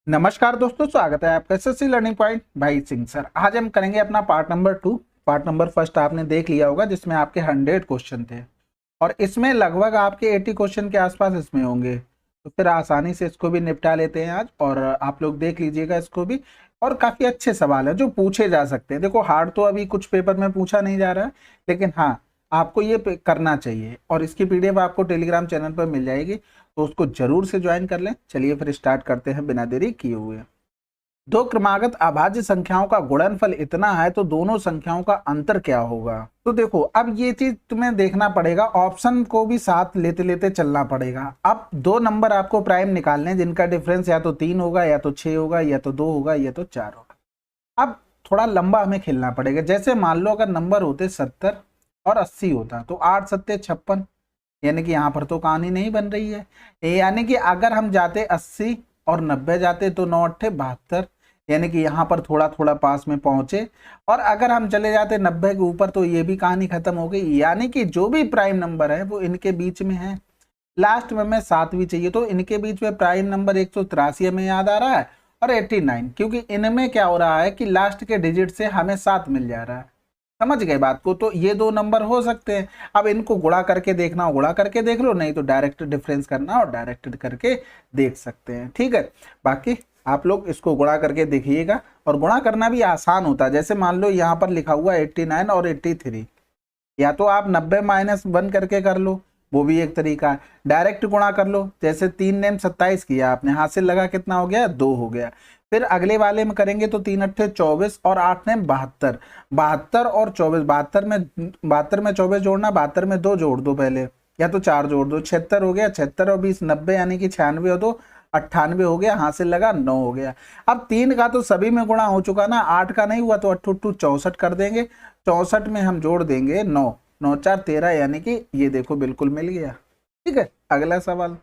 नमस्कार दोस्तों, स्वागत है आपका एसएससी लर्निंग पॉइंट भाई सिंह सर। आज हम करेंगे अपना part number 2। Part number first आपने देख लिया होगा जिसमें आपके 100 क्वेश्चन थे और इसमें लगभग आपके 80 क्वेश्चन के आसपास इसमें होंगे। तो फिर आसानी से इसको भी निपटा लेते हैं आज, और आप लोग देख लीजिएगा इसको भी। और काफी अच्छे सवाल है जो पूछे जा सकते हैं। देखो, हार्ड तो अभी कुछ पेपर में पूछा नहीं जा रहा है, लेकिन हाँ, आपको ये करना चाहिए। और इसकी पीडीएफ आपको टेलीग्राम चैनल पर मिल जाएगी, तो उसको जरूर से ज्वाइन कर लें। चलिए फिर स्टार्ट करते हैं बिना देरी किए हुए। दो क्रमागत अभाज्य संख्याओं का गुणनफल इतना है तो दोनों संख्याओं का अंतर क्या होगा। तो देखो, अब ये चीज तुम्हें देखना पड़ेगा, ऑप्शन को भी साथ लेते लेते चलना पड़ेगा। अब दो नंबर आपको प्राइम निकालने हैं जिनका डिफरेंस या तो 3 होगा, या तो 6 होगा, या तो 2 होगा, या तो 4 होगा। अब थोड़ा लंबा हमें खेलना पड़ेगा। जैसे मान लो अगर नंबर होते 70 और 80 होता तो 8 सत्ते 56, यानी कि यहाँ पर तो कहानी नहीं बन रही है। यानी कि अगर हम जाते 80 और 90 जाते तो 9 अट्ठे 72, यानी कि यहाँ पर थोड़ा थोड़ा पास में पहुंचे। और अगर हम चले जाते 90 के ऊपर तो ये भी कहानी खत्म हो गई। यानी कि जो भी प्राइम नंबर है वो इनके बीच में है। लास्ट में हमें 7 भी चाहिए, तो इनके बीच में प्राइम नंबर 183 हमें याद आ रहा है और 89, क्योंकि इनमें क्या हो रहा है कि लास्ट के डिजिट से हमें 7 मिल जा रहा है। समझ गए बात को। तो ये दो नंबर हो सकते हैं। अब इनको गुणा करके देखना हो गुणा करके देख लो, नहीं तो डायरेक्ट डिफरेंस करना और डायरेक्ट करके देख सकते हैं। ठीक है, बाकी आप लोग इसको गुणा करके देखिएगा। और गुणा करना भी आसान होता है। जैसे मान लो यहाँ पर लिखा हुआ 89 और 83, या तो आप 90 माइनस 1 करके कर लो, वो भी एक तरीका है। डायरेक्ट गुणा कर लो, जैसे 3 ने 27 किया, आपने हासिल लगा कितना हो गया, 2 हो गया। फिर अगले वाले में करेंगे तो 3 अट्ठे 24 और 8 ने 72, 72 और 24, 72 में 24 जोड़ना, 72 में 2 जोड़ दो पहले, या तो 4 जोड़ दो, 76 हो गया। 76 और 20 90, यानी कि 96 हो, दो 98 हो गया, हासिल लगा 9 हो गया। अब 3 का तो सभी में गुणा हो चुका ना, 8 का नहीं हुआ तो 8 64 कर देंगे। 64 में हम जोड़ देंगे 9, 9 4 13, यानी कि ये देखो बिल्कुल मिल गया। ठीक है, अगला सवाल।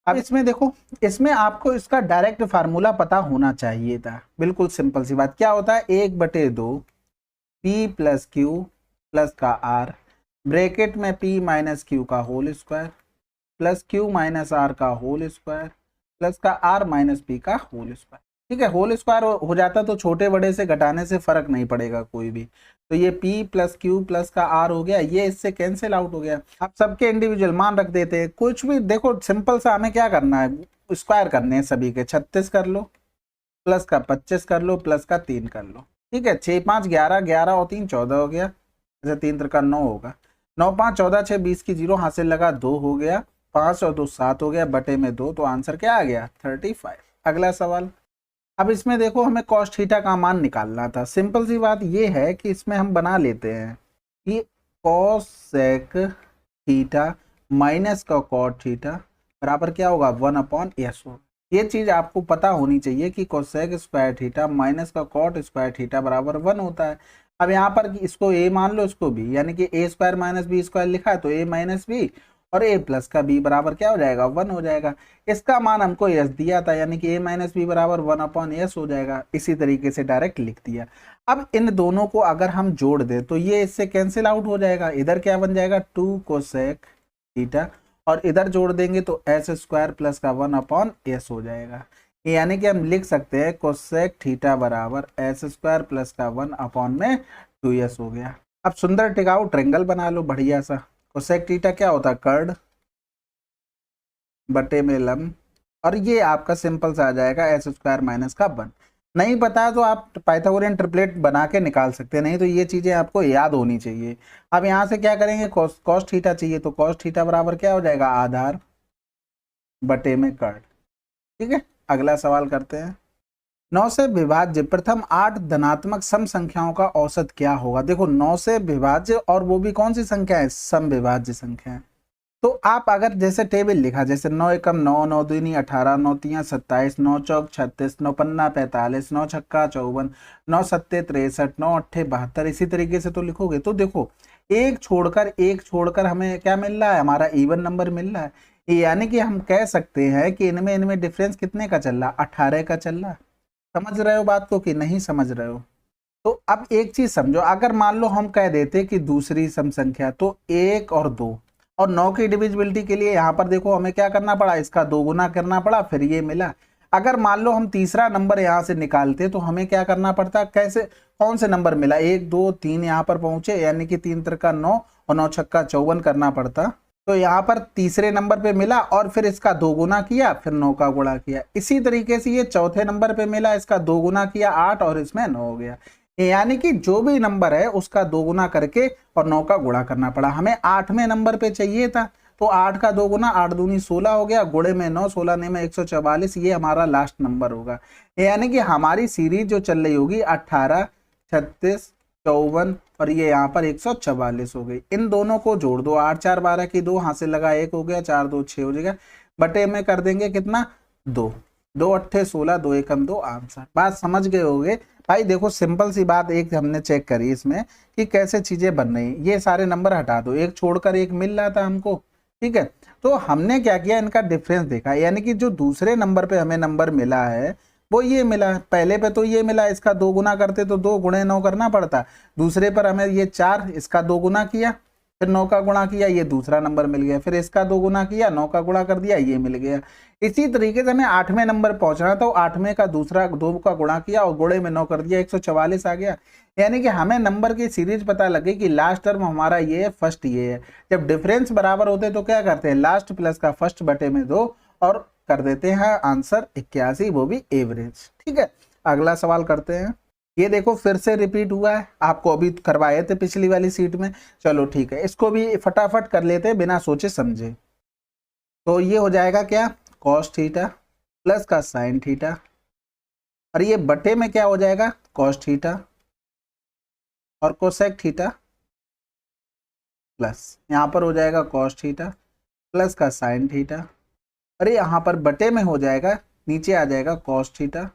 अब इसमें देखो, इसमें आपको इसका डायरेक्ट फार्मूला पता होना चाहिए था। बिल्कुल सिंपल सी बात। क्या होता है, 1/2 पी प्लस क्यू प्लस का आर, ब्रैकेट में पी माइनस क्यू का whole square plus q minus r का होल स्क्वायर प्लस का आर माइनस पी का होल स्क्वायर। ठीक है, होल स्क्वायर हो जाता तो छोटे बड़े से घटाने से फर्क नहीं पड़ेगा कोई भी। तो ये p प्लस क्यू प्लस का r हो गया, ये इससे कैंसिल आउट हो गया। आप सबके इंडिविजुअल मान रख देते हैं, कुछ भी देखो सिंपल सा। हमें क्या करना है, स्क्वायर करने हैं सभी के। 36 कर लो, प्लस का 25 कर लो, प्लस का 3 कर लो। ठीक है, 6 5 11, 11 और 3 14 हो गया। अच्छा, 3 3 का 9 होगा। 9 5 14, 6 20 की 0, हासिल लगा 2 हो गया। 5 और 2 7 हो गया, बटे में 2, तो आंसर क्या आ गया, 35। अगला सवाल। अब इसमें देखो, हमें कॉस थीटा का मान निकालना था। सिंपल सी बात ये है कि इसमें हम बना लेते हैं कि कॉस सेक थीटा माइनस का कॉट थीटा बराबर क्या होगा, 1/s होगा। ये चीज आपको पता होनी चाहिए कि कोसेक स्क्वायर थीटा माइनस का कॉट स्क्वायर थीटा बराबर 1 होता है। अब यहाँ पर इसको a मान लो, इसको b, यानी कि a square minus b square लिखा है तो a माइनस बी, और a प्लस का b बराबर क्या हो जाएगा, 1 हो जाएगा। इसका मान हमको s दिया था, यानी कि a माइनस बी बराबर 1/s हो जाएगा। इसी तरीके से डायरेक्ट लिख दिया। अब इन दोनों को अगर हम जोड़ दें तो ये इससे कैंसिल आउट हो जाएगा। इधर क्या बन जाएगा, 2 कोसेक थीटा, और इधर जोड़ देंगे तो एस स्क्वायर प्लस का 1/s हो जाएगा। यानी कि हम लिख सकते हैं कोसेक थीटा बराबर एस स्क्वायर प्लस का 1/2s हो गया। अब सुंदर टिकाऊ ट्रायंगल बना लो बढ़िया सा। कोसेक थीटा क्या होता है, कर्ड बटे में लंब, और ये आपका सिंपल सा आ जाएगा एस स्क्वायर माइनस का 1। नहीं पता तो आप पाइथागोरियन ट्रिपलेट बना के निकाल सकते हैं, नहीं तो ये चीजें आपको याद होनी चाहिए। अब यहाँ से क्या करेंगे, कॉस थीटा चाहिए तो कॉस थीटा बराबर क्या हो जाएगा, आधार बटे में कर्ड। ठीक है, अगला सवाल करते हैं। 9 से विभाज्य प्रथम 8 धनात्मक सम संख्याओं का औसत क्या होगा। देखो, 9 से विभाज्य, और वो भी कौन सी संख्या है, सम विभाज्य संख्या है। तो आप अगर जैसे टेबल लिखा, जैसे 9 एकम 9, 9 दूनी 18, 9 तिया 27, 9 चौक 36, 9 पन्ना 45, 9 छक्का 54, 9 सत्ते 63, 9 अट्ठे 72, इसी तरीके से तो लिखोगे। तो देखो, एक छोड़कर हमें क्या मिल रहा है, हमारा इवन नंबर मिल रहा है। यानी कि हम कह सकते हैं कि इनमें डिफरेंस कितने का चल रहा, 18 का चल रहा। समझ रहे हो बात को कि नहीं समझ रहे हो। तो अब एक चीज समझो, अगर मान लो हम कह देते कि दूसरी सम संख्या, तो 1 और 2, और 9 की डिविजिबिलिटी के लिए यहाँ पर देखो हमें क्या करना पड़ा, इसका 2 गुना करना पड़ा, फिर ये मिला। अगर मान लो हम तीसरा नंबर यहाँ से निकालते तो हमें क्या करना पड़ता, कैसे, कौन से नंबर मिला, 1 2 3 यहाँ पर पहुंचे, यानी कि 3 त्रिका 9 और 9 छक्का 54 करना पड़ता। तो यहाँ पर तीसरे नंबर पे मिला और फिर इसका 2 गुना किया, फिर 9 का गुणा किया। इसी तरीके से ये चौथे नंबर पे मिला, इसका 2 गुना किया 8 और इसमें 9 हो गया। यानी कि जो भी नंबर है उसका 2 गुना करके और 9 का गुणा करना पड़ा। हमें 8वें नंबर पे चाहिए था, तो 8 का 2 गुना, 8 दूनी 16 हो गया, गुणे में 9, 16 ने में 144, ये हमारा लास्ट नंबर होगा। यानी कि हमारी सीरीज जो चल रही होगी 18, 36, 54 और ये यहाँ पर 144 हो गई। इन दोनों को जोड़ दो, 8 4 12 की 2, हाथ से लगा 1 हो गया, 4 2 6 हो जाएगा, बटे में कर देंगे कितना 2, 2 8 16, 2 1 2, आंसर। बात समझ गए होगे भाई। देखो सिंपल सी बात एक हमने चेक करी इसमें कि कैसे चीजें बन रही। ये सारे नंबर हटा दो, एक छोड़कर एक मिल रहा था हमको, ठीक है। तो हमने क्या किया, इनका डिफरेंस देखा, यानी कि जो दूसरे नंबर पे हमें नंबर मिला है वो ये मिला, पहले पे तो ये मिला, इसका 2 गुना करते तो 2 गुणे 9 करना पड़ता। दूसरे पर हमें ये 4, इसका 2 गुना किया, फिर 9 का गुणा किया, ये दूसरा नंबर मिल गया, फिर इसका 2 गुना किया, 9 का गुणा कर दिया, ये मिल गया। इसी तरीके से हमें 8वें नंबर पहुंचना था, 8वें का दूसरा 2 का गुणा किया और गुणे में 9 कर दिया, 144 आ गया। यानी कि हमें नंबर की सीरीज पता लगी कि लास्ट टर्म हमारा ये है, फर्स्ट ये है। जब डिफरेंस बराबर होते तो क्या करते हैं, लास्ट प्लस का फर्स्ट बटे में 2 और कर देते हैं आंसर 81, वो भी एवरेज। ठीक है, अगला सवाल करते हैं। ये देखो फिर से रिपीट हुआ है, आपको अभी करवाए थे पिछली वाली सीट में। चलो ठीक है, इसको भी फटाफट कर लेते हैं बिना सोचे समझे। तो ये हो जाएगा क्या, कॉस थीटा प्लस का साइन थीटा, और ये बटे में क्या हो जाएगा, कॉस थीटा और कोसेक थीटा प्लस, यहाँ पर हो जाएगा कॉस थीटा प्लस का साइन थीटा, अरे यहाँ पर बटे में हो जाएगा, नीचे आ जाएगा कॉस थीटा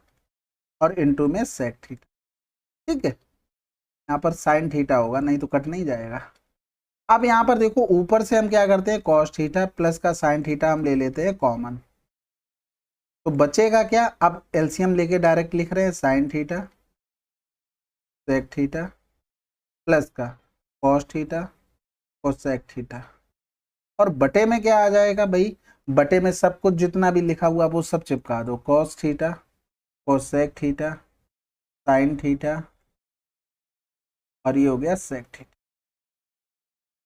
और इनटू में सेक थीटा। ठीक है, यहाँ पर साइन थीटा होगा, नहीं तो कट नहीं जाएगा। अब यहाँ पर देखो ऊपर से हम क्या करते हैं, कॉस थीटा प्लस का साइन थीटा हम ले लेते हैं कॉमन, तो बचेगा क्या, अब एलसीएम लेके डायरेक्ट लिख रहे हैं, sine theta sec theta plus का कॉस थीटा कोसेक थीटा, और बटे में क्या आ जाएगा भाई, बटे में सब कुछ जितना भी लिखा हुआ वो सब चिपका दो, cos theta cosec theta sine theta और ये हो गया सेक थीटा।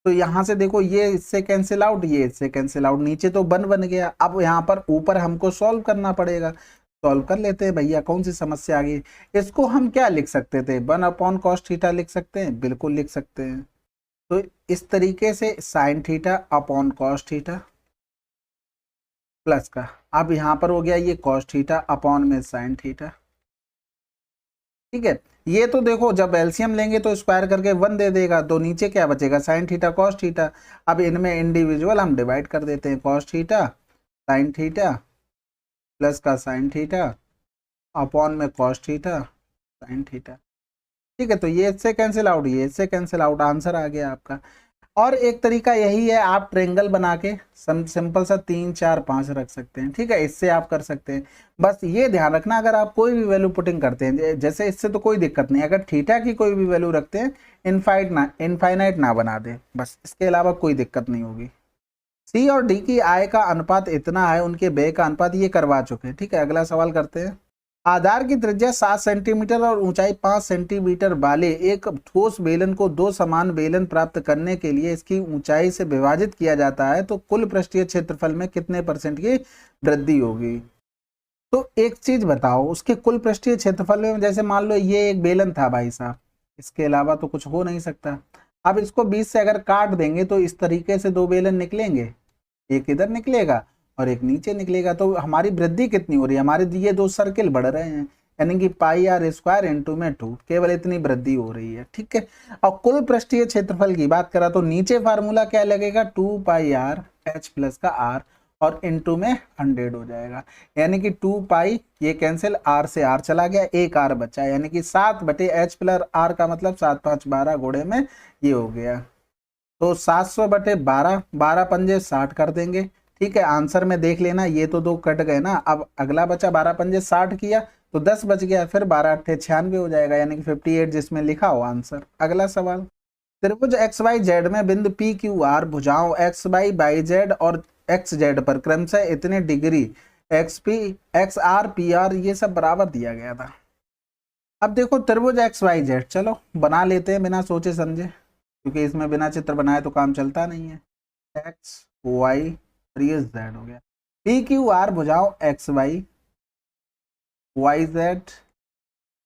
तो यहां से देखो ये इससे कैंसिल आउट, ये इससे कैंसिल आउट, नीचे तो बन गया। अब यहाँ पर ऊपर हमको सॉल्व करना पड़ेगा, सॉल्व कर लेते हैं भैया, कौन सी समस्या आ गई। इसको हम क्या लिख सकते थे, 1/cos थीटा लिख सकते हैं, बिल्कुल लिख सकते हैं। तो इस तरीके से sine theta upon cos theta plus का, अब यहाँ पर हो गया ये कॉस थीटा अपॉन में साइन थीटा। ठीक है, ये तो देखो जब एलसीएम लेंगे तो स्क्वायर करके 1 दे देगा, तो नीचे क्या बचेगा, साइन थीटा कॉस थीटा। अब इनमें इंडिविजुअल हम डिवाइड कर देते हैं, cos theta sine theta plus का साइन थीटा अपॉन में कॉस थीटा साइन थीटा। ठीक है, तो ये इससे कैंसिल आउट, ये इससे कैंसिल आउट, आंसर आ गया आपका। और एक तरीका यही है, आप ट्रेंगल बना के सिंपल सा 3 4 5 रख सकते हैं। ठीक है, इससे आप कर सकते हैं। बस ये ध्यान रखना, अगर आप कोई भी वैल्यू पुटिंग करते हैं, जैसे इससे तो कोई दिक्कत नहीं, अगर थीटा की कोई भी वैल्यू रखते हैं इनफाइनाइट ना बना दे, बस इसके अलावा कोई दिक्कत नहीं होगी। सी और डी की आय का अनुपात इतना है, उनके व्यय का अनुपात, ये करवा चुके हैं। ठीक है, अगला सवाल करते हैं। आधार की त्रिज्या 7 सेंटीमीटर और ऊंचाई 5 सेंटीमीटर वाले एक ठोस बेलन को 2 समान बेलन प्राप्त करने के लिए इसकी ऊंचाई से विभाजित किया जाता है, तो कुल पृष्ठीय क्षेत्रफल में कितने % की वृद्धि होगी। तो एक चीज बताओ, उसके कुल पृष्ठीय क्षेत्रफल में, जैसे मान लो ये एक बेलन था भाई साहब, इसके अलावा तो कुछ हो नहीं सकता। अब इसको 20 से अगर काट देंगे तो इस तरीके से 2 बेलन निकलेंगे, एक इधर निकलेगा और एक नीचे निकलेगा। तो हमारी वृद्धि कितनी हो रही है, हमारे ये 2 सर्किल बढ़ रहे हैं, यानी कि पाई आर स्क्वायर इंटू में 2, केवल इतनी वृद्धि हो रही है। ठीक है, और कुल पृष्ठीय क्षेत्रफल की बात करा तो नीचे फार्मूला क्या लगेगा, 2 पाई आर एच प्लस का आर और इंटू में 100 हो जाएगा, यानी कि 2 पाई ये कैंसिल, आर से आर चला गया, एक आर बचा, यानी कि 7 बटे एच प्लस आर का मतलब 7 5 12 गुणे में ये हो गया, तो 700 बटे 12, 12 पंजे 60 कर देंगे। ठीक है, आंसर में देख लेना, ये तो 2 कट गए ना, अब अगला बचा 12 पंजे 60 किया तो 10 बच गया, फिर 12 अट्ठे 96 हो जाएगा, यानी कि 58 जिसमें लिखा हो आंसर। अगला सवाल, त्रिभुज XYZ में बिंदु PQR भुजाओं XY YZ और XZ पर क्रमशः इतने degree x p, x r, p r, ये सब बराबर दिया गया था। अब देखो त्रिभुज एक्स वाई जेड, चलो बना लेते हैं बिना सोचे समझे, क्योंकि इसमें बिना चित्र बनाए तो काम चलता नहीं है। एक्स वाई और ये जेड हो गया। पी क्यू आर भुजाओ एक्स वाई, वाई जेड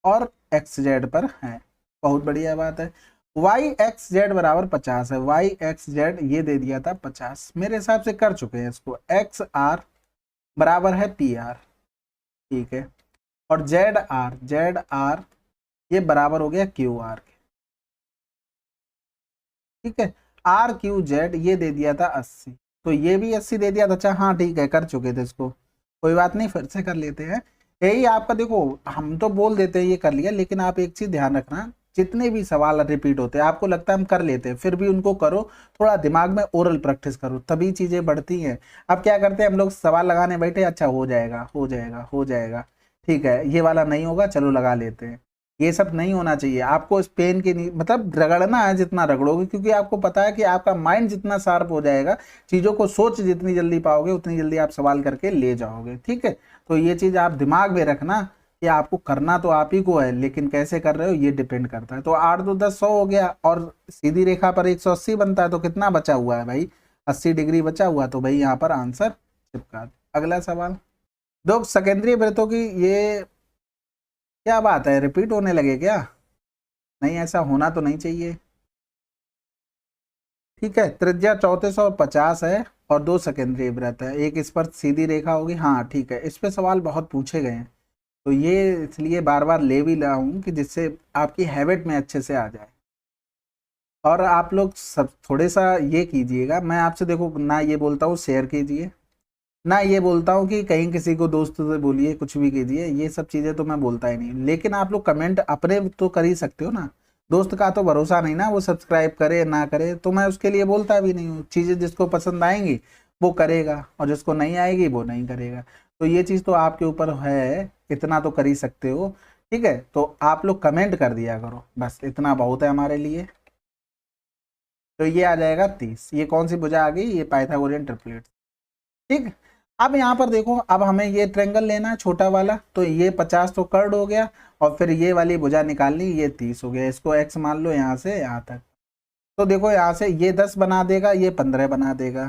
और एक्स जेड पर है। बहुत बढ़िया बात है। वाई एक्स जेड बराबर 50 है। वाई एक्स जेड ये दे दिया था 50, मेरे हिसाब से कर चुके हैं इसको। एक्स आर बराबर है पी आर, ठीक है, और जेड आर ये बराबर हो गया क्यू आर के, ठीक है। आर क्यू जेड ये दे दिया था 80, तो ये भी 80 दे दिया था। अच्छा हाँ ठीक है, कर चुके थे इसको, कोई बात नहीं, फिर से कर लेते हैं। यही आपका देखो, हम तो बोल देते हैं ये कर लिया, लेकिन आप एक चीज ध्यान रखना, जितने भी सवाल रिपीट होते हैं आपको लगता है हम कर लेते हैं, फिर भी उनको करो, थोड़ा दिमाग में ओरल प्रैक्टिस करो, तभी चीजें बढ़ती हैं। अब क्या करते हैं हम लोग, सवाल लगाने बैठे, अच्छा हो जाएगा हो जाएगा हो जाएगा, ठीक है, ये वाला नहीं होगा चलो लगा लेते हैं। ये सब नहीं होना चाहिए आपको। इस पेन के मतलब रगड़ना है, जितना रगड़ोगे, क्योंकि आपको पता है कि आपका माइंड जितना शार्प हो जाएगा, चीजों को सोच जितनी जल्दी पाओगे उतनी जल्दी आप सवाल करके ले जाओगे, ठीक है। तो ये चीज आप दिमाग में रखना कि आपको करना तो आप ही को है, लेकिन कैसे कर रहे हो ये डिपेंड करता है। तो 8 2 10 100 हो गया, और सीधी रेखा पर 180 बनता है, तो कितना बचा हुआ है भाई, 80 डिग्री बचा हुआ, तो भाई यहाँ पर आंसर चिपका दो। अगला सवाल, दो सेकेंडरी वृत्तों की, ये क्या बात है, रिपीट होने लगे क्या? नहीं, ऐसा होना तो नहीं चाहिए, ठीक है। त्रिज्या 3450 है और 2 सेकेंडरी वृत्त है, एक इस पर सीधी रेखा होगी, हाँ ठीक है। इस पे सवाल बहुत पूछे गए हैं, तो ये इसलिए बार बार ले भी रहा हूँ कि जिससे आपकी हैबिट में अच्छे से आ जाए। और आप लोग सब थोड़े सा ये कीजिएगा, मैं आपसे देखो ना ये बोलता हूँ शेयर कीजिए, ना ये बोलता हूँ कि कहीं किसी को दोस्त से बोलिए, कुछ भी कीजिए, ये सब चीज़ें तो मैं बोलता ही नहीं, लेकिन आप लोग कमेंट अपने तो कर ही सकते हो ना। दोस्त का तो भरोसा नहीं ना, वो सब्सक्राइब करे ना करे, तो मैं उसके लिए बोलता भी नहीं हूँ। चीज़ें जिसको पसंद आएंगी वो करेगा, और जिसको नहीं आएगी वो नहीं करेगा। तो ये चीज़ तो आपके ऊपर है, इतना तो कर ही सकते हो, ठीक है। तो आप लोग कमेंट कर दिया करो, बस इतना बहुत है हमारे लिए। तो ये आ जाएगा 30। ये कौन सी भुजा आ गई, ये पाइथागोरियन ट्रिपलेट, ठीक। अब यहाँ पर देखो, अब हमें ये ट्रेंगल लेना है छोटा वाला, तो ये 50 तो कर्ड हो गया, और फिर ये वाली भुजा निकालनी, ये 30 हो गया। इसको एक्स मान लो यहाँ से यहाँ तक। तो देखो यहाँ से ये 10 बना देगा, ये 15 बना देगा,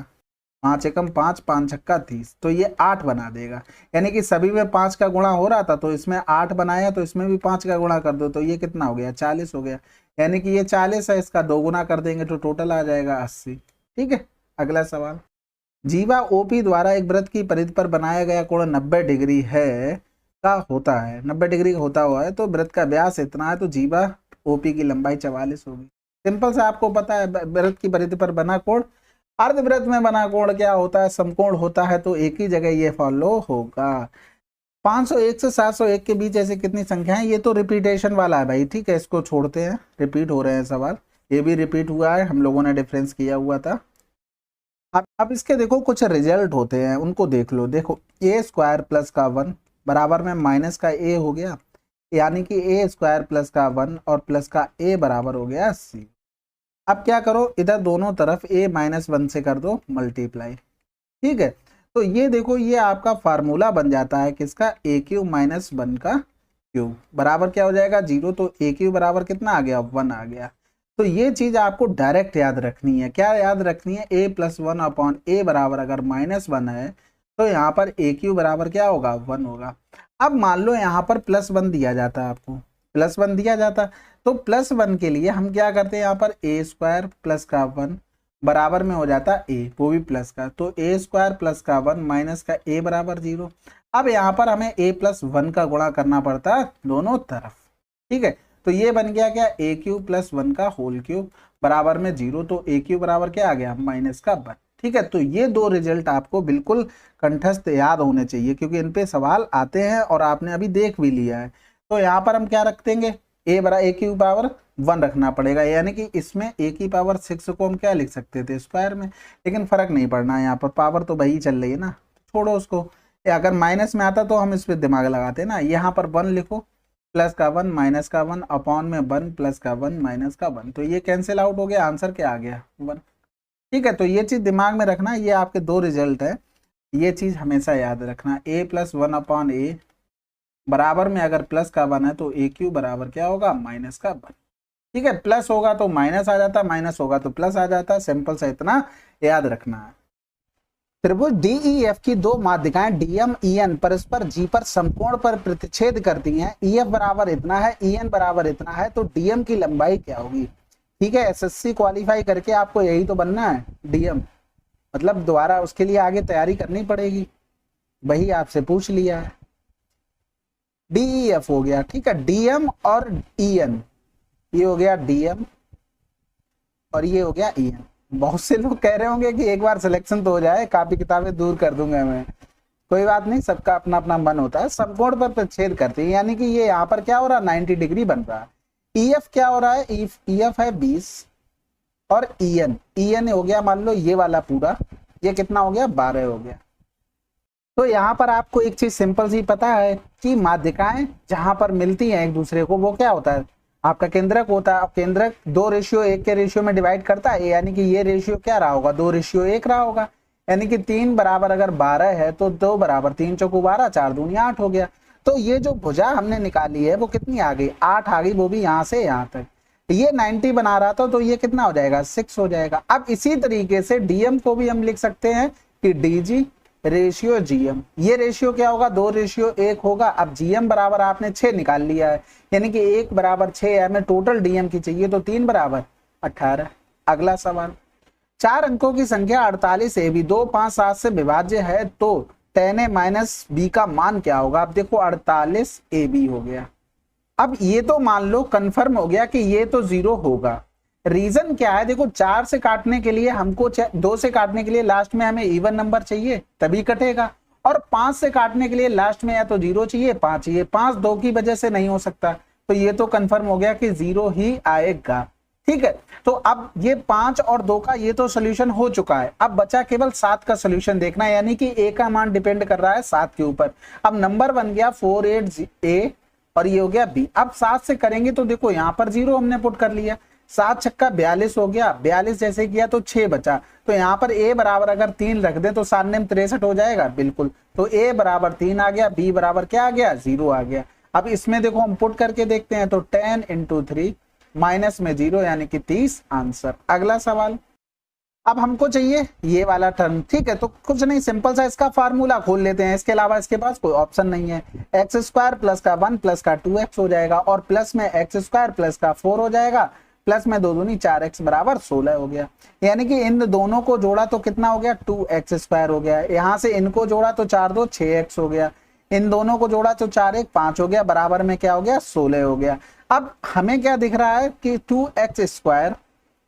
5 एकम 5, 5 छक्का 30, तो ये 8 बना देगा। यानी कि सभी में 5 का गुणा हो रहा था, तो इसमें 8 बनाया, तो इसमें भी 5 का गुणा कर दो, तो ये कितना हो गया, 40 हो गया। यानी कि ये 40 है, इसका 2 गुना कर देंगे तो टोटल आ जाएगा 80, ठीक है। अगला सवाल, जीवा ओपी द्वारा एक वृत्त की परिधि पर बनाया गया कोण 90 डिग्री है का होता है, 90 डिग्री का होता हुआ है, तो वृत्त का व्यास इतना है, तो जीवा ओपी की लंबाई 44 होगी। सिंपल सा आपको पता है, वृत्त की परिधि पर बना कोण, अर्धवृत्त में बना कोण क्या होता है, समकोण होता है, तो एक ही जगह ये फॉलो होगा। 501 से 701 के बीच ऐसे कितनी संख्याएं, ये तो रिपीटेशन वाला है भाई, ठीक है, इसको छोड़ते हैं, रिपीट हो रहे हैं सवाल, ये भी रिपीट हुआ है, हम लोगों ने डिफरेंस किया हुआ था। अब इसके देखो कुछ रिजल्ट होते हैं, उनको देख लो। देखो ए स्क्वायर प्लस का 1 बराबर में माइनस का ए हो गया, यानी कि ए स्क्वायर प्लस का 1 और प्लस का ए बराबर हो गया सी। अब क्या करो, इधर दोनों तरफ ए माइनस 1 से कर दो मल्टीप्लाई, ठीक है। तो ये देखो, ये आपका फार्मूला बन जाता है किसका, ए क्यू माइनस 1 का क्यूब बराबर क्या हो जाएगा, 0। तो ए क्यू बराबर कितना आ गया, 1 आ गया। तो ये चीज आपको डायरेक्ट याद रखनी है, क्या याद रखनी है, ए प्लस 1 अपॉन ए बराबर अगर -1 है, तो यहाँ पर ए क्यू बराबर क्या होगा, 1 होगा। अब मान लो यहाँ पर +1 दिया जाता है, आपको +1 दिया जाता, तो +1 के लिए हम क्या करते हैं, यहाँ पर ए स्क्वायर प्लस का 1 बराबर में हो जाता ए, वो भी प्लस का, तो ए स्क्वायर प्लस का 1 माइनस का ए बराबर 0। अब यहाँ पर हमें ए प्लस 1 का गुणा करना पड़ता है दोनों तरफ, ठीक है। तो ये बन गया क्या, ए क्यूब प्लस 1 का होल क्यूब बराबर में 0, तो ए क्यूब बराबर क्या आ गया, माइनस का 1, ठीक है। तो ये दो रिजल्ट आपको बिल्कुल कंठस्थ याद होने चाहिए, क्योंकि इन पे सवाल आते हैं और आपने अभी देख भी लिया है। तो यहाँ पर हम क्या रख देंगे, ए क्यूब पावर 1 रखना पड़ेगा, यानी कि इसमें ए की पावर 6 को हम क्या लिख सकते थे, स्क्वायर में, लेकिन फर्क नहीं पड़ना है, यहाँ पर पावर तो वही चल रही है ना, छोड़ो उसको। अगर माइनस में आता तो हम इस पर दिमाग लगाते ना, यहाँ पर 1 लिखो, प्लस का 1 माइनस का 1 अपॉन में 1 प्लस का 1 माइनस का 1, तो ये कैंसिल आउट हो गया, आंसर क्या आ गया, 1, ठीक है। तो ये चीज दिमाग में रखना, ये आपके दो रिजल्ट है, ये चीज हमेशा याद रखना, a प्लस 1/a बराबर में अगर प्लस का 1 है तो ए क्यू बराबर क्या होगा, माइनस का 1। ठीक है, प्लस होगा तो माइनस आ जाता, माइनस होगा तो प्लस आ जाता, सिंपल सा इतना याद रखना है। त्रिभुज DEF की दो माध्यिकाएं DM EN परस्पर G पर समकोण पर प्रतिच्छेद करती हैं। EF बराबर इतना है, EN बराबर इतना है, तो DM की लंबाई क्या होगी। ठीक है, SSC क्वालिफाई करके आपको यही तो बनना है DM, मतलब दोबारा उसके लिए आगे तैयारी करनी पड़ेगी, वही आपसे पूछ लिया है। DEF हो गया, ठीक है, DM और EN, ये हो गया DM और ये हो गया EN। बहुत से लोग कह रहे होंगे कि एक बार सिलेक्शन तो हो जाए, कापी किताबें दूर कर दूंगा मैं। कोई बात नहीं, सबका अपना अपना मन होता है। समकोण पर प्रतिच्छेद करती है, यानी कि ये यहाँ पर क्या हो रहा है, 90 डिग्री बन रहा है। EF क्या हो रहा है, EF है 20 और EN हो गया मान लो ये वाला पूरा, ये कितना हो गया, 12 हो गया। तो यहाँ पर आपको एक चीज सिंपल सी पता है कि माध्यिकाएं जहां पर मिलती हैं एक दूसरे को, वो क्या होता है, आपका केंद्रक होता है। अब केंद्रक 2:1 के रेशियो में डिवाइड करता है, यानी कि ये रेशियो क्या रहा होगा, 2:1 रहा होगा। यानी कि 3 बराबर अगर 12 है तो 2 बराबर 3 चौको 12, 4 दूनी 8 हो गया। तो ये जो भुजा हमने निकाली है वो कितनी आ गई, 8 आ गई, वो भी यहाँ से यहाँ तक। ये 90 बना रहा था तो ये कितना हो जाएगा, 6 हो जाएगा। अब इसी तरीके से DM को भी हम लिख सकते हैं कि DG रेशियो GM, ये रेशियो क्या होगा, 2:1 होगा। अब GM बराबर आपने 6 निकाल लिया है, यानी कि 1 बराबर 6 है, हमें टोटल DM की चाहिए, तो 3 बराबर 18। अगला सवाल, 4 अंकों की संख्या 48 AB 2, 5, 7 से विभाज्य है तो 10A-B का मान क्या होगा। अब देखो 48 AB हो गया। अब ये तो मान लो कंफर्म हो गया कि ये तो 0 होगा। रीजन क्या है, देखो 4 से काटने के लिए हमको 2 से काटने के लिए लास्ट में हमें इवन नंबर चाहिए तभी कटेगा, और 5 से काटने के लिए लास्ट में या तो 0 चाहिए 5 चाहिए। 5 2 की वजह से नहीं हो सकता, तो ये तो कंफर्म हो गया कि 0 ही आएगा। ठीक है, तो अब ये 5 और 2 का ये तो सोल्यूशन हो चुका है। अब बचा केवल 7 का सोल्यूशन देखना है, यानी कि A का मान डिपेंड कर रहा है 7 के ऊपर। अब नंबर बन गया 48A और ये हो गया B। अब 7 से करेंगे तो देखो यहाँ पर 0 हमने पुट कर लिया, 7 छक्का 42 हो गया, 42 जैसे किया तो 6 बचा। तो यहाँ पर A बराबर अगर 3 रख दे तो 7 ने 63 हो जाएगा, बिल्कुल। तो A बराबर 3 आ गया, B बराबर क्या आ गया, 0 आ गया। अब इसमें देखो हम पुट करके देखते हैं, तो 10 × 3 माइनस में 0 यानी कि 30 आंसर। अगला सवाल, अब हमको चाहिए ये वाला टर्म। ठीक है, तो कुछ नहीं, सिंपल सा इसका फार्मूला खोल लेते हैं, इसके अलावा इसके पास कोई ऑप्शन नहीं है। x² प्लस का 1 प्लस का 2x हो जाएगा, और प्लस में x² प्लस का 4 हो जाएगा, प्लस में 2 दूनी 4x बराबर 16 हो गया। यानी कि इन दोनों को जोड़ा तो कितना हो गया, 2x² हो गया। यहाँ से इनको जोड़ा तो 4 2 6x हो गया, इन दोनों को जोड़ा तो 4 1 5 हो गया, बराबर में क्या हो गया, 16 हो गया। अब हमें क्या दिख रहा है कि 2x²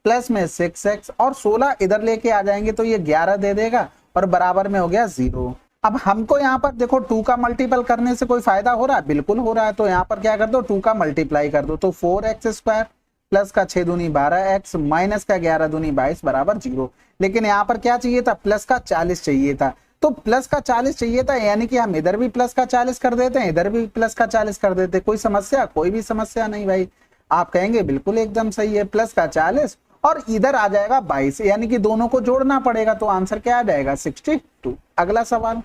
प्लस में 6x और 16 इधर लेके आ जाएंगे तो ये 11 दे देगा, और बराबर में हो गया 0। अब हमको यहाँ पर देखो 2 का मल्टीपल करने से कोई फायदा हो रहा है, बिल्कुल हो रहा है। तो यहाँ पर क्या कर दो, 2 का मल्टीप्लाई कर दो, तो 4x² प्लस का 6 दूनी 12x माइनस का 11 दूनी 22 बराबर 0। लेकिन यहाँ पर क्या चाहिए था, प्लस का 40 चाहिए था, तो प्लस का 40 चाहिए था, यानी कि हम इधर भी प्लस का 40 कर देते हैं, इधर भी प्लस का 40 कर देते। कोई समस्या, कोई भी समस्या नहीं भाई। आप कहेंगे बिल्कुल एकदम सही है, प्लस का 40 और इधर आ जाएगा 22, यानी कि दोनों को जोड़ना पड़ेगा, तो आंसर क्या आ जाएगा, 62। अगला सवाल,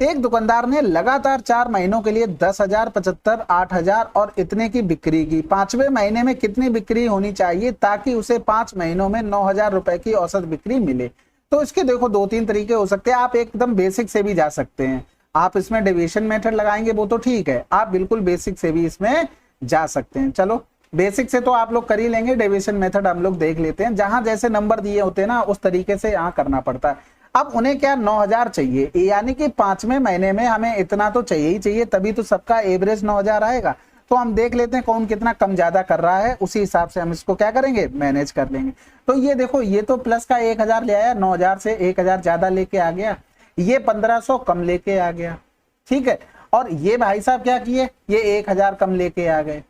एक दुकानदार ने लगातार 4 महीनों के लिए 10,000, 75, 8,000 और इतने की बिक्री की। 5वें महीने में कितनी बिक्री होनी चाहिए ताकि उसे 5 महीनों में 9,000 रुपए की औसत बिक्री मिले। तो इसके देखो 2-3 तरीके हो सकते हैं। आप एकदम बेसिक से भी जा सकते हैं, आप इसमें डिवीजन मेथड लगाएंगे वो तो ठीक है, आप बिल्कुल बेसिक से भी इसमें जा सकते हैं। चलो बेसिक से तो आप लोग कर ही लेंगे, डिवीजन मेथड हम लोग देख लेते हैं। जहां जैसे नंबर दिए होते हैं ना, उस तरीके से यहाँ करना पड़ता है। अब उन्हें क्या 9,000 चाहिए, यानी कि 5वें महीने में हमें इतना तो चाहिए ही चाहिए, तभी तो सबका एवरेज 9,000 आएगा। तो हम देख लेते हैं कौन कितना कम ज्यादा कर रहा है, उसी हिसाब से हम इसको क्या करेंगे, मैनेज कर लेंगे। तो ये देखो, ये तो प्लस का 1,000 ले आया, 9,000 से 1,000 ज्यादा लेके आ गया, ये 1,500 कम लेके आ गया। ठीक है, और ये भाई साहब क्या किए, ये 1,000 कम लेके आ गए,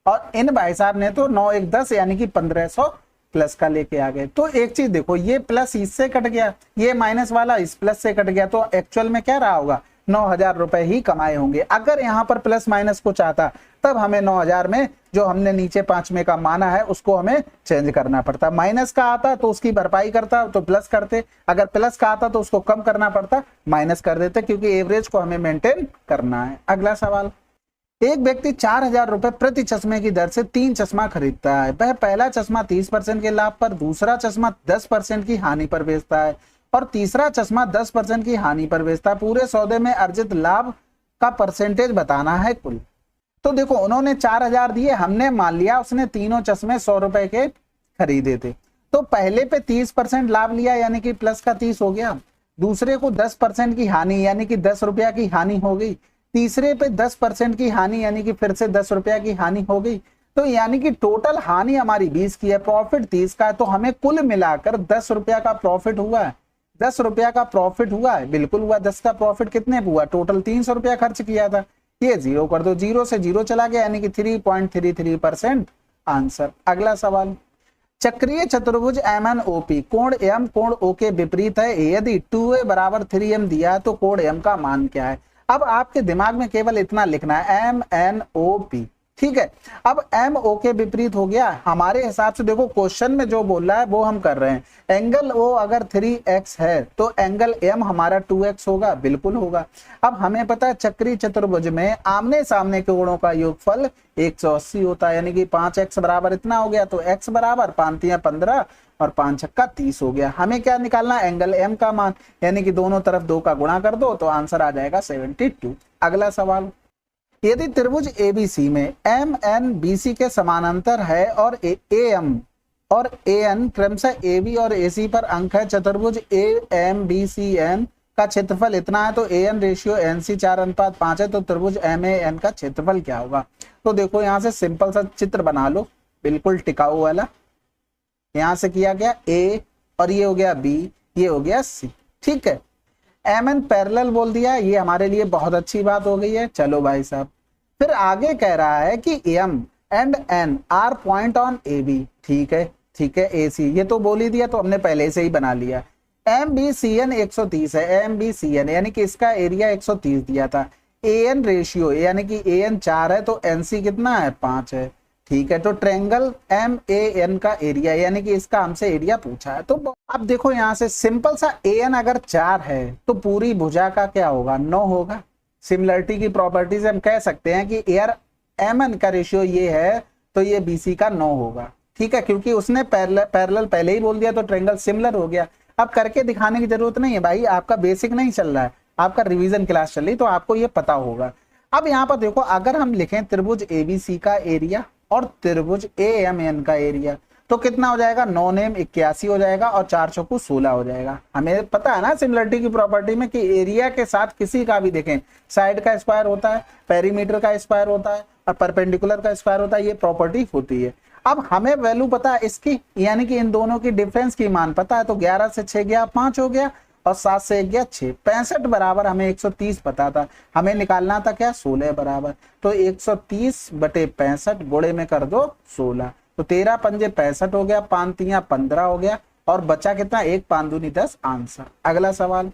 और इन भाई साहब ने तो 9 1 10 यानी कि 1,500 प्लस का लेके आ गए। तो एक चीज देखो, ये प्लस इससे कट गया, ये माइनस वाला इस प्लस से कट गया, तो एक्चुअल में क्या रहा होगा, 9,000 रुपए ही कमाए होंगे। अगर यहाँ पर प्लस माइनस कुछ आता तब हमें 9,000 में जो हमने नीचे 5 में का माना है उसको हमें चेंज करना पड़ता। माइनस का आता तो उसकी भरपाई करता तो प्लस करते, अगर प्लस का आता तो उसको कम करना पड़ता, माइनस कर देते, क्योंकि एवरेज को हमें मेंटेन करना है। अगला सवाल, एक व्यक्ति 4,000 रुपए प्रति चश्मे की दर से 3 चश्मा खरीदता है। वह पहला चश्मा 30% के लाभ पर, दूसरा चश्मा 10% की हानि पर बेचता है और तीसरा चश्मा 10% की हानि पर बेचता है। पूरे सौदे में अर्जित लाभ का परसेंटेज बताना है कुल। तो देखो उन्होंने 4,000 दिए, हमने मान लिया उसने तीनों चश्मे 100 रुपए के खरीदे थे, तो पहले पे 30% लाभ लिया यानी कि प्लस का 30 हो गया, दूसरे को 10% की हानि यानी कि 10 रुपया की हानि हो गई, तीसरे पे 10% की हानि यानी कि फिर से 10 रुपया की हानि हो गई। तो यानी कि टोटल हानि हमारी 20 की है, प्रॉफिट 30 का है, तो हमें कुल मिलाकर 10 रुपया का प्रॉफिट हुआ है। 10 रुपया का प्रॉफिट हुआ है, बिल्कुल हुआ। 10 का प्रॉफिट कितने हुआ, टोटल 300 रुपया खर्च किया था, ये जीरो कर दो, जीरो से जीरो चला गया यानी कि 3.33% आंसर। अगला सवाल, चक्रीय चतुर्भुज MNOP कोण M कोण O के विपरीत है। यदि 2A बराबर 3M दिया है तो कोण M का मान क्या है। अब आपके दिमाग में केवल इतना लिखना है MNOP, ठीक है। अब MO के विपरीत हो गया हमारे हिसाब से। देखो क्वेश्चन में जो बोल रहा है वो हम कर रहे हैं। एंगल O अगर 3x है तो एंगल M हमारा 2x होगा, बिल्कुल होगा। अब हमें पता है चक्रीय चतुर्भुज में आमने सामने के कोणों का योगफल 180 होता है, यानी कि 5x बराबर इतना हो गया, तो x बराबर 5 × 15 और 5 × 30 हो गया। हमें क्या निकालना है, एंगल M का मान, यानी कि दोनों तरफ 2 का गुणा कर दो तो आंसर आ जाएगा 72। अगला सवाल, यदि त्रिभुज ABC में MNBC के समानांतर है और AM और AN क्रमशः AB और AC पर अंक है, चतुर्भुज AMBCN का क्षेत्रफल इतना है, तो AN रेशियो NC 4:5 है, तो त्रिभुज MAN का क्षेत्रफल क्या होगा। तो देखो यहाँ से सिंपल सा चित्र बना लो, बिल्कुल टिकाऊ वाला। यहाँ से किया गया A और ये हो गया B, ये हो गया C, ठीक है। MN पैरेलल बोल दिया, ये हमारे लिए बहुत अच्छी बात हो गई है। चलो भाई साहब, फिर आगे कह रहा है कि M and N are point on AB, ठीक है, ठीक है। AC ये तो बोल ही दिया, तो हमने पहले से ही बना लिया। MBCN 130 है, MBCN यानी कि इसका एरिया 130 दिया था। AN रेशियो यानी कि AN 4 है, तो NC कितना है, 5 है, ठीक है। तो ट्रायंगल MAN का एरिया यानी कि इसका हमसे एरिया पूछा है। तो अब देखो यहाँ से सिंपल सा, AN अगर 4 है तो पूरी भुजा का क्या होगा, 9 होगा। सिमिलरिटी की प्रॉपर्टी से हम कह सकते हैं कि एयर MN का रेशियो ये है तो ये BC का 9 होगा, ठीक है, क्योंकि उसने पैरेलल पहले ही बोल दिया, तो ट्रायंगल सिमिलर हो गया। अब करके दिखाने की जरूरत नहीं है भाई, आपका बेसिक नहीं चल रहा है, आपका रिवीजन क्लास चल रही, तो आपको ये पता होगा। अब यहाँ पर देखो, अगर हम लिखें त्रिभुज ABC का एरिया और त्रिभुज AMN का एरिया, तो कितना हो जाएगा, 9 नेम 81 हो जाएगा और 4 चौकू 16 हो जाएगा। हमें पता है ना सिमिलरिटी की प्रॉपर्टी में कि एरिया के साथ किसी का भी देखें, साइड का स्क्वायर होता है, पेरीमीटर का स्क्वायर होता है और परपेंडिकुलर का स्क्वायर होता है, ये प्रॉपर्टी होती है। अब हमें वैल्यू पता है इसकी, यानी कि इन दोनों की डिफरेंस की मान पता है, तो 11 से 6 गया 5 हो गया और 7 से 1 गया 6, 65 बराबर हमें 130 पता था, हमें निकालना था क्या, 16 बराबर। तो 130/65 गुणे में कर दो 16, तो 13 पंजे 65 हो गया, 5 तियां 15 हो गया और बचा कितना, 1 5 दूनी 10 आंसर। अगला सवाल,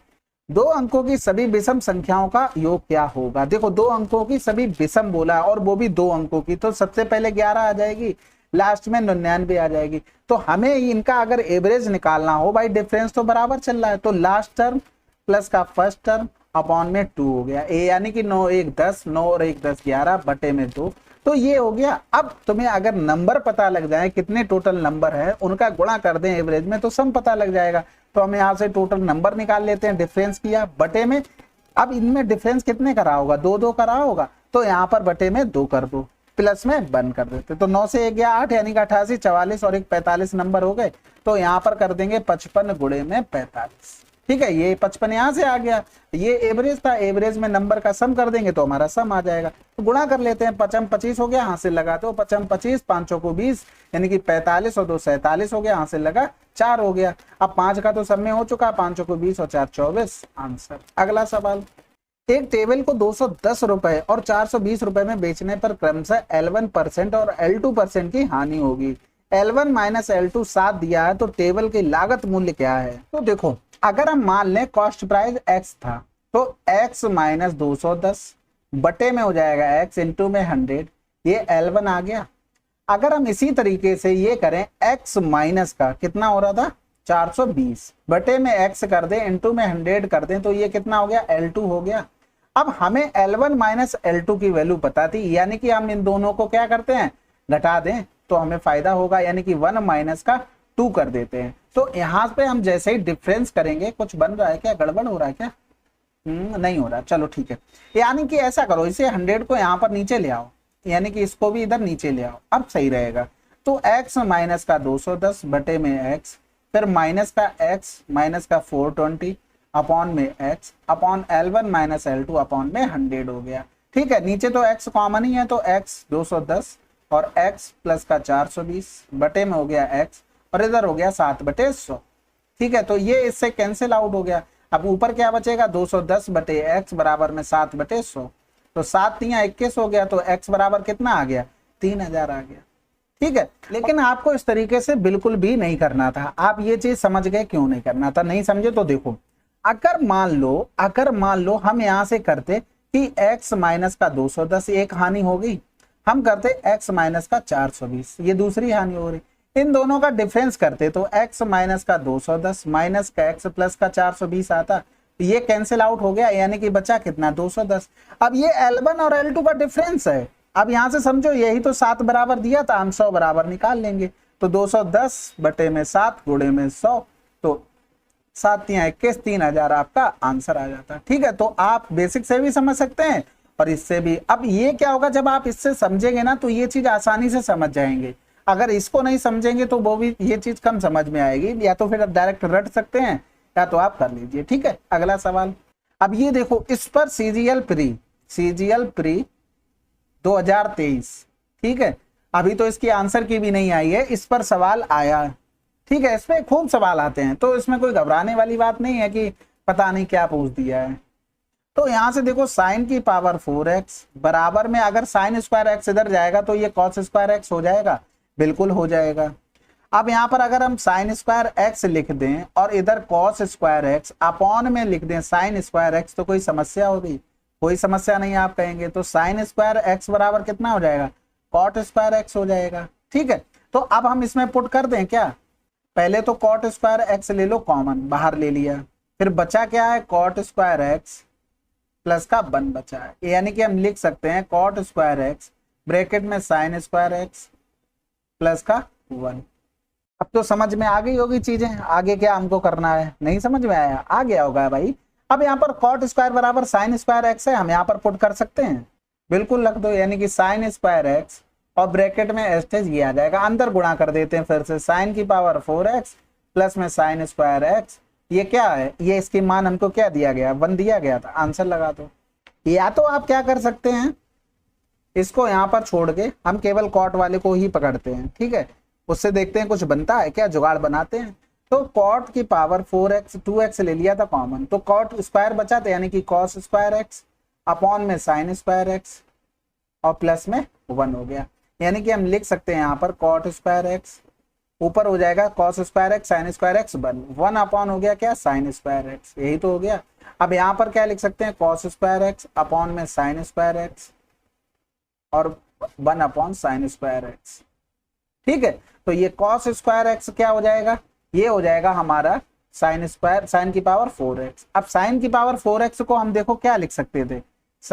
2 अंकों की सभी विषम संख्याओं का योग क्या होगा। देखो 2 अंकों की सभी विषम बोला और वो भी 2 अंकों की, तो सबसे पहले 11 आ जाएगी, लास्ट में 99 आ जाएगी। तो हमें इनका अगर एवरेज निकालना हो भाई, डिफरेंस तो बराबर चल रहा है, तो लास्ट टर्म प्लस का फर्स्ट टर्म अपॉन में 2 हो गया, यानी कि 9 1 10, 9 और 1 10 11 बटे में 2, तो ये हो गया। अब तुम्हें अगर नंबर पता लग जाए कितने टोटल नंबर है, उनका गुणा कर दें एवरेज में तो सम पता लग जाएगा। तो हम यहाँ से टोटल नंबर निकाल लेते हैं, डिफरेंस किया बटे में। अब इनमें डिफरेंस कितने करा होगा, 2 2 करा होगा, तो यहाँ पर बटे में 2 कर दो, प्लस में 1 कर देते, तो 9 से 1 गया 8, यानी कि 88, 44 और 1 45 नंबर हो गए। तो यहाँ पर कर देंगे 55 गुणे में 45, ठीक है। ये 55 यहाँ से आ गया, ये एवरेज था, एवरेज में नंबर का सम कर देंगे तो हमारा सम आ जाएगा। तो गुणा कर लेते हैं, 55 25 हो गया, यहाँ से लगा तो 55 25, 5 को 20 यानी कि 45 और 2 47 हो गया, यहाँ से लगा 4 हो गया। अब 5 का तो सब में हो चुका, 5 को 20 और 4 24 आंसर। अगला सवाल, एक टेबल को 210 रुपए और 420 रुपए में बेचने पर क्रमशः L1% और L2% की हानि होगी। L1 माइनस L2 7 दिया है, तो टेबल की लागत मूल्य क्या है। तो देखो अगर हम मान लें कॉस्ट प्राइस X था तो x माइनस 210 बटे में हो जाएगा x इंटू में 100, ये L1 आ गया। अगर हम इसी तरीके से ये करें x माइनस का कितना हो रहा था 420 बटे में x कर दें इंटू में 100 कर दें तो ये कितना हो गया L2 हो गया। अब हमें L1 माइनस L2 की वैल्यू पता थी, यानी कि हम इन दोनों को क्या करते हैं घटा दें तो हमें फायदा होगा, यानी कि 1 माइनस का 2 कर देते हैं। तो यहाँ पे हम जैसे ही डिफरेंस करेंगे, कुछ बन रहा है क्या, गड़बड़ हो रहा है क्या? नहीं हो रहा, चलो ठीक है। यानी कि ऐसा करो, इसे 100 को यहाँ पर नीचे ले आओ, यानी कि इसको भी इधर नीचे ले आओ, अब सही रहेगा। तो x माइनस का 210 बटे में x, फिर माइनस का x माइनस का 420 अपॉन में x upon L1 minus L2 upon में 100 हो गया। ठीक है, नीचे तो x कॉमन ही है तो x 210 और x प्लस का 420 बटे में हो गया x और इधर हो गया 7 बटे 100। ठीक है, तो ये इससे कैंसिल आउट हो गया। अब ऊपर क्या बचेगा 210 बटे x बराबर में 7 बटे 100, तो 7 तिया 21 हो गया, तो x बराबर कितना आ गया 3000 आ गया। ठीक है, लेकिन आपको इस तरीके से बिल्कुल भी नहीं करना था। आप ये चीज समझ गए क्यों नहीं करना था? नहीं समझे तो देखो, अगर मान लो हम यहां से करते कि x माइनस का 210 एक हानि हो गई, हम करते x माइनस का 420 ये दूसरी हानि हो रही, इन दोनों का डिफरेंस करते तो x माइनस का 210 माइनस का x प्लस का 420 आता, ये कैंसिल आउट हो गया, यानी कि बचा कितना 210। अब ये L1 और L2 का डिफरेंस है। अब यहां से समझो यही तो 7 बराबर दिया था, हम 100 बराबर निकाल लेंगे, तो 210 बटे में 7 गुणे में 100, तो 7 तिया 21 3000 आपका आंसर आ जाता। ठीक है, तो आप बेसिक से भी समझ सकते हैं और इससे भी। अब ये क्या होगा, जब आप इससे समझेंगे ना तो ये चीज आसानी से समझ जाएंगे। अगर इसको नहीं समझेंगे तो वो भी ये चीज कम समझ में आएगी, या तो फिर आप डायरेक्ट रट सकते हैं या तो आप कर लीजिए। ठीक है, अगला सवाल। अब ये देखो, इस पर सीजीएल प्री 2023, ठीक है, अभी तो इसकी आंसर की भी नहीं आई है, इस पर सवाल आया। ठीक है, इसमें खूब सवाल आते हैं, तो इसमें कोई घबराने वाली बात नहीं है कि पता नहीं क्या पूछ दिया है। तो यहां से देखो साइन की पावर 4x बराबर में, अगर साइन स्क्वायर एक्स इधर जाएगा तो ये कॉस स्क्वायर एक्स हो जाएगा, बिल्कुल हो जाएगा। अब यहाँ पर अगर हम साइन स्क्वायर एक्स लिख दें और इधर कॉस स्क्वायर एक्स अपॉन में लिख दें साइन स्क्वायर एक्स, तो कोई समस्या होगी? कोई समस्या नहीं आप कहेंगे। तो साइन स्क्वायर एक्स बराबर कितना हो जाएगा कॉट स्क्वायर एक्स हो जाएगा। ठीक है, तो अब हम इसमें पुट कर दें क्या, पहले तो कॉट स्क्वायर एक्स ले लो कॉमन, बाहर ले लिया, फिर बचा क्या है कॉट स्क्वायर एक्स प्लस का 1 बचा है, यानी कि हम लिख सकते हैं कॉट स्क्वायर एक्स ब्रैकेट में साइन स्क्वायर एक्स प्लस का 1। अब तो समझ में आ गई होगी चीजें, आगे क्या हमको करना है, नहीं समझ में आया? आ गया होगा भाई। अब यहाँ पर कॉट स्क्वायर बराबर साइन स्क्वायर एक्स है, हम यहाँ पर पुट कर सकते हैं, बिल्कुल रख दो, यानी कि साइन स्क्वायर एक्स और ब्रैकेट में एस्टेज ये आ जाएगा, अंदर गुणा कर देते हैं फिर से, साइन की पावर 4x प्लस में साइन स्क्वायर एक्स, ये क्या है, ये इसकी मान हमको क्या दिया गया 1 दिया गया था, आंसर लगा दो। या तो आप क्या कर सकते हैं, इसको यहाँ पर छोड़ के हम केवल कॉट वाले को ही पकड़ते हैं। ठीक है, उससे देखते हैं कुछ बनता है क्या, जुगाड़ बनाते हैं। तो कॉट की पावर 4x 2x ले लिया था कॉमन, तो कॉट स्क्वायर बचा था, यानी कि कॉस स्क्वायर एक्स अपॉन में साइन स्क्वायर एक्स और प्लस में 1 हो गया, यानी कि हम लिख सकते हैं यहाँ पर कॉट स्क्वायर एक्स ऊपर हो जाएगा cos square x sine square x 1 upon हो गया क्या साइन स्क्वायर एक्स, यही तो हो गया। अब यहाँ पर क्या लिख सकते हैं कॉस स्क्वायर एक्स अपॉन में साइन स्क्वायर एक्स और 1 अपॉन साइन स्क्वायर एक्स। ठीक है, तो ये कॉस स्क्वायर एक्स क्या हो जाएगा, ये हो जाएगा हमारा साइन स्क्वायर साइन की पावर 4x। अब साइन की पावर 4x को हम देखो क्या लिख सकते थे,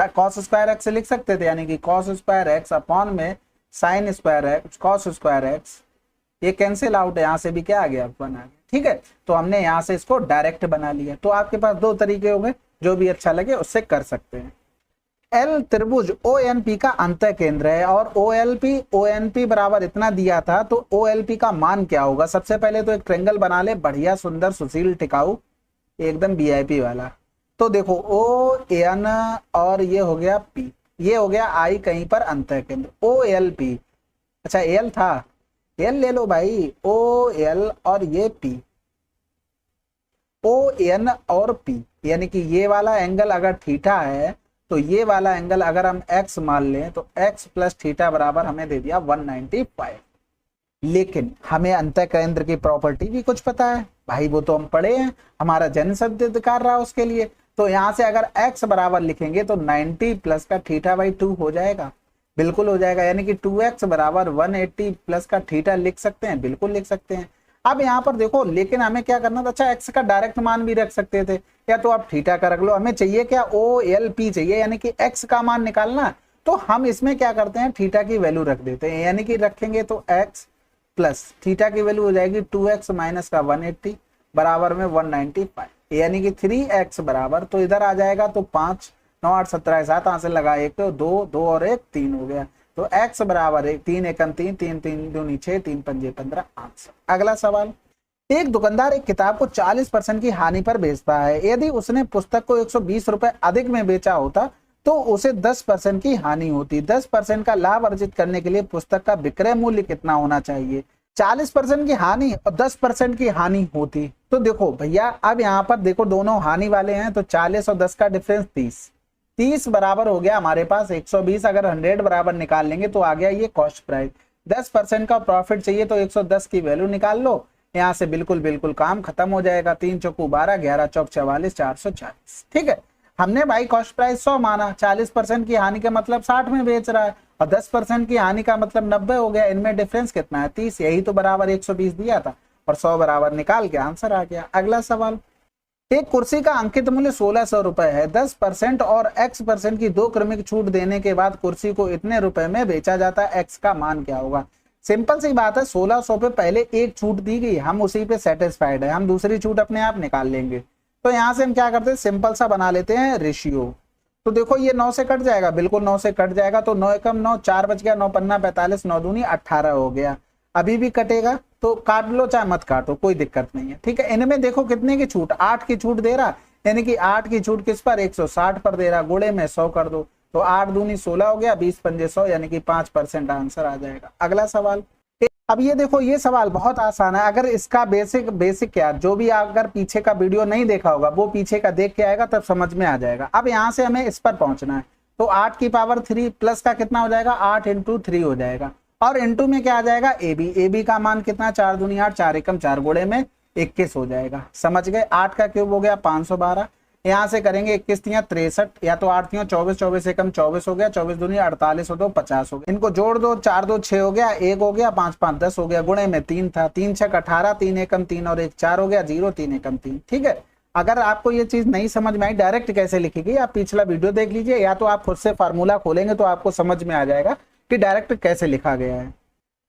कॉस स्क्वायर एक्स लिख सकते थे, यानी कि कॉस स्क्वायर एक्स अपॉन में sine square x cos square x, ये कैंसिल आउट, यहाँ से भी क्या आ गया 1 आ गया। ठीक है, तो हमने यहाँ से इसको डायरेक्ट बना लिया। तो आपके पास 2 तरीके होंगे, जो भी अच्छा लगे उससे कर सकते हैं। एल त्रिभुज ONP का अंत केंद्र है और ONP बराबर इतना दिया था, तो OLP का मान क्या होगा। सबसे पहले तो एक ट्रायंगल बना ले, बढ़िया सुंदर सुशील टिकाऊ एकदम VIP वाला। तो देखो ON और ये हो गया P, ये हो गया I कहीं पर अंत केंद्र OLP, अच्छा L था, L ले लो भाई, OL और ये P, ON और P, यानी कि ये वाला एंगल अगर थीटा है तो ये वाला एंगल अगर हम x मान लें तो x प्लस थीटा बराबर हमें दे दिया 195। लेकिन हमें अंतः केंद्र की प्रॉपर्टी भी कुछ पता है भाई, वो तो हम पढ़े हैं, हमारा जन्म सिद्ध अधिकार रहा उसके लिए। तो यहाँ से अगर x बराबर लिखेंगे तो 90 प्लस का थीटा बाई 2 हो जाएगा, बिल्कुल हो जाएगा। यानी कि 2x बराबर 180 प्लस का थीटा लिख सकते हैं, बिल्कुल लिख सकते हैं। अब यहाँ पर देखो, लेकिन हमें क्या करना था, अच्छा x का डायरेक्ट मान भी रख सकते थे, या तो आप थीटा का रख लो। हमें चाहिए क्या, OLP चाहिए, यानी कि x का मान निकालना। तो हम इसमें क्या करते हैं, थीटा की वैल्यू रख देते हैं, यानी कि रखेंगे तो x प्लस थीटा की वैल्यू हो जाएगी 2x माइनस का 180 बराबर में 195, यानी कि 3x बराबर, तो इधर आ जाएगा तो 5 9 8 17 7 हाथ से लगा, एक तो 2 2 और 1 3 हो गया। तो x बराबर 1 3 एकम 3 3 3 दूनी 6 3 पंजे 15 आंसर। अगला सवाल, एक दुकानदार एक किताब को 40% की हानि पर बेचता है। यदि उसने पुस्तक को 120 रुपए अधिक में बेचा होता तो उसे 10% की हानि होती। 10% का लाभ अर्जित करने के लिए पुस्तक का विक्रय मूल्य कितना होना चाहिए। 40% की हानि और 10% की हानि होती, तो देखो भैया, अब यहाँ पर देखो दोनों हानि वाले हैं, तो 40 और 10 का डिफरेंस 30 बराबर हो गया हमारे पास 120। अगर 100 बराबर निकाल लेंगे तो आ गया ये कॉस्ट प्राइस। 10% का प्रॉफिट चाहिए तो 110 की वैल्यू निकाल लो, यहाँ से बिल्कुल काम खत्म हो जाएगा। 3 चौकू 12, 11 चौक 44, 440। ठीक है, हमने भाई कॉस्ट प्राइस 100 माना, 40% की हानि का मतलब 60 में बेच रहा है, और 10% की हानि का मतलब 90 हो गया। इनमें डिफरेंस कितना है, 30, यही तो बराबर 120 दिया था, और 100 बराबर निकाल के आंसर आ गया। अगला सवाल, एक कुर्सी का अंकित मूल्य 1600 रुपए है। 10% और x% की 2 क्रमिक छूट देने के बाद कुर्सी को इतने रुपए में बेचा जाता है, x का मान क्या होगा। सिंपल सी बात है, 1600 पे पहले एक छूट दी गई, हम उसी पे सेटिस्फाइड है, हम दूसरी छूट अपने आप निकाल लेंगे। तो यहां से हम क्या करते हैं, सिंपल सा बना लेते हैं रेशियो। तो देखो ये 9 से कट जाएगा, बिल्कुल 9 से कट जाएगा, तो 9 एकम 9, 4 बच गया, 9 पन्ना 45, 9 दूनी 18 हो गया। अभी भी कटेगा तो काट लो चाहे मत काटो, कोई दिक्कत नहीं है। ठीक है, इनमें देखो कितने की छूट, 8 की छूट दे रहा, यानी कि 8 की छूट किस पर, 160 पर दे रहा, गुणे में 100 कर दो, तो 8 दूनी 16 हो गया, 20 पंजे 100, यानी कि 5% आंसर आ जाएगा। अगला सवाल, अब ये देखो, ये सवाल बहुत आसान है। अगर इसका बेसिक क्या, जो भी अगर पीछे का वीडियो नहीं देखा होगा वो पीछे का देख के आएगा, तब समझ में आ जाएगा। अब यहाँ से हमें इस पर पहुंचना है, तो 8 की पावर 3 प्लस का कितना हो जाएगा, 8 इंटू 3 हो जाएगा, और इंटू में क्या आ जाएगा, AB का मान कितना, 4 दूनी 8, 4 एकम 4, गुणे में 21 हो जाएगा। समझ गए, 8 का क्यूब हो गया 512, यहाँ से करेंगे 21 तियां 63, या तो 8 तियां 24, 24 एकम 24 हो गया, 24 दूनी 48 हो, 50 हो गया। इनको जोड़ दो, 4 2 6 हो गया, 1 हो गया, 5 5 10 हो गया, गुणे में 3 था, 3 6 18, 3 एकम 3 और 1 4 हो गया, 0 3 एकम 3। ठीक है, अगर आपको ये चीज नहीं समझ में आई डायरेक्ट कैसे लिखेगी, आप पिछला वीडियो देख लीजिए, या तो आप खुद से फार्मूला खोलेंगे तो आपको समझ में आ जाएगा कि डायरेक्ट कैसे लिखा गया है।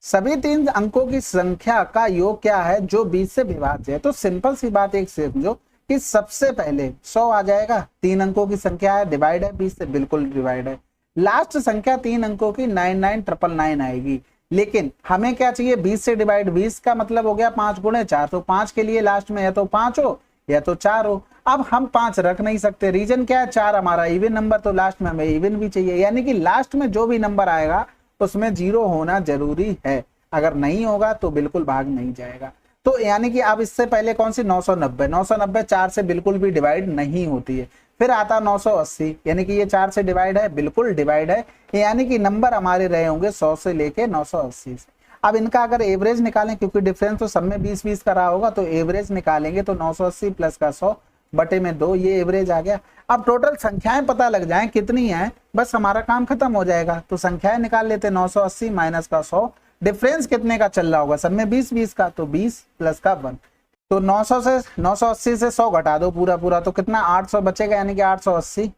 सभी 3 अंकों की संख्या का योग क्या है जो 20 से विभाज्य है। तो सिंपल सी बात एक समझो कि सबसे पहले 100 आ जाएगा, 3 अंकों की संख्या है, डिवाइड है 20 से, बिल्कुल डिवाइड है। लास्ट संख्या 3 अंकों की 99999 आएगी, लेकिन हमें क्या चाहिए, 20 से डिवाइड, 20 का मतलब हो गया 5 गुणे 4, तो 5 के लिए लास्ट में या तो 5 हो या तो 4 हो। अब हम 5 रख नहीं सकते, रीजन क्या है, 4 हमारा इवन नंबर, तो लास्ट में हमें इवन भी चाहिए, यानी कि लास्ट में जो भी नंबर आएगा उसमें 0 होना जरूरी है, अगर नहीं होगा तो बिल्कुल भाग नहीं जाएगा। तो यानी कि अब इससे पहले कौन सी, 990 4 से बिल्कुल भी डिवाइड नहीं होती है। फिर आता 980, यानी कि ये 4 से डिवाइड है, बिल्कुल डिवाइड है, यानी कि नंबर हमारे रहे होंगे 100 से लेके 980 से। अब इनका अगर एवरेज निकालें, क्योंकि डिफरेंस तो सब में 20-20 का रहा होगा, तो एवरेज निकालेंगे तो 980 प्लस का 100 बटे में 2, ये एवरेज आ गया। अब टोटल संख्याएं पता लग जाएं कितनी हैं, बस हमारा काम खत्म हो जाएगा। तो संख्याएं निकाल लेते, 980 माइनस का 100, डिफरेंस कितने का चल रहा होगा, सब में 20-20 का, तो 20 प्लस का 1, तो 980 से 100 घटा दो पूरा, तो कितना 800 बचेगा, यानी कि 880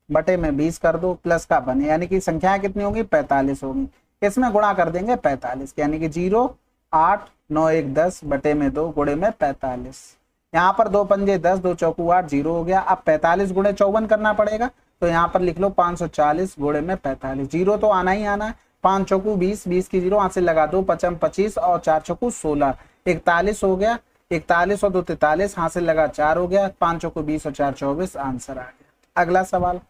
बटे में 20 कर दो, प्लस का 1, यानी कि संख्याएं कितनी होगी, 45 होगी। इसमें गुणा कर देंगे 45, यानी कि 0 8 9 1 10 बटे में 2 गुणे में 45। यहाँ पर 2 पंजे 10, 2 चौकू 8, 0 हो गया। अब 45 गुणे 54 करना पड़ेगा, तो यहाँ पर लिख लो 540 गुणे में 45, 0 तो आना ही आना है। 5 चौकू 20, 20 की 0 हाथ से लगा दो, 5 25 और 4 चौकू 16, 41 हो गया, 41 और 2 43, हाथ से लगा 4 हो गया, 5 चौकू 20 और 4 24, आंसर आ गया। अगला सवाल,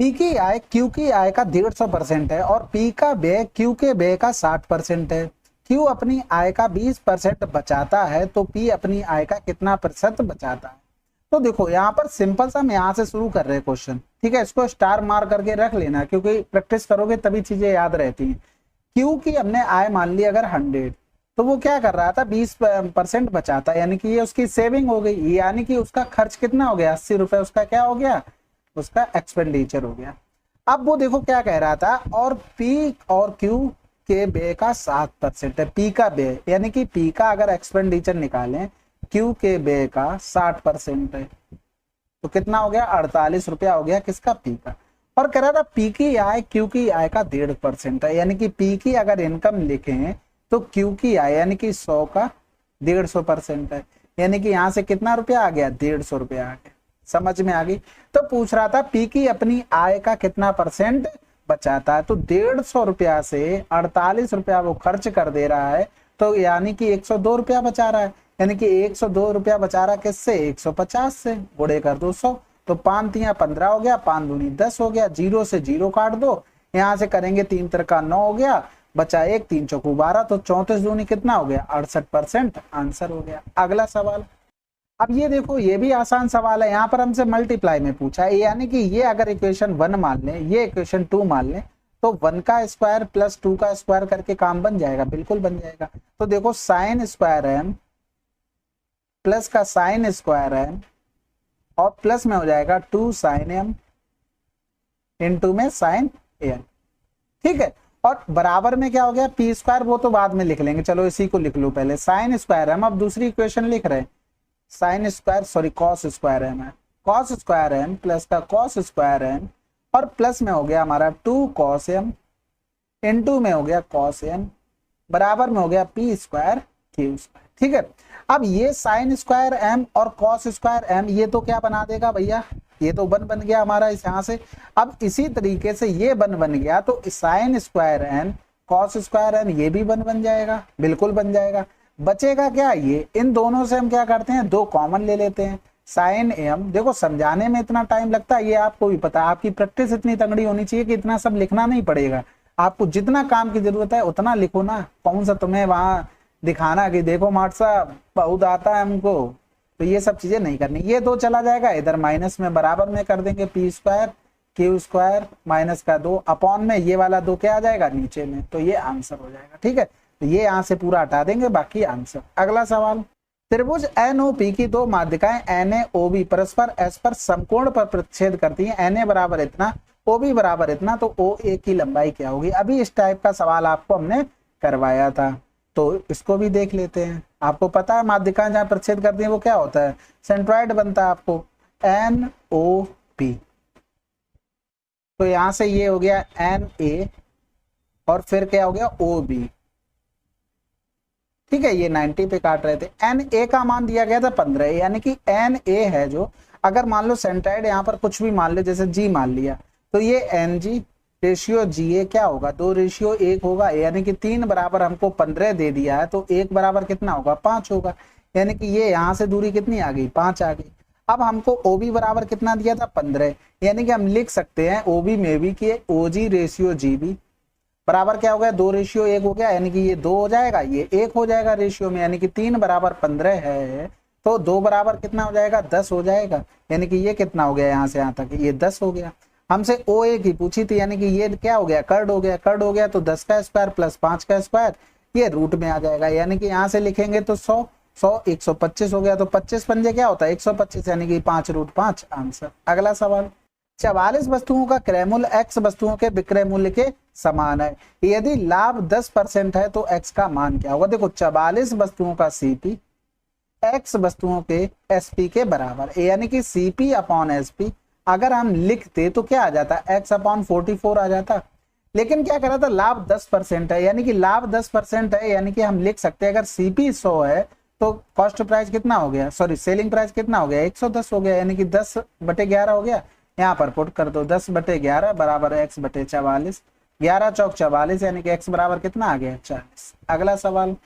पी की आय क्यू की आय का 150% है और पी का व्यय क्यू के व्यय का 60% है। क्यू अपनी आय का 20% बचाता है, तो पी अपनी आय का कितना प्रतिशत बचाता है। तो देखो यहाँ पर सिंपल सा हम यहाँ से शुरू कर रहे हैं क्वेश्चन, ठीक है, इसको स्टार मार करके रख लेना, क्योंकि प्रैक्टिस करोगे तभी चीजें याद रहती हैं। क्यू की हमने आय मान ली अगर 100, तो वो क्या कर रहा था, 20% बचाता, यानी कि ये उसकी सेविंग हो गई, यानी कि उसका खर्च कितना हो गया, 80 रुपए उसका क्या हो गया, उसका एक्सपेंडिचर हो गया। अब वो देखो क्या कह रहा था, और पी और क्यू के व्यय का 7% है, पी का व्यय, यानी कि पी का अगर एक्सपेंडिचर निकालें, क्यू के व्यय का 60% है, तो कितना हो गया, 48 रुपया हो गया किसका, पी का। और कह रहा था पी की आय क्यू की आय का 1.5% है, यानी कि पी की अगर इनकम लिखें तो क्यू की आय यानी कि 100 का 150% है, यानी कि यहां से कितना रुपया आ गया, 150 रुपया आ गया। समझ में आ गई। तो पूछ रहा था पी की अपनी आय का कितना परसेंट बचाता है, तो 150 रुपया से 48 रुपया वो खर्च कर दे रहा है, तो यानी कि 102 रुपया बचा रहा है, यानी कि 102 रुपया बचा रहा किससे, 150 से, गुणे कर दो 100, तो 5 तिया 15 हो गया, 5 दूनी 10 हो गया, 0 से 0 काट दो, यहां से करेंगे 3 तिरका 9 हो गया, बचा 1, 3 चौकू 12, तो 34 दूनी कितना हो गया, 68% आंसर हो गया। अगला सवाल, अब ये देखो ये भी आसान सवाल है, यहाँ पर हमसे मल्टीप्लाई में पूछा है, यानी कि ये अगर इक्वेशन 1 मान लें, ये इक्वेशन 2 मान लें, तो 1 का स्क्वायर प्लस 2 का स्क्वायर करके काम बन जाएगा, बिल्कुल बन जाएगा। तो देखो साइन स्क्वायर एम प्लस का साइन स्क्वायर एम और प्लस में हो जाएगा 2 साइन एम इंटू में साइन एम, ठीक है। और बराबर में क्या हो गया, पी स्क्वायर, वो तो बाद में लिख लेंगे, चलो इसी को लिख लो पहले, साइन स्क्वायर एम, अब दूसरी इक्वेशन लिख रहे हैं, sine square sorry cos square m है, कॉस स्क्वायर एम प्लस का कॉस स्क्वायर एम और प्लस में हो गया हमारा 2 कॉस एम इंटू में हो गया कॉस एम, बराबर में हो गया पी स्क्वायर क्यू स्क्वायर, ठीक है। अब ये साइन स्क्वायर एम और कॉस स्क्वायर एम ये तो क्या बना देगा भैया, ये तो 1 बन गया हमारा इस यहां से। अब इसी तरीके से ये 1 बन गया, तो sine square n cos square n ये भी 1 बन जाएगा, बिल्कुल बन जाएगा। बचेगा क्या, ये इन दोनों से हम क्या करते हैं, 2 कॉमन ले लेते हैं, साइन एम, देखो समझाने में इतना टाइम लगता है ये आपको भी पता है, आपकी प्रैक्टिस इतनी तगड़ी होनी चाहिए कि इतना सब लिखना नहीं पड़ेगा, आपको जितना काम की जरूरत है उतना लिखो ना, कौन सा तुम्हें वहां दिखाना कि देखो मार्ट साहब बहुत आता है हमको, तो ये सब चीजें नहीं करनी। ये 2 चला जाएगा इधर, माइनस में बराबर में कर देंगे P square Q square minus का 2 अपॉन में ये वाला 2 क्या आ जाएगा नीचे में, तो ये आंसर हो जाएगा, ठीक है। तो ये यहां से पूरा हटा देंगे, बाकी आंसर। अगला सवाल, त्रिभुज NOP की 2 माध्यिकाएं NAOB परस्पर एस पर समकोण पर प्रतिच्छेद करती हैं, NA बराबर इतना OB बराबर इतना, तो OA की लंबाई क्या होगी। अभी इस टाइप का सवाल आपको हमने करवाया था, तो इसको भी देख लेते हैं। आपको पता है माध्यिकाएं जहां प्रतिच्छेद करती हैं वो क्या होता है, सेंट्रॉइड बनता है आपको NOP, तो यहां से ये हो गया NA और फिर क्या हो गया OB, ठीक है। ये 90 पे काट रहे थे, NA का मान दिया गया था 15, यानी कि NA है जो, अगर मान लो सेंट्रॉइड यहाँ पर कुछ भी मान लो, जैसे G मान लिया, तो ये NG रेशियो GA क्या होगा, 2:1 होगा, यानी कि 3 बराबर हमको 15 दे दिया है, तो 1 बराबर कितना होगा, 5 होगा, यानी कि ये यहाँ से दूरी कितनी आ गई, 5 आ गई। अब हमको OB बराबर कितना दिया था, 15, यानी कि हम लिख सकते हैं OB में भी कि OG रेशियो GB बराबर क्या हो गया, 2:1 हो गया, यानी कि ये 2 हो जाएगा, ये 1 हो जाएगा रेशियो में, यानी कि 3 बराबर 15 है, तो 2 बराबर कितना हो जाएगा, 10 हो जाएगा, यानी कि ये कितना हो गया, यहाँ से यहाँ तक ये 10 हो गया। हमसे OA की पूछी थी, यानी कि ये क्या हो गया, कर्ड हो गया, कर्ड हो गया, तो 10 का स्क्वायर प्लस 5 का स्क्वायर ये रूट में आ जाएगा, यानी कि यहाँ से लिखेंगे तो 100 125 हो गया, तो 25 पंजे क्या होता है 125, यानी कि 5√5 आंसर। अगला सवाल, 44 वस्तुओं का क्रय मूल्य x वस्तुओं के विक्रय मूल्य के समान है, यदि लाभ 10% है तो x का मान क्या होगा। देखो 44 वस्तुओं का CP x वस्तुओं के SP के बराबर, यानी कि CP अपॉन SP अगर हम लिखते तो क्या आ जाता, x अपॉन 44 आ जाता, लेकिन क्या करा था, लाभ 10% है, यानी कि लाभ 10% है, यानी कि हम लिख सकते हैं अगर CP 100 है तो कॉस्ट प्राइस कितना हो गया, सॉरी सेलिंग प्राइस कितना हो गया, 110 हो गया, यानी कि 10/11 हो गया, यहाँ पर पुट कर दो 10/11 बराबर x/44, 11 चौक 44, यानी कि x बराबर कितना आ गया 40। अगला सवाल,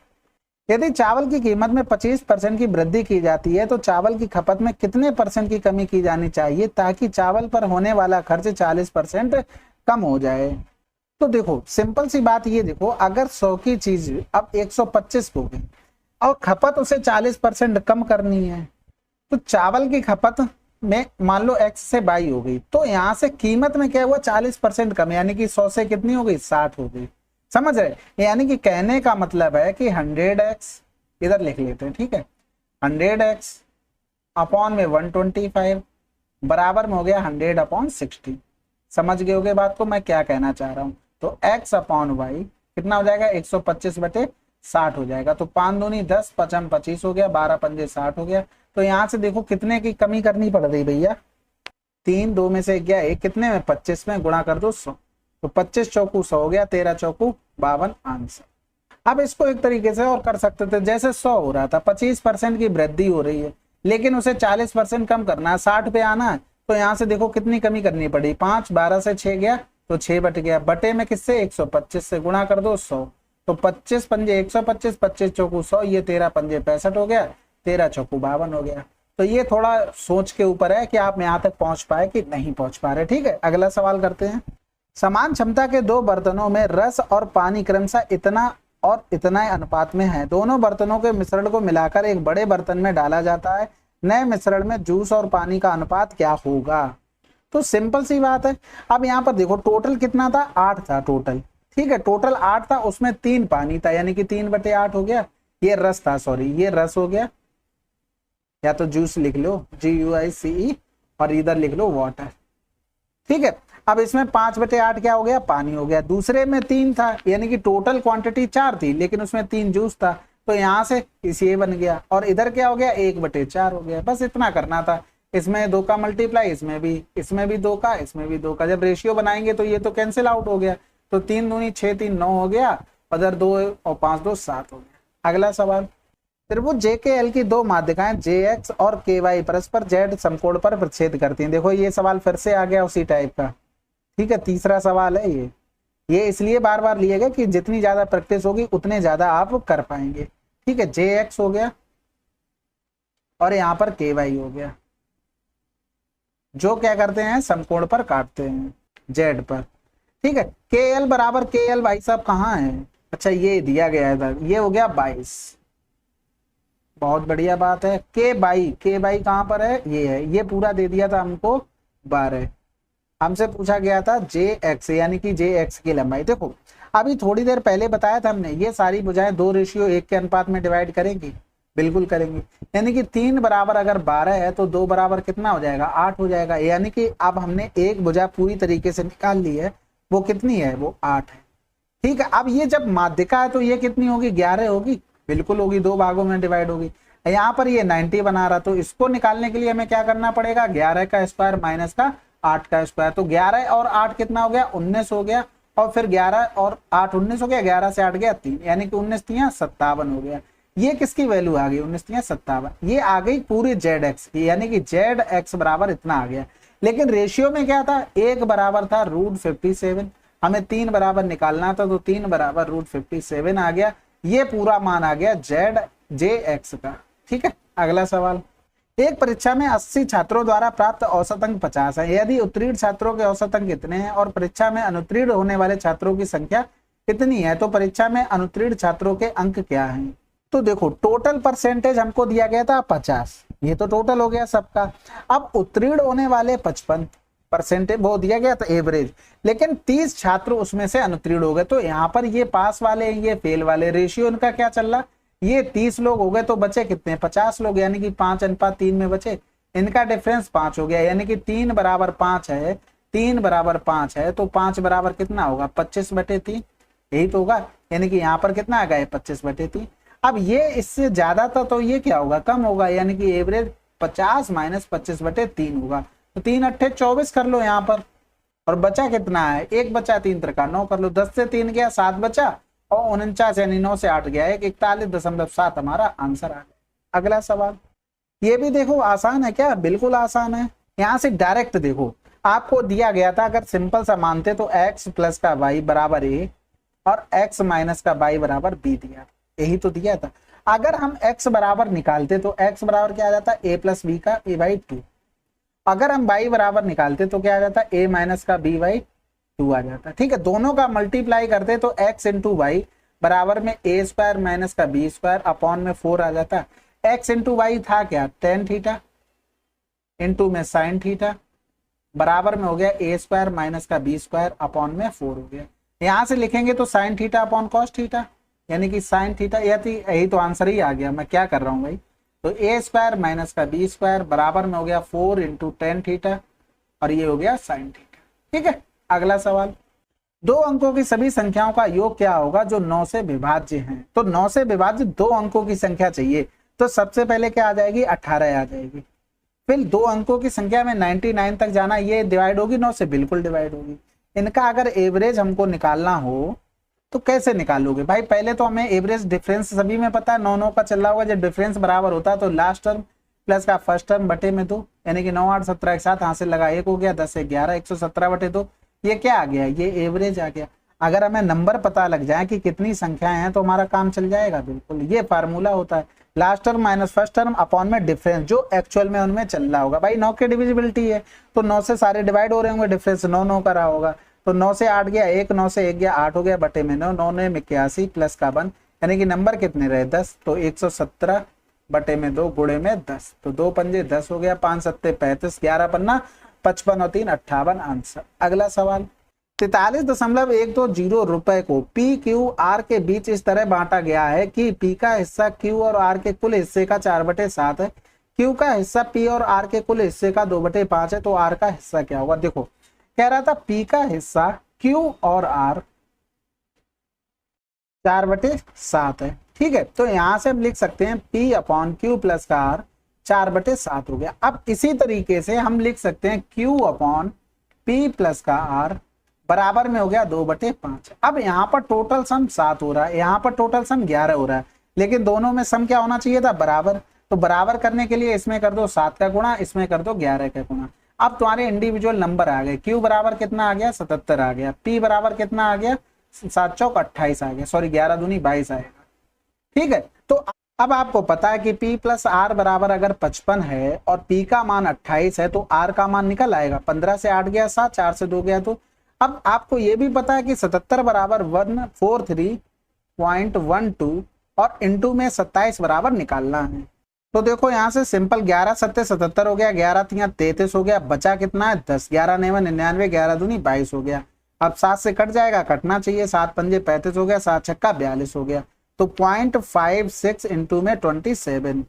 यदि चावल की कीमत में 25% की वृद्धि की जाती है तो चावल की खपत में कितने % की कमी की जानी चाहिए ताकि चावल पर होने वाला खर्च 40% कम हो जाए। तो देखो सिंपल सी बात ये, देखो अगर 100 की चीज अब 125 हो गई और खपत उसे 40% कम करनी है, तो चावल की खपत में मान लो x से 22 हो गई, तो यहाँ से कीमत में क्या हुआ 40% कम, यानी कि 100 से कितनी हो गई 60 हो गई, समझ रहे, यानी कि कहने का मतलब है कि 100x इधर लिख लेते हैं, ठीक है, 100x अपॉन में 125 बराबर में हो गया 100 अपॉन 60। समझ गए होगे बात को मैं क्या कहना चाह रहा हूं। तो x अपॉन वाई कितना हो जाएगा 125/60 हो जाएगा। तो 5 दूनी 10, 5 25 हो गया, 12 पंजे 60 हो गया। तो यहां से देखो कितने की कमी करनी पड़ रही भैया, 3 2 में से गया 1, कितने में 25 में गुणा कर दो 100। तो 25 चौकू 100 हो गया, 13 चौकू 52 आंसर। अब इसको एक तरीके से और कर सकते थे, जैसे 100 हो रहा था, 25% की वृद्धि हो रही है, लेकिन उसे 40% कम करना है, 60 पे आना है। तो यहाँ से देखो कितनी कमी करनी पड़ी, 5 12 से 6 गया तो 6 बट गया, बटे में किससे 125 से गुणा कर दो 100। तो 25 पंजे 125, 25 चौकू 100, ये 13 पंजे 65 हो गया, 13 चौकू 52 हो गया। तो ये थोड़ा सोच के ऊपर है कि आप यहाँ तक पहुंच पाए कि नहीं पहुंच पा रहे। ठीक है, अगला सवाल करते हैं। समान क्षमता के दो बर्तनों में रस और पानी क्रमशः इतना और इतना अनुपात में है। दोनों बर्तनों के मिश्रण को मिलाकर एक बड़े बर्तन में डाला जाता है। नए मिश्रण में जूस और पानी का अनुपात क्या होगा? तो सिंपल सी बात है। अब यहाँ पर देखो टोटल कितना था, 8 था टोटल। ठीक है, टोटल 8 था, उसमें 3 पानी था, यानी कि 3/8 हो गया। ये रस था, सॉरी ये रस हो गया, या तो जूस लिख लो GUICE, और इधर लिख लो वाटर। ठीक है, अब इसमें 5/8 क्या हो गया, पानी हो गया। दूसरे में 3 था, यानी कि टोटल क्वांटिटी 4 थी, लेकिन उसमें 3 जूस था, तो यहाँ से इसी बन गया। और इधर क्या हो गया, 1/4 हो गया। बस इतना करना था। इसमें 2 का मल्टीप्लाई, इसमें भी 2 का, इसमें भी 2 का। जब रेशियो बनाएंगे तो ये तो कैंसिल आउट हो गया। तो 3 दूनी 6, 3 9 हो गया, उधर 2 और 5 2 7 हो गया। अगला सवाल, त्रिभुज JKL की दो माध्यिकाएं JX और KY परस्पर Z समकोण पर प्रतिच्छेद करती हैं। देखो ये सवाल फिर से आ गया उसी टाइप का। ठीक है, तीसरा सवाल है ये इसलिए बार बार लिए गए कि जितनी ज्यादा प्रैक्टिस होगी उतने ज्यादा आप कर पाएंगे। ठीक है, JX हो गया और यहाँ पर KY हो गया, जो क्या करते हैं समकोण पर काटते हैं Z पर। ठीक है, KL बराबर KL भाई साहब कहाँ है, अच्छा ये दिया गया है इधर, ये हो गया 22। बहुत बढ़िया बात है। KY कहाँ पर है, ये है, ये पूरा दे दिया था हमको 12। हमसे पूछा गया था JX, यानी कि JX की लंबाई। देखो अभी थोड़ी देर पहले बताया था हमने, ये सारी भुजाएं 2:1 के अनुपात में डिवाइड करेंगी, बिल्कुल करेंगी। यानी कि 3 बराबर अगर 12 है तो 2 बराबर कितना हो जाएगा, 8 हो जाएगा। यानी कि अब हमने एक भुजा पूरी तरीके से निकाल ली है, वो कितनी है, वो 8 है। ठीक है, अब ये जब माध्यिका है तो ये कितनी होगी, 11 होगी, बिल्कुल होगी, 2 भागों में डिवाइड होगी। यहाँ पर ये 90 बना रहा, तो इसको निकालने के लिए हमें क्या करना पड़ेगा, 11 का स्क्वायर माइनस का 8 का स्क्वायर। तो 11 और 8 कितना हो गया, 19 हो गया। और फिर 11 और 8 19 हो गया, 11 से 8 गया 3, यानी कि 19 3 57 हो गया। ये किसकी वैल्यू आ गई, 19 3 57, ये आ गई पूरे ZX की, यानी कि ZX बराबर इतना आ गया। लेकिन रेशियो में क्या था, 1 बराबर था √57, हमें 3 बराबर निकालना था, तो 3 बराबर √57 आ गया। ये पूरा मान आ गया JX का। ठीक है, अगला सवाल, एक परीक्षा में 80 छात्रों द्वारा प्राप्त औसत अंक 50 है। यदि उत्तीर्ण छात्रों के औसत अंक कितने हैं और परीक्षा में अनुत्तीर्ण होने वाले छात्रों की संख्या कितनी है, तो परीक्षा में अनुत्तीर्ण छात्रों के अंक क्या हैं? तो देखो टोटल परसेंटेज हमको दिया गया था 50, ये तो टोटल हो गया सबका। अब उत्तीर्ण होने वाले 55% वो दिया गया था एवरेज, लेकिन 30 छात्र उसमें से अनुत्तीर्ण हो गए। तो यहाँ पर ये पास वाले, ये फेल वाले, रेशियो इनका क्या चल रहा, ये 30 लोग हो गए तो बचे कितने, 50 लोग, यानी कि 5:3 में बचे। इनका डिफरेंस 5 हो गया, यानी कि 3 बराबर 5 है, 3 बराबर 5 है, तो 5 बराबर कितना होगा, 25/3, यही तो होगा। यानी कि यहाँ पर कितना आ गया, 25/3। अब ये इससे ज्यादा था तो ये क्या होगा, कम होगा, यानी कि एवरेज 50 माइनस 25/3 होगा। तो 3 8 24 कर लो यहाँ पर, और बचा कितना है, 1 बचा, 3 3 9 कर लो, 10 से 3 गया 7 बचा, और 49 यानी 9 से 8 गया, 41.7 हमारा आंसर आ गया। अगला सवाल, ये भी देखो आसान है क्या, बिल्कुल आसान है। यहाँ से डायरेक्ट देखो, आपको दिया गया था, अगर सिंपल सा मानते तो x प्लस का y बराबर a और x माइनस का y बराबर b दिया, यही तो दिया था। अगर हम x बराबर निकालते तो x बराबर क्या आ जाता, a प्लस b का a/2। अगर हम y बराबर निकालते तो क्या आ जाता, a माइनस का b/2 आ जाता। ठीक है, दोनों का मल्टीप्लाई करते तो x इंटू वाई बराबर में a स्क्वायर माइनस का b स्क्वायर अपॉन में 4 आ जाता। x इंटू वाई था क्या, tan थीटा इंटू में sin थीटा बराबर में हो गया a स्क्वायर माइनस का b स्क्वायर अपॉन में 4 हो गया। यहाँ से लिखेंगे तो sine theta upon cos theta, यानी कि साइन थीटा, यही तो आंसर ही आ गया। मैं क्या कर रहा हूँ भाई, तो ए स्क्वायर माइनस का बी स्क्वायर बराबर में हो गया 4 इंटू टेन थीटा, और ये हो गया साइन थीटा। ठीक है, अगला सवाल, दो अंकों की सभी संख्याओं का योग क्या होगा जो 9 से विभाज्य हैं। तो 9 से विभाज्य दो अंकों की संख्या चाहिए, तो सबसे पहले क्या आ जाएगी, 18 आ जाएगी। फिर दो अंकों की संख्या में 99 तक जाना, ये डिवाइड होगी 9 से, बिल्कुल डिवाइड होगी। इनका अगर एवरेज हमको निकालना हो तो कैसे निकालोगे भाई, पहले तो हमें एवरेज डिफरेंस सभी में पता है, 9 का चल रहा होगा। जब डिफरेंस बराबर होता है तो लास्ट टर्म प्लस का फर्स्ट टर्म बटे में 2, यानी कि 9 8 17 एक साथ हाथ से लगा 1 हो गया, 10 11 117 बटे 2, ये क्या आ गया, ये एवरेज आ गया। अगर हमें नंबर पता लग जाए कि कितनी संख्याएं हैं तो हमारा काम चल जाएगा बिल्कुल। ये फार्मूला होता है, last term minus first term upon में डिफरेंस जो एक्चुअल में उनमें चल रहा होगा। भाई 9 की डिविजिबिलिटी है तो 9 से सारे डिवाइड हो रहे होंगे, डिफरेंस 9 9 का रहा होगा, तो 9 से 8 गया 1, 9 से 1 गया 8 हो गया बटे में 9, 9 ने 81 प्लस का 1, यानी कि नंबर कितने रहे 10, तो 117 बटे में 2 गुणे में 10, तो 2 पंजे 10 हो गया, 5 सत्ते 35, 11 पन्ना 55 और 3 58 आंसर। अगला सवाल, 43.120 रुपए को पी क्यू आर के बीच इस तरह बांटा गया है कि पी का हिस्सा क्यू और आर के कुल हिस्से का 4/7 है, क्यू का हिस्सा पी और आर के कुल हिस्से का 2/5 है, तो आर का हिस्सा क्या होगा। देखो कह रहा था पी का हिस्सा क्यू और आर 4/7 है, ठीक है, तो यहां से हम लिख सकते हैं पी अपॉन क्यू प्लस का आर 4/7 हो गया। अब इसी तरीके से हम लिख सकते हैं क्यू अपॉन पी प्लस का आर बराबर में हो गया 2/5। अब यहाँ पर टोटल सम 7 हो रहा है, यहाँ पर टोटल सम 11 हो रहा है, लेकिन दोनों में सम क्या होना चाहिए था, बराबर। तो बराबर करने के लिए इसमें कर दो 7 का गुणा, इसमें कर दो 11 का गुणा। अब तुम्हारे इंडिविजुअल नंबर आ गए, क्यू बराबर कितना आ गया 77 आ गया, पी बराबर कितना आ गया 7 चौक 28 आ गया, सॉरी 11 दूनी 22 आएगा। ठीक है, तो अब आपको पता है कि P प्लस आर बराबर अगर 55 है और P का मान 28 है तो R का मान निकल आएगा, 15 से 8 गया 7, 4 से 2 गया 2। अब आपको ये भी पता है कि 77 बराबर 143.12 और इंटू में 27 बराबर निकालना है। तो देखो यहाँ से सिंपल 11 सत्ते 77 हो गया, 11 तिया 33 हो गया, बचा कितना है 10, 11 9 99, 11 दूनी 22 हो गया। अब 7 से कट जाएगा, कटना चाहिए, 7 पंजे 35 हो गया, 7 छक्का 42 हो गया, तो 0.56 इंटू में 27।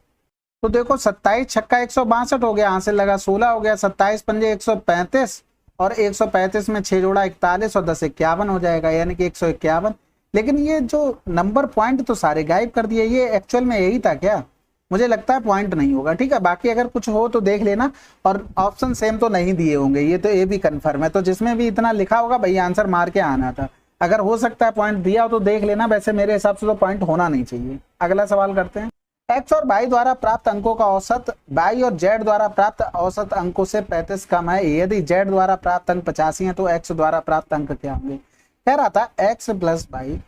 तो देखो 27 छक्का 162 हो गया, यहाँ से लगा 16 हो गया, 27 पंजे 135 और 135 में 6 जोड़ा 41 और 10 51 हो जाएगा, यानी कि 151। लेकिन ये जो नंबर पॉइंट तो सारे गायब कर दिए, ये एक्चुअल में यही था क्या, मुझे लगता है पॉइंट नहीं होगा। ठीक है, बाकी अगर कुछ हो तो देख लेना, और ऑप्शन सेम तो नहीं दिए होंगे, ये तो ये भी कंफर्म है। तो जिसमें भी इतना लिखा होगा भाई आंसर मार के आना था, अगर हो सकता है पॉइंट दिया हो तो देख लेना, वैसे मेरे हिसाब से तो पॉइंट होना नहीं चाहिए। अगला सवाल करते हैं, एक्स और वाई द्वारा प्राप्त अंकों का औसत वाई और जेड द्वारा प्राप्त औसत अंकों से 35 कम है, यदि जेड द्वारा प्राप्त अंक 85 है तो एक्स द्वारा प्राप्त अंक क्या होंगे। कह रहा था एक्स प्लस वाई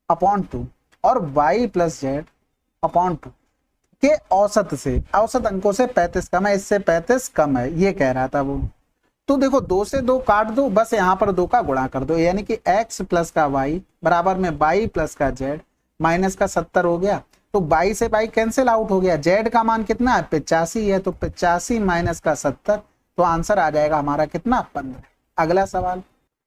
अपॉन 2 और वाई प्लस जेड अपॉन 2 के औसत से, औसत अंकों से 35 कम है, इससे 35 कम है, ये कह रहा था वो। तो देखो 2 से 2 काट दो, बस यहाँ पर 2 का गुणा कर दो, यानी कि x प्लस का y बराबर में y प्लस का z माइनस का 70 हो गया। तो y से y कैंसिल आउट हो गया, z का मान कितना है 85 है, तो 85 माइनस का 70, तो आंसर आ जाएगा हमारा कितना 15। अगला सवाल,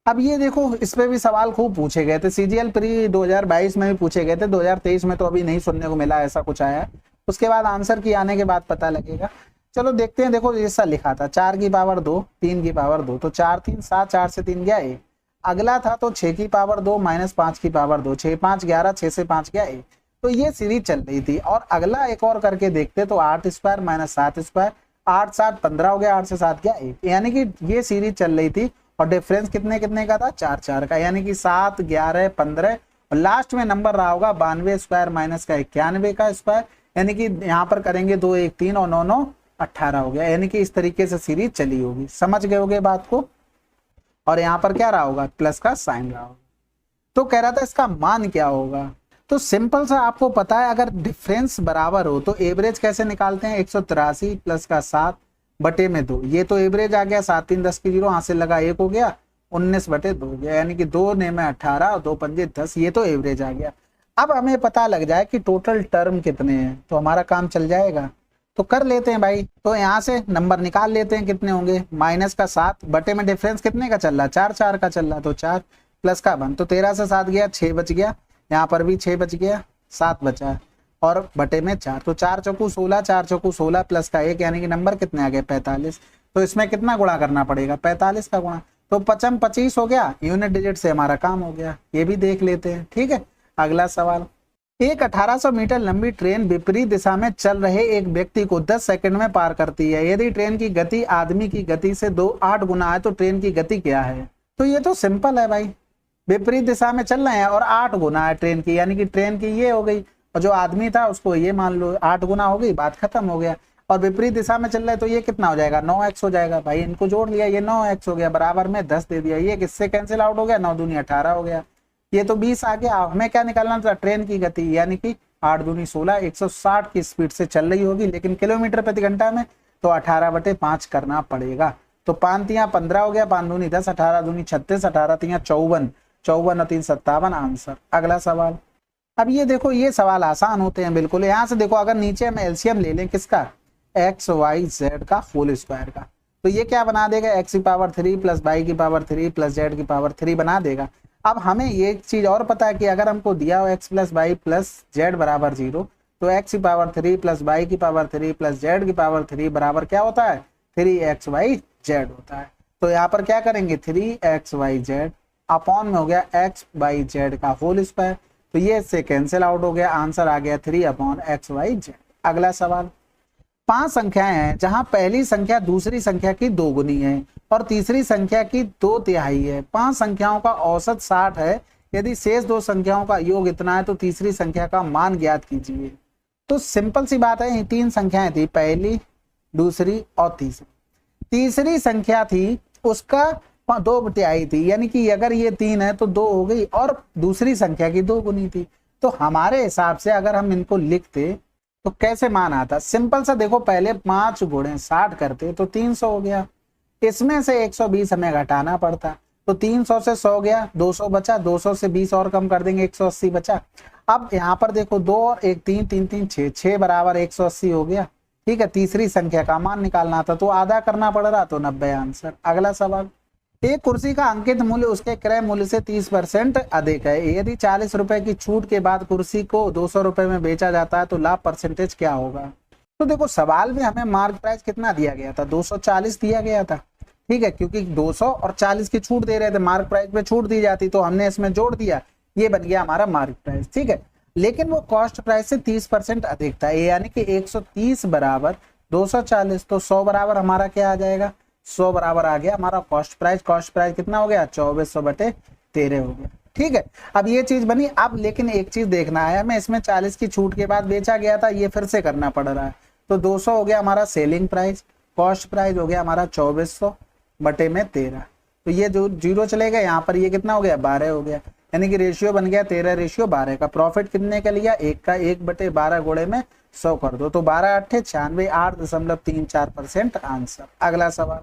अब ये देखो इस पे भी सवाल खूब पूछे गए थे, CGL प्री 2022 में भी पूछे गए थे, 2023 में तो अभी नहीं सुनने को मिला, ऐसा कुछ आया, उसके बाद आंसर की आने के बाद पता लगेगा। चलो देखते हैं, देखो जैसा लिखा था 4 की पावर 2 3 की पावर 2, तो 4 3 7, 4 से 3 गया 1। अगला था तो 6 की पावर 2 माइनस 5 की पावर 2, 6 5 11, 6 से 5 गया 1। तो ये सीरीज चल रही थी, और अगला एक और करके देखते तो 8 स्क्वायर माइनस 7 स्क्वायर, 8 7 15 हो गया, 8 से 7 गया 1, यानी कि ये सीरीज चल रही थी, और डिफरेंस कितने कितने का था 4 4 का, यानी कि 7 11 15, और लास्ट में नंबर रहा होगा 92 स्क्वायर माइनस का 91 का स्क्वायर, यानी कि यहाँ पर करेंगे 2 1 3 और 9 9 18 हो गया, यानी कि इस तरीके से सीरीज चली होगी। समझ गए होगे बात को, और यहाँ पर क्या रहा होगा प्लस का साइन रहा होगा। तो कह रहा था इसका मान क्या होगा, तो सिंपल सा आपको पता है, अगर डिफरेंस बराबर हो तो एवरेज कैसे निकालते हैं, 183 प्लस का 7 बटे में 2, ये तो एवरेज आ गया, 7 3 10 की 0, यहाँ से लगा 1 हो गया, 19 बटे 2 हो गया, यानी कि 2 ने में 18 और 2 पंजे 10, ये तो एवरेज आ गया। अब हमें पता लग जाए कि टोटल टर्म कितने हैं तो हमारा काम चल जाएगा, तो कर लेते हैं भाई। तो यहाँ से नंबर निकाल लेते हैं कितने होंगे, माइनस का 7 बटे में डिफरेंस कितने का चल रहा है 4 4 का चल रहा है, तो 4 प्लस का 1, तो 13 से 7 गया 6 बच गया, यहाँ पर भी 6 बच गया, 7 बचा है और बटे में 4, तो 4 चौकू 16, 4 चौकू 16 प्लस का 1 यानी कि नंबर कितने आ गए 45। तो इसमें कितना गुणा करना पड़ेगा 45 का गुणा, तो 55 25 हो गया, यूनिट डिजिट से हमारा काम हो गया। ये भी देख लेते हैं। ठीक है, अगला सवाल, एक 1800 मीटर लंबी ट्रेन विपरीत दिशा में चल रहे एक व्यक्ति को 10 सेकंड में पार करती है। यदि ट्रेन की गति आदमी की गति से 8 गुना है तो ट्रेन की गति क्या है? तो ये तो सिंपल है भाई, विपरीत दिशा में चल रहे हैं और 8 गुना है ट्रेन की, यानी कि ट्रेन की ये हो गई और जो आदमी था उसको ये मान लो 8 गुना हो गई, बात खत्म हो गया। और विपरीत दिशा में चल रहा है तो ये कितना हो जाएगा 9x हो जाएगा भाई, इनको जोड़ लिया, ये 9x हो गया, बराबर में 10 दे दिया, ये किससे कैंसिल आउट हो गया, 9 दूनी 18 हो गया, ये तो 20 आ गया। हमें क्या निकालना था, ट्रेन की गति, यानी कि 8 दूनी 16, 160 की स्पीड से चल रही होगी, लेकिन किलोमीटर प्रति घंटा में तो 18/5 करना पड़ेगा। तो 5 तिया 15 हो गया, 5 दूनी 10, 18 दूनी 36, 18 तिया 54, 54 और 3 57 आंसर। अगला सवाल, अब ये देखो ये सवाल आसान होते हैं बिल्कुल। यहाँ से देखो अगर नीचे हम एलसीएम ले लें किसका, एक्स वाई जेड का होल स्क्वायर का, तो ये क्या बना देगा, एक्स की पावर 3 प्लस वाई की पावर 3 प्लस जेड की पावर 3 बना देगा। अब हमें ये चीज और पता है कि अगर हमको दिया हो x plus y plus z बराबर 0, तो एक्स की पावर 3 प्लस वाई की पावर 3 प्लस जेड की पावर 3 बराबर क्या होता है, 3xyz होता है। तो यहाँ पर क्या करेंगे, 3xyz अपॉन में हो गया x/z का होल स्क्वायर, तो ये इससे कैंसिल आउट हो गया, आंसर आ गया 3/xyz। अगला सवाल, 5 संख्याएं हैं जहां पहली संख्या दूसरी संख्या की 2 गुनी है और तीसरी संख्या की 2/3 है। 5 संख्याओं का औसत 60 है, यदि शेष 2 संख्याओं का योग इतना है तो तीसरी संख्या का मान ज्ञात कीजिए। तो सिंपल सी बात है, 3 संख्याएं थी, पहली दूसरी और तीसरी। तीसरी संख्या थी उसका 2/3 थी, यानी कि अगर ये 3 है तो 2 हो गई और दूसरी संख्या की 2 गुनी थी। तो हमारे हिसाब से अगर हम इनको लिखते तो कैसे मान आता, सिंपल सा देखो, पहले 5 गुणे 60 करते तो 300 हो गया, इसमें से 120 हमें घटाना पड़ता, तो 300 से 100 गया, 200 बचा, 200 से 20 और कम कर देंगे, 180 बचा। अब यहाँ पर देखो 2 और 1 3 3 3 6 6 बराबर 180 हो गया। ठीक है, तीसरी संख्या का मान निकालना था तो आधा करना पड़ रहा, तो 90 आंसर। अगला सवाल, एक कुर्सी का अंकित मूल्य उसके क्रय मूल्य से 30% अधिक है। यदि 40 रुपए की छूट के बाद कुर्सी को 200 रुपए में बेचा जाता है तो लाभ परसेंटेज क्या होगा? तो देखो सवाल में हमें मार्केट प्राइस कितना दिया गया था, 240 दिया गया था। ठीक है, क्योंकि 200 और 40 की छूट दे रहे थे, मार्केट प्राइस पे छूट दी जाती तो हमने इसमें जोड़ दिया, ये बन गया हमारा मार्केट प्राइस। ठीक है, लेकिन वो कॉस्ट प्राइस से 30% अधिक था, यानी कि 130 बराबर 240, तो 100 बराबर हमारा क्या आ जाएगा, 100 बराबर आ गया हमारा कॉस्ट प्राइस। कॉस्ट प्राइस कितना हो गया, 2400/13 हो गया। ठीक है, अब ये चीज बनी। अब लेकिन एक चीज देखना है हमें, इसमें 40 की छूट के बाद बेचा गया था, ये फिर से करना पड़ रहा है। तो 200 हो गया हमारा सेलिंग प्राइस, कॉस्ट प्राइस हो गया हमारा 2400/13, तो ये जो 0 चलेगा यहाँ पर, ये कितना हो गया 12 हो गया, यानी कि रेशियो बन गया 13:12 का। प्रॉफिट कितने का लिया, 1 का, 1/12 गुणे में 100 कर दो, तो 12 8 96, 8.34% आंसर। अगला सवाल,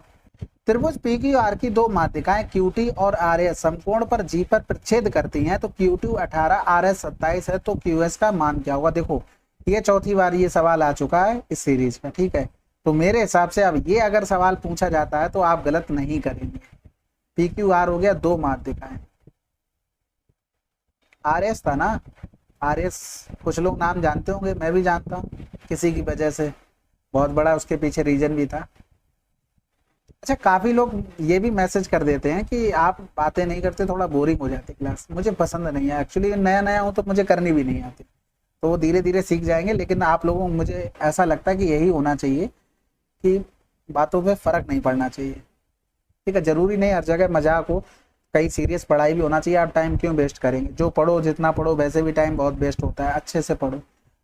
त्रिभुज पी क्यू आर की 2 माध्यिकाएं QT और RS समकोण पर G पर प्रच्छेद करती हैं, तो QT 18 RS 27 है, तो QS का मान क्या होगा? देखो ये चौथी बार ये सवाल आ चुका है इस सीरीज में। ठीक है, तो मेरे हिसाब से अब ये अगर सवाल पूछा जाता है तो आप गलत नहीं करेंगे। PQR हो गया 2 माध्यिकाएं, RS था ना, RS कुछ लोग नाम जानते होंगे, मैं भी जानता हूँ किसी की वजह से, बहुत बड़ा उसके पीछे रीजन भी था। अच्छा, काफी लोग ये भी मैसेज कर देते हैं कि आप बातें नहीं करते, थोड़ा बोरिंग हो जाती क्लास, मुझे पसंद नहीं है एक्चुअली, नया नया हूँ तो मुझे करनी भी नहीं आती, तो वो धीरे धीरे सीख जाएंगे। लेकिन आप लोगों को मुझे ऐसा लगता है कि यही होना चाहिए कि बातों पे फर्क नहीं पड़ना चाहिए। ठीक है, जरूरी नहीं हर जगह मजाक हो, कहीं सीरियस पढ़ाई भी होना चाहिए। आप टाइम क्यों वेस्ट करेंगे, जो पढ़ो जितना पढ़ो वैसे भी टाइम बहुत वेस्ट होता है, अच्छे से पढ़ो।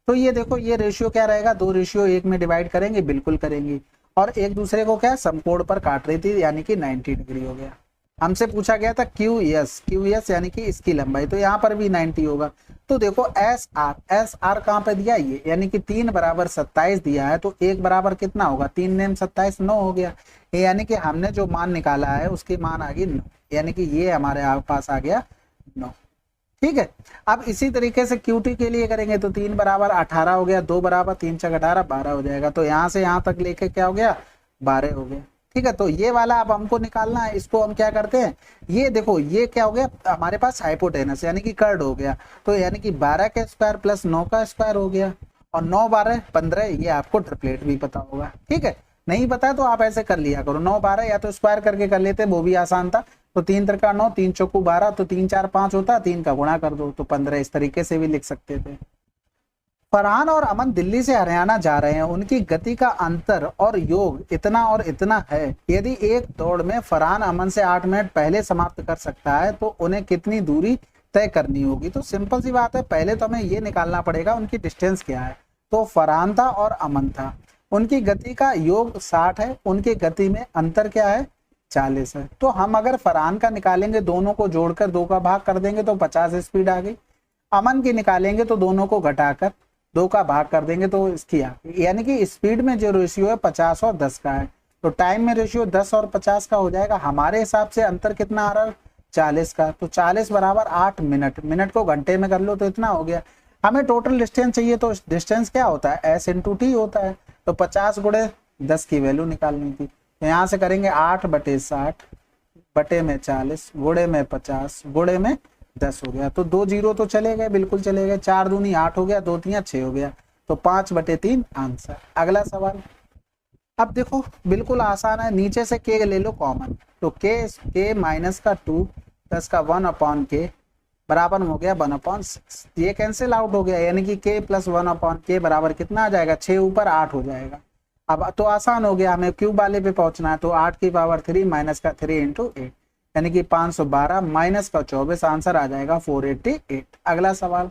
तो ये देखो ये रेशियो क्या रहेगा, 2:1 में डिवाइड करेंगे, बिल्कुल करेंगे, और एक दूसरे को क्या समकोण पर काट रही थी, यानी कि 90 डिग्री हो गया। हमसे पूछा गया था QS यानी कि इसकी लंबाई, तो यहाँ पर भी 90 होगा। तो देखो SR कहाँ पे दिया, ये यानी कि 3 बराबर 27 दिया है, तो 1 बराबर कितना होगा, 3 नेम 27, 9 हो गया। यानी कि हमने जो मान निकाला है उसकी मान आ गई 9, यानी कि ये हमारे पास आ गया 9। ठीक है, अब इसी तरीके से QT के लिए करेंगे, तो 3 बराबर 18 हो गया, 2 बराबर 3 × 18 12 हो जाएगा, तो यहाँ से यहाँ तक लेके क्या हो गया 12 हो गया। ठीक है, तो ये वाला अब हमको निकालना है, इसको हम क्या करते हैं, ये देखो ये क्या हो गया हमारे पास हाइपोटेनस यानी कि कर्ड हो गया, तो यानी कि 12 का स्क्वायर प्लस 9 का स्क्वायर हो गया, और 9 12 15, ये आपको ट्रिपलेट भी पता होगा। ठीक है, नहीं पता तो आप ऐसे कर लिया करो, 9 12 या तो स्क्वायर करके कर लेते, वो भी आसान था। तो 3 3 9, 3 चौको 12, तो 3 4 5 होता, 3 का गुणा कर दो तो 15, इस तरीके से भी लिख सकते थे। फरहान और अमन दिल्ली से हरियाणा जा रहे हैं, उनकी गति का अंतर और योग इतना और इतना है। यदि एक दौड़ में फरहान अमन से 8 मिनट पहले समाप्त कर सकता है तो उन्हें कितनी दूरी तय करनी होगी। तो सिंपल सी बात है, पहले तो हमें ये निकालना पड़ेगा उनकी डिस्टेंस क्या है। तो फरहान था और अमन था, उनकी गति का योग 60 है, उनकी गति में अंतर क्या है 40 है। तो हम अगर फरहान का निकालेंगे, दोनों को जोड़कर 2 का भाग कर देंगे तो 50 स्पीड आ गई। अमन की निकालेंगे तो दोनों को घटाकर 2 का भाग कर देंगे तो इसकी आ गई। यानी कि स्पीड में जो रेशियो है 50 और 10 का है, तो टाइम में रेशियो 10 और 50 का हो जाएगा। हमारे हिसाब से अंतर कितना आ रहा है 40 का, तो 40 बराबर 8 मिनट, मिनट को घंटे में कर लो तो इतना हो गया। हमें टोटल डिस्टेंस चाहिए, तो डिस्टेंस क्या होता है S इंटू टी होता है, तो 50 गुणे 10 की वैल्यू निकालनी थी। तो यहाँ से करेंगे 8 बटे 60 बटे में 40 गुणे में 50 गुणे में 10 हो गया, तो 2 जीरो तो चले गए, बिल्कुल चले गए। 4 दूनी 8 हो गया, 2 तियां 6 हो गया, तो 5 बटे 3 आंसर। अगला सवाल, अब देखो बिल्कुल आसान है, नीचे से के ले लो कॉमन, तो के माइनस का 2 प्लस का 1 अपॉन के बराबर हो गया 1/6। ये कैंसिल आउट हो गया, यानी कि के प्लस 1 अपॉन के बराबर कितना आ जाएगा 6 ऊपर 8 हो जाएगा। अब तो आसान हो गया, हमें क्यूब वाले पे पहुंचना है, तो 8 की पावर 3 माइनस का 3 इंटू 8 यानी कि 512 माइनस का 24, आंसर आ जाएगा 488। अगला सवाल,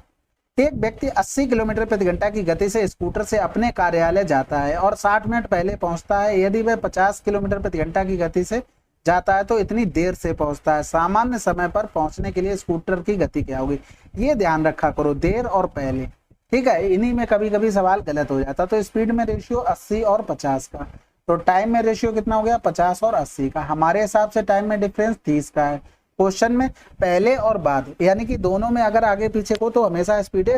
एक व्यक्ति 80 किलोमीटर प्रति घंटा की गति से स्कूटर से अपने कार्यालय जाता है और 60 मिनट पहले पहुंचता है। यदि वह 50 किलोमीटर प्रति घंटा की गति से जाता है तो इतनी देर से पहुंचता है। सामान्य समय पर पहुंचने के लिए स्कूटर की गति क्या होगी। ये ध्यान रखा करो, देर और पहले, ठीक है, इन्हीं में कभी कभी सवाल गलत हो जाता। तो स्पीड में रेशियो 80 और 50 का, तो टाइम में रेशियो कितना हो गया 50 और 80 का। हमारे हिसाब से टाइम में डिफरेंस 30 का है। क्वेश्चन में पहले और बाद, यानी कि दोनों में अगर आगे पीछे को तो हमेशा स्पीड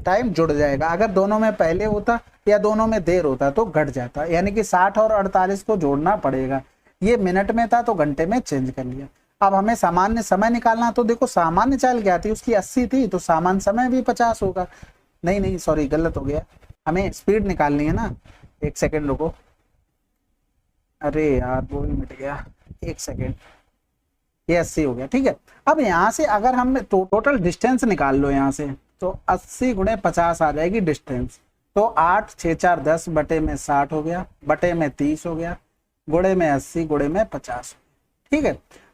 टाइम जुड़ जाएगा। अगर दोनों में पहले होता या दोनों में देर होता तो घट जाता, यानी कि 60 और 48 को जोड़ना पड़ेगा। ये मिनट में था तो घंटे में चेंज कर लिया। अब हमें सामान्य समय निकालना, तो देखो सामान्य चाल क्या थी उसकी 80 थी, तो सामान्य समय भी 50 होगा। नहीं सॉरी गलत हो गया, हमें स्पीड निकालनी है ना। एक सेकेंड रुको, अरे यार वो भी मिट गया, एक सेकेंड, ये 80 हो गया, ठीक है। अब यहाँ से अगर हम टोटल डिस्टेंस निकाल लो यहाँ से, तो 80 गुणे 50 आ जाएगी डिस्टेंस। तो 8 6 4 10 बटे में 60 हो गया, बटे में 30 हो गया, गुणे में 80 गुणे में 50, ठीक है।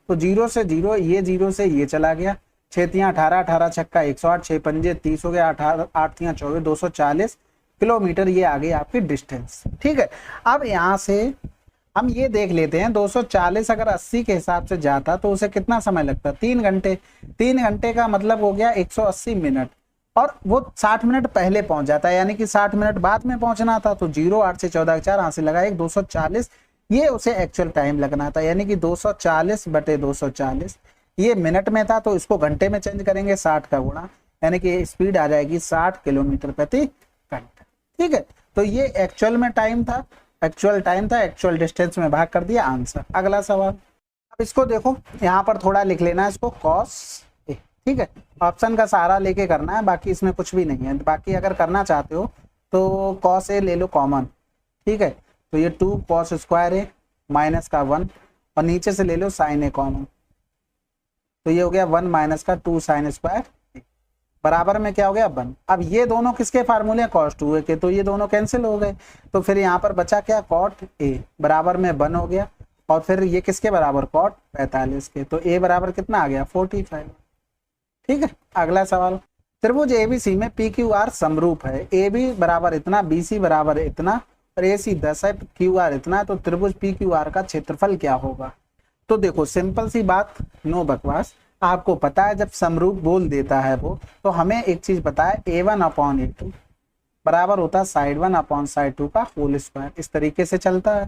तो 0 से 0, ये 0 से ये चला गया, 6 तियां 18, 18 छक्का 108, 6 पंजे 30 हो गया, 8 तियां 24, 240 किलोमीटर, ये आ गई आपकी डिस्टेंस, ठीक है। अब यहाँ से हम ये देख लेते हैं, 240 अगर 80 के हिसाब से जाता तो उसे कितना समय लगता, 3 घंटे। 3 घंटे का मतलब हो गया 180 मिनट, और वो 60 मिनट पहले पहुंच जाता है, यानी कि 60 मिनट बाद में पहुंचना था। तो 0 8 से 14 4 यहाँ से लगा 240, ये उसे एक्चुअल टाइम लगना था, यानी कि 240 बटे 240, ये मिनट में था तो इसको घंटे में चेंज करेंगे 60 का गुणा, यानी कि स्पीड आ जाएगी 60 किलोमीटर प्रति घंटा, ठीक है। तो ये एक्चुअल में टाइम था, एक्चुअल डिस्टेंस में भाग कर दिया, आंसर। अगला सवाल, अब इसको देखो यहाँ पर थोड़ा लिख लेना है इसको, कॉस ए, ठीक है। ऑप्शन का सहारा लेके करना है, बाकी इसमें कुछ भी नहीं है। बाकी अगर करना चाहते हो तो कॉस ए ले लो कॉमन, ठीक है। तो ये 2 कॉस स्क्वायर ए माइनस का 1, और नीचे से ले लो साइन ए कॉमन, तो ये हो गया 1 माइनस का 2 साइन स्क्वायर बराबर में क्या हो गया 1। अब ये दोनों किसके फार्मूले कॉस 2a के, तो ये दोनों कैंसिल हो गए, तो फिर यहाँ पर बचा क्या कॉट a बराबर में 1 हो गया, और फिर ये किसके बराबर कॉट 45 के, तो a बराबर कितना आ गया 45, ठीक है। अगला सवाल, त्रिभुज एबीसी में पी क्यू आर समरूप है, ए बी बराबर इतना, बी सी बराबर इतना, और ए सी 10 है, क्यू आर इतना, तो त्रिभुज पी क्यू आर का क्षेत्रफल क्या होगा। तो देखो सिंपल सी बात, नो बकवास, आपको पता है जब समरूप बोल देता है वो, तो हमें एक चीज पता है A1/A2 बराबर होता है साइड 1/साइड 2 का होल स्क्वायर, इस तरीके से चलता है।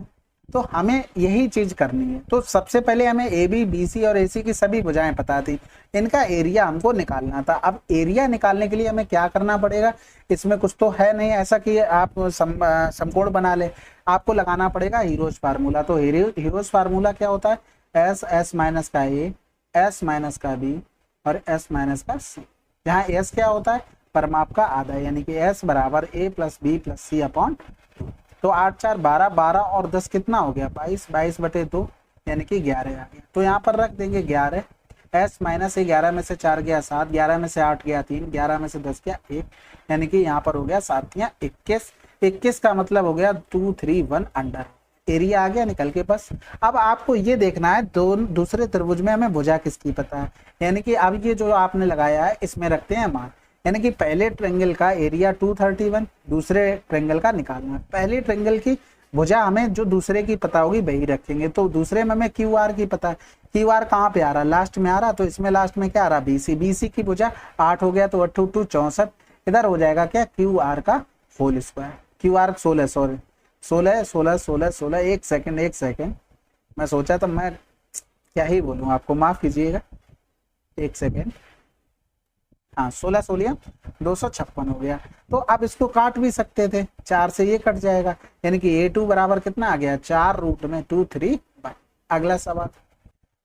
तो हमें यही चीज करनी है। तो सबसे पहले हमें ए बी बी सी और ए सी की सभी भुजाएं पता थी, इनका एरिया हमको निकालना था। अब एरिया निकालने के लिए हमें क्या करना पड़ेगा, इसमें कुछ तो है नहीं ऐसा कि आप समकोण बना ले, आपको लगाना पड़ेगा हीरोज फार्मूला। तो हीरोज फार्मूला क्या होता है, एस, एस माइनस का ए, एस माइनस का बी और एस माइनस का सी। जहाँ एस क्या होता है, परमाप का आधा, यानी कि एस बराबर ए प्लस बी प्लस सी अपॉन। तो 8 4 12, 12 और 10 कितना हो गया 22, 22 बटे 2 यानी कि 11 आ गया। तो यहाँ पर रख देंगे 11, एस माइनस ए, 11 में से 4 गया 7, 11 में से 8 गया 3, 11 में से 10 गया 1, यानी कि यहाँ पर हो गया 7 या 21। 21 का मतलब हो गया 2 3 1 अंडर, एरिया आ गया निकल के बस। अब आपको ये देखना है दूसरे त्रिभुज में हमें भुजा किसकी पता है, यानी कि अब ये जो आपने लगाया है इसमें रखते हैं मान, यानी कि पहले ट्रायंगल का एरिया 231, दूसरे ट्रायंगल का निकालना है। पहले ट्रायंगल की भुजा हमें जो दूसरे की पता होगी वही रखेंगे। तो दूसरे में हमें क्यू आर की पता है, क्यू आर कहाँ पे आ रहा, लास्ट में आ रहा, तो इसमें लास्ट में क्या आ रहा, बीसी, बीसी की भुजा 8 हो गया तो 8 2 64, इधर हो जाएगा क्या क्यू आर का whole square, q r 16, sorry 16 16 16 16, एक सेकंड मैं सोचा तो मैं क्या ही बोलूँ आपको, माफ कीजिएगा, एक सेकंड, हाँ 16 16 256 हो गया। तो आप इसको काट भी सकते थे, 4 से ये कट जाएगा, यानी कि A2 बराबर कितना आ गया 4 रूट में 2 3 1। अगला सवाल,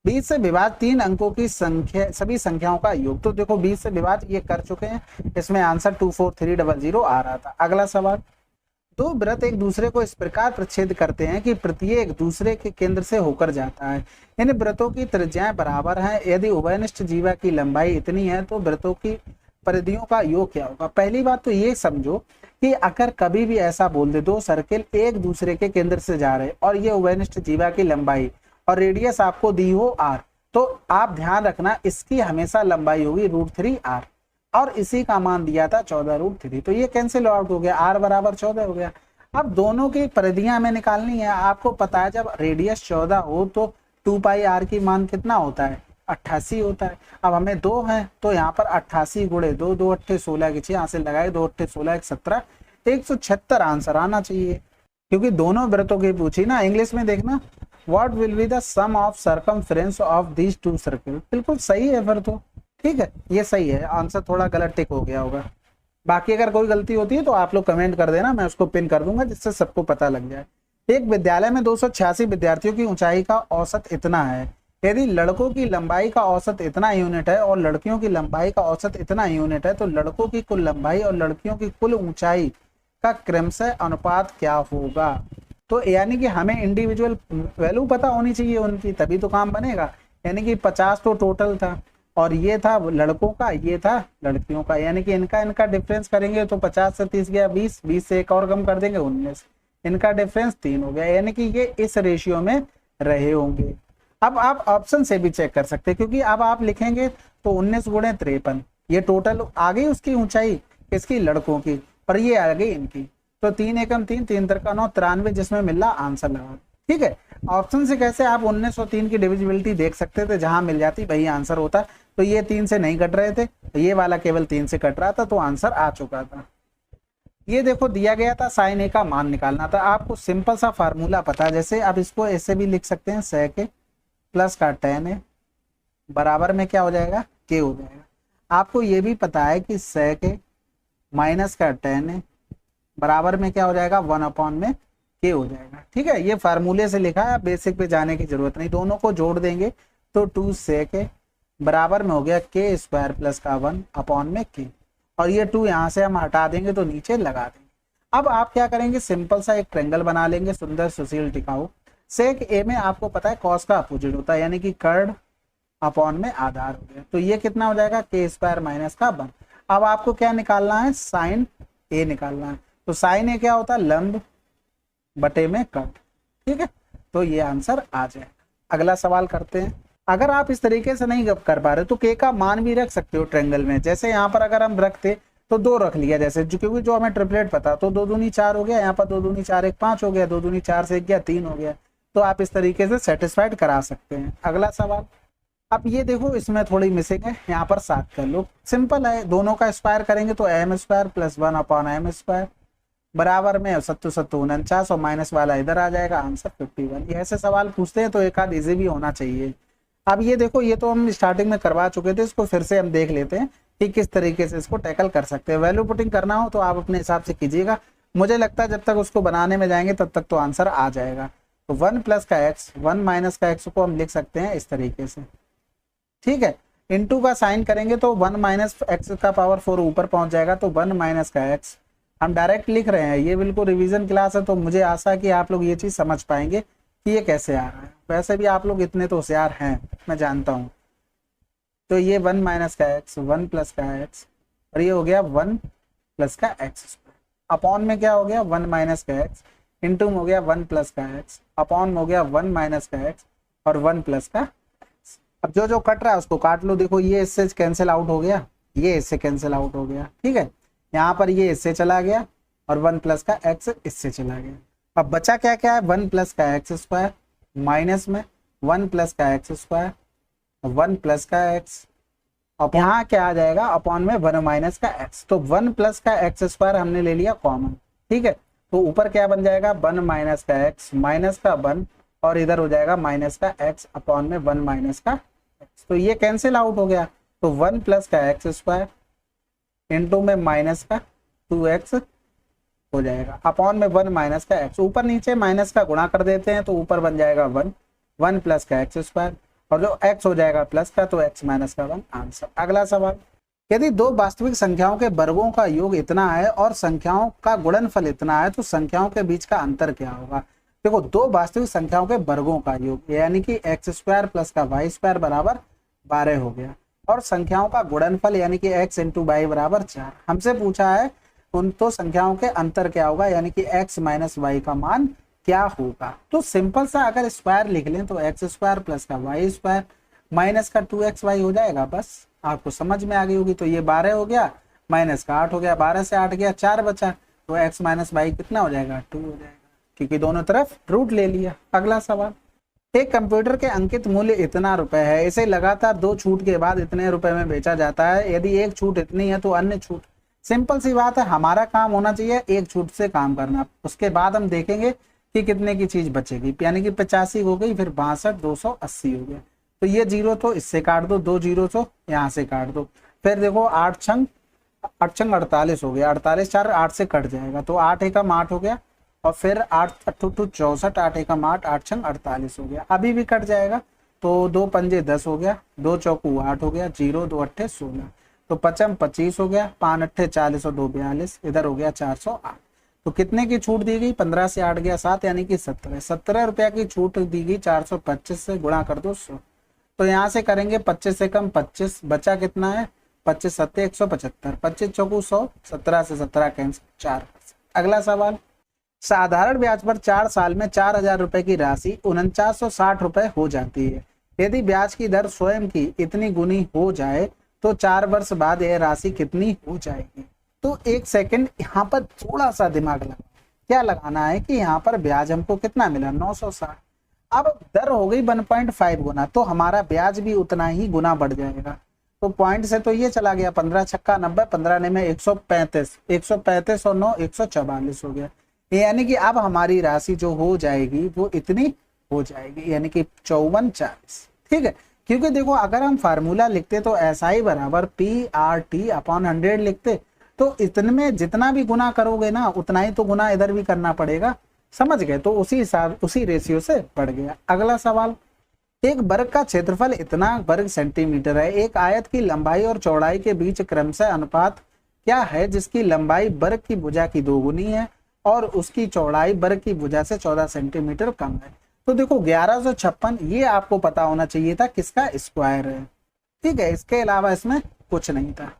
20 से विभाज्य 3 अंकों की संख्या, सभी संख्याओं का योग। तो देखो 20 से विभाज्य ये कर चुके हैं, इसमें आंसर 24300 आ रहा था। अगला सवाल, दो वृत्त एक दूसरे को इस प्रकार प्रच्छेद करते हैं कि प्रत्येक दूसरे के केंद्र से होकर जाता है। इन वृत्तों की त्रिज्याएं बराबर हैं। यदि उभयनिष्ठ जीवा की लंबाई इतनी है तो वृत्तों की परिधियों का योग क्या होगा। पहली बात तो ये समझो कि अगर कभी भी ऐसा बोल दे दो सर्किल एक दूसरे के केंद्र से जा रहे और ये उभयनिष्ठ जीवा की लंबाई और रेडियस आपको दी हो r, तो आप ध्यान रखना इसकी हमेशा लंबाई होगी √3r और इसी का मान दिया था 14√3, तो ये कैंसिल आउट हो गया, r बराबर 14 हो गया। अब दोनों की परिधियां हमें निकालनी है। आपको पता है जब रेडियस 14 हो तो 2πr की मान कितना होता है 88 होता है। अब हमें 2 है तो यहाँ पर 88 गुणे 2, 2 8 16 की 6, यहाँ से लगाए 2 8 16 1 17, 176 आंसर आना चाहिए, क्योंकि दोनों वृत्तों की पूछी ना। इंग्लिश में देखना, what will be the sum of circumference of these two circle. बिल्कुल सही है फिर तो, ठीक है ये सही है आंसर, थोड़ा गलत टिक हो गया होगा। बाकी अगर कोई गलती होती है तो आप लोग कमेंट कर देना, मैं उसको पिन कर दूंगा जिससे सबको पता लग जाए। एक विद्यालय में 286 विद्यार्थियों की ऊंचाई का औसत इतना है। यदि लड़कों की लंबाई का औसत इतना यूनिट है और लड़कियों की लंबाई का औसत इतना यूनिट है तो लड़कों की कुल लंबाई और लड़कियों की कुल ऊंचाई का क्रमशः अनुपात क्या होगा। तो यानी कि हमें इंडिविजुअल वैल्यू पता होनी चाहिए उनकी, तभी तो काम बनेगा। यानी कि 50 तो टोटल था और ये था लड़कों का, ये था लड़कियों का, यानी कि इनका डिफरेंस करेंगे तो 50 से 30 गया 20, 20 से एक और कम कर देंगे 19, इनका डिफरेंस 3 हो गया, यानी कि ये इस रेशियो में रहे होंगे। अब आप ऑप्शन से भी चेक कर सकते हैं, क्योंकि अब आप लिखेंगे तो 19 गुणे 53, ये टोटल आ गई उसकी ऊंचाई इसकी लड़कों की, पर ये आ गई इनकी, तो 3 एकम 3, 3 तिरका 9, 93 जिसमें मिल रहा आंसर लगा। ठीक है, ऑप्शन से कैसे आप 19 और 3 की डिविजिबिलिटी देख सकते थे, जहां मिल जाती वही आंसर होता। तो ये 3 से नहीं कट रहे थे, तो ये वाला केवल 3 से कट रहा था, तो आंसर आ चुका था। ये देखो दिया गया था साइन ए का मान निकालना था। आपको सिंपल सा फार्मूला पता है, जैसे आप इसको ऐसे भी लिख सकते हैं, sec ए प्लस का tan ए बराबर में क्या हो जाएगा k हो जाएगा। आपको ये भी पता है कि sec ए माइनस का tan ए बराबर में क्या हो जाएगा 1 में k हो जाएगा। ठीक है, ये फार्मूले से लिखा है, बेसिक पे जाने की जरूरत नहीं। दोनों को जोड़ देंगे तो 2 sec ए बराबर में हो गया k स्क्वायर प्लस का 1 में k, और ये 2 यहाँ से हम हटा देंगे तो नीचे लगा देंगे। अब आप क्या करेंगे, सिंपल सा एक ट्रायंगल बना लेंगे, सुंदर सुशील टिकाऊ। सेक ए में आपको पता है कॉस का अपोजिट होता है, यानी कि कर्ड अपॉन में आधार हो गया, तो ये कितना हो जाएगा k स्क्वायर माइनस का 1। अब आपको क्या निकालना है, साइन ए निकालना है। तो साइन ए क्या होता है, लंब बटे में कट। ठीक है, तो ये आंसर आ जाएगा। अगला सवाल करते हैं। अगर आप इस तरीके से नहीं कर पा रहे तो k का मान भी रख सकते हो ट्रायंगल में। जैसे यहाँ पर अगर हम रखते तो 2 रख लिया, जैसे क्योंकि जो हमें ट्रिपलेट पता, तो 2 दूनी 4 हो गया, यहाँ पर 2 दूनी 4 1 5 हो गया, 2 दूनी 4 से 1 गया 3 हो गया। तो आप इस तरीके से सेटिस्फाइड करा सकते हैं। अगला सवाल, अब ये देखो इसमें थोड़ी मिसिंग है, यहाँ पर 7 कर लो, सिंपल है, दोनों का स्क्वायर करेंगे तो m square plus 1 upon m square, बराबर में सत्तू सत्तू 49 और माइनस वाला इधर आ जाएगा, आंसर 51। ये ऐसे सवाल पूछते हैं तो एक आध इजी भी होना चाहिए। अब ये देखो, ये तो हम स्टार्टिंग में करवा चुके थे, इसको फिर से हम देख लेते हैं कि किस तरीके से इसको टैकल कर सकते हैं। वैल्यू पुटिंग करना हो तो आप अपने हिसाब से कीजिएगा, मुझे लगता है जब तक उसको बनाने में जाएंगे तब तक तो आंसर आ जाएगा। तो 1 प्लस का एक्स 1 माइनस का एक्स को हम लिख सकते हैं इस तरीके से, ठीक है। इनटू का साइन करेंगे तो 1 माइनस एक्स का पावर 4 ऊपर पहुंच जाएगा, तो 1 माइनस का एक्स हम डायरेक्ट लिख रहे हैं। ये बिल्कुल रिवीजन क्लास है, तो मुझे आशा है कि आप लोग ये चीज समझ पाएंगे कि ये कैसे आ रहा है। वैसे भी आप लोग इतने तो होशियार हैं, मैं जानता हूँ। तो ये 1 माइनस का एक्स 1 प्लस का एक्स, और ये हो गया 1 प्लस का एक्स स्क्वायर। अपॉन में क्या हो गया 1 माइनस का एक्स, इंटू में हो गया 1 प्लस का एक्स, अपॉन में हो गया 1 माइनस का एक्स और 1 प्लस का एक्स। अब जो जो कट रहा है उसको काट लो। देखो ये इससे कैंसिल आउट हो गया, ये इससे कैंसिल आउट हो गया, ठीक है। यहाँ पर ये इससे चला गया और 1 प्लस का एक्स इससे चला गया। अब बचा क्या क्या है, 1 प्लस का एक्स स्क्वायर माइनस में 1 प्लस का एक्स स्क्वायर 1 प्लस का एक्स, अब यहाँ क्या आ जाएगा अपॉन में 1 माइनस का एक्स। तो 1 प्लस का एक्स स्क्वायर हमने ले लिया कॉमन, ठीक है। तो ऊपर क्या बन जाएगा 1 माइनस का एक्स माइनस का 1 और इधर हो जाएगा माइनस का एक्स अपॉन में 1 माइनस का एक्स। तो ये कैंसिल आउट हो गया, तो 1 प्लस का एक्स स्क्वायर इंटू में माइनस का 2x हो जाएगा अपॉन में 1 माइनस का एक्स। ऊपर नीचे माइनस का गुणा कर देते हैं तो ऊपर बन जाएगा 1 प्लस का एक्स स्क्वायर और जो x हो जाएगा प्लस का, तो x माइनस का 1 आंसर। अगला सवाल, यदि दो वास्तविक संख्याओं के वर्गों का योग इतना है और संख्याओं का गुणनफल इतना है तो संख्याओं के बीच का अंतर क्या होगा। देखो दो वास्तविक संख्याओं के वर्गों का योग यानी कि एक्स स्क्वायर प्लस का वाई स्क्वायर बराबर 12 हो गया, और संख्याओं का गुणनफल यानी कि x इंटू वाई बराबर 4। हमसे पूछा है उन तो संख्याओं के अंतर क्या होगा, यानी कि x माइनस वाई का मान क्या होगा। तो सिंपल सा अगर स्क्वायर लिख लें तो एक्स स्क्वायर प्लस का वाई स्क्वायर माइनस का 2xy हो जाएगा, बस आपको समझ में आ गई होगी। तो ये 12 हो गया माइनस का 8 हो गया, 12 से 8 गया 4 बचा, तो x माइनस वाई कितना हो जाएगा 2 हो जाएगा, क्योंकि दोनों तरफ रूट ले लिया। अगला सवाल, एक कंप्यूटर के अंकित मूल्य इतना रुपए है, इसे लगातार 2 छूट के बाद इतने रुपए में बेचा जाता है, यदि एक छूट इतनी है तो अन्य छूट। सिंपल सी बात है, हमारा काम होना चाहिए एक छूट से काम करना, उसके बाद हम देखेंगे कि कितने की चीज बचेगी। यानी कि 85 हो गई, फिर 62 280 हो गया, तो ये जीरो तो इससे काट दो, 2 जीरो तो यहाँ से काट दो। फिर देखो 8 छंग 48 हो गया, 48 4 8 से कट जाएगा, तो 8 एकम 8 हो गया, और फिर 8 8 64 8 एकम 8 8 छंग 48 हो गया, अभी भी कट जाएगा, तो 2 पंजे 10 हो गया, 2 चौकू 8 हो गया, 0 2 अट्ठे 16, तो 55 25 हो गया, 5 अट्ठे 40 और 2 42, इधर हो गया 408। तो कितने की छूट दी गई, 15 से 8 गया 7 यानी कि 17 रुपया की छूट दी गई। 425 से गुणा कर दो 100, तो यहाँ से करेंगे 25 से कम 25, बचा कितना है 25 सत्ते 175, 25 चौकू 100, 17 से 17 कैंसिल 4। अगला सवाल, साधारण ब्याज पर 4 साल में 4000 रुपए की राशि 4960 रुपए हो जाती है, यदि ब्याज की दर स्वयं की इतनी गुनी हो जाए तो 4 वर्ष बाद यह राशि कितनी हो जाएगी। तो एक सेकंड यहाँ पर थोड़ा सा दिमाग लगा, क्या लगाना है कि यहाँ पर ब्याज हमको कितना मिला 960, अब दर हो गई 1.5 गुना, तो हमारा ब्याज भी उतना ही गुना बढ़ जाएगा। तो पॉइंट से तो ये चला गया 15 छक्का 90, 15 ने में 135, 135 और 9 144 हो गया, यानी कि अब हमारी राशि जो हो जाएगी वो इतनी हो जाएगी, यानी कि 5440। ठीक है, क्योंकि देखो अगर हम फार्मूला लिखते तो SI बराबर PRT अपॉन 100 लिखते, तो इतने में जितना भी गुना करोगे ना उतना ही तो गुना इधर भी करना पड़ेगा, समझ गए। तो उसी हिसाब उसी रेशियो से बढ़ गया। अगला सवाल, एक वर्ग का क्षेत्रफल इतना वर्ग सेंटीमीटर है, एक आयत की लंबाई और चौड़ाई के बीच क्रमशः अनुपात क्या है जिसकी लंबाई वर्ग की भुजा की 2 गुनी है और उसकी चौड़ाई वर्ग की भुजा से 14 सेंटीमीटर कम है। तो देखो 1156 ये आपको पता होना चाहिए था किसका स्क्वायर है, ठीक है, इसके अलावा इसमें कुछ नहीं था।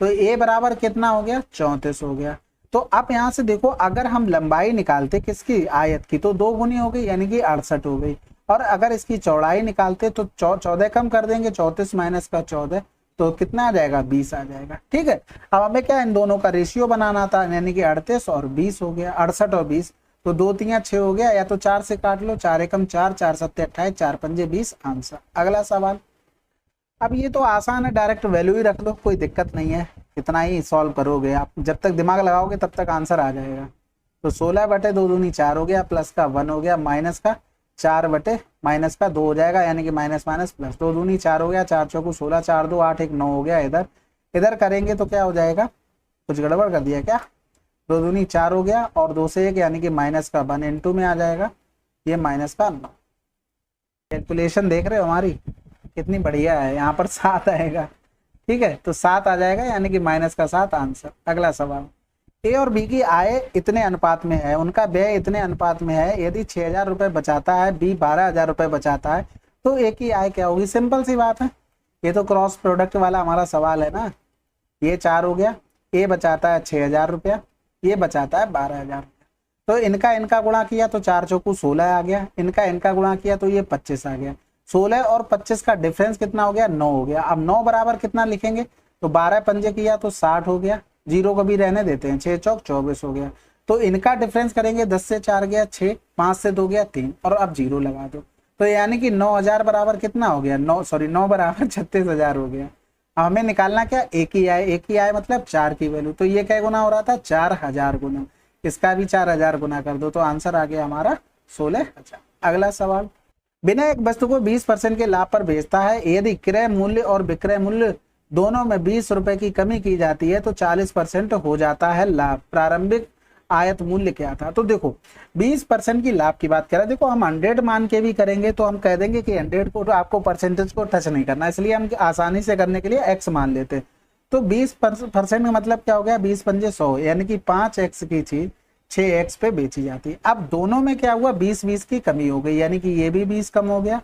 तो a बराबर कितना हो गया 34 हो गया। तो अब यहाँ से देखो अगर हम लंबाई निकालते किसकी आयत की तो 2 गुनी हो गई यानी कि 68 हो गई, और अगर इसकी चौड़ाई निकालते तो 14 कम कर देंगे, 34 माइनस का 14 तो कितना आ जाएगा 20 आ जाएगा। ठीक है, अब हमें क्या इन दोनों का रेशियो बनाना था, यानी कि 38 और 20 हो गया, 68 और 20, तो 2 3 6 हो गया, या तो 4 से काट लो, 4 एकम 4 4 सत्ते 28 4 पंजे 20 आंसर। अगला सवाल, अब ये तो आसान है, डायरेक्ट वैल्यू ही रख लो, कोई दिक्कत नहीं है। इतना ही सॉल्व करोगे आप, जब तक दिमाग लगाओगे तब तक आंसर आ जाएगा। तो 16 बटे 2 दूनी 4 हो गया, प्लस का 1 हो गया, माइनस का 4 बटे माइनस का 2 हो जाएगा, यानी कि माइनस माइनस प्लस, 2 दूनी 4 हो गया, 4 चौको 16, 4 2 8 1 9 हो गया। इधर इधर करेंगे तो क्या हो जाएगा, कुछ गड़बड़ कर दिया क्या, 2 दूनी 4 हो गया और 2 से 1 यानी कि माइनस का 1 इंटू में आ जाएगा, ये माइनस का 9। कैलकुलेशन देख रहे हो हमारी कितनी बढ़िया है, यहाँ पर 7 आएगा, ठीक है, तो 7 आ जाएगा यानी कि माइनस का 7 आंसर। अगला सवाल, ए और बी की आय इतने अनुपात में है, उनका व्यय इतने अनुपात में है, यदि 6,000 रुपये बचाता है, बी 12,000 रुपये बचाता है, तो ए की आय क्या होगी। सिंपल सी बात है, ये तो क्रॉस प्रोडक्ट वाला हमारा सवाल है ना। ये 4 हो गया, ए बचाता है 6,000 रुपया, ये बचाता है 12,000, तो इनका गुणा किया तो 4 चौकू 16 आ गया, इनका गुणा किया तो ये 25 आ गया। 16 और 25 का डिफरेंस कितना हो गया, 9 हो गया। अब 9 बराबर कितना लिखेंगे, तो 12 पंजे किया तो 60 हो गया, जीरो को भी रहने देते हैं, 6 चौक 24 हो गया। तो इनका डिफरेंस करेंगे, 10 से 4 गया 6, 5 से 2 गया 3, और अब जीरो लगा दो, तो यानी कि 9,000 बराबर कितना हो गया, 9 बराबर 36,000 हो गया। अब हमें निकालना क्या, एक ही आय मतलब 4 की वैल्यू, तो ये क्या गुना हो रहा था, 4,000 गुना, इसका भी 4,000 गुना कर दो, तो आंसर आ गया हमारा 16,000। अगला सवाल, बिना एक वस्तु को 20% के लाभ पर बेचता है, यदि क्रय मूल्य और विक्रय मूल्य दोनों में 20 रुपए की कमी की जाती है तो 40% हो जाता है लाभ। प्रारंभिक आयत मूल्य क्या था। तो देखो 20% की लाभ की बात करें, देखो हम 100 मान के भी करेंगे तो हम कह देंगे कि 100 को तो आपको परसेंटेज को टच नहीं करना, इसलिए हम आसानी से करने के लिए x मान लेते हैं। तो 20% का मतलब क्या हो गया, 20 पंजे 100, यानी कि 5x की चीज 6x पे बेची जाती है। अब दोनों में क्या हुआ, 20 की कमी हो गई, यानी कि ये भी 20 कम हो गया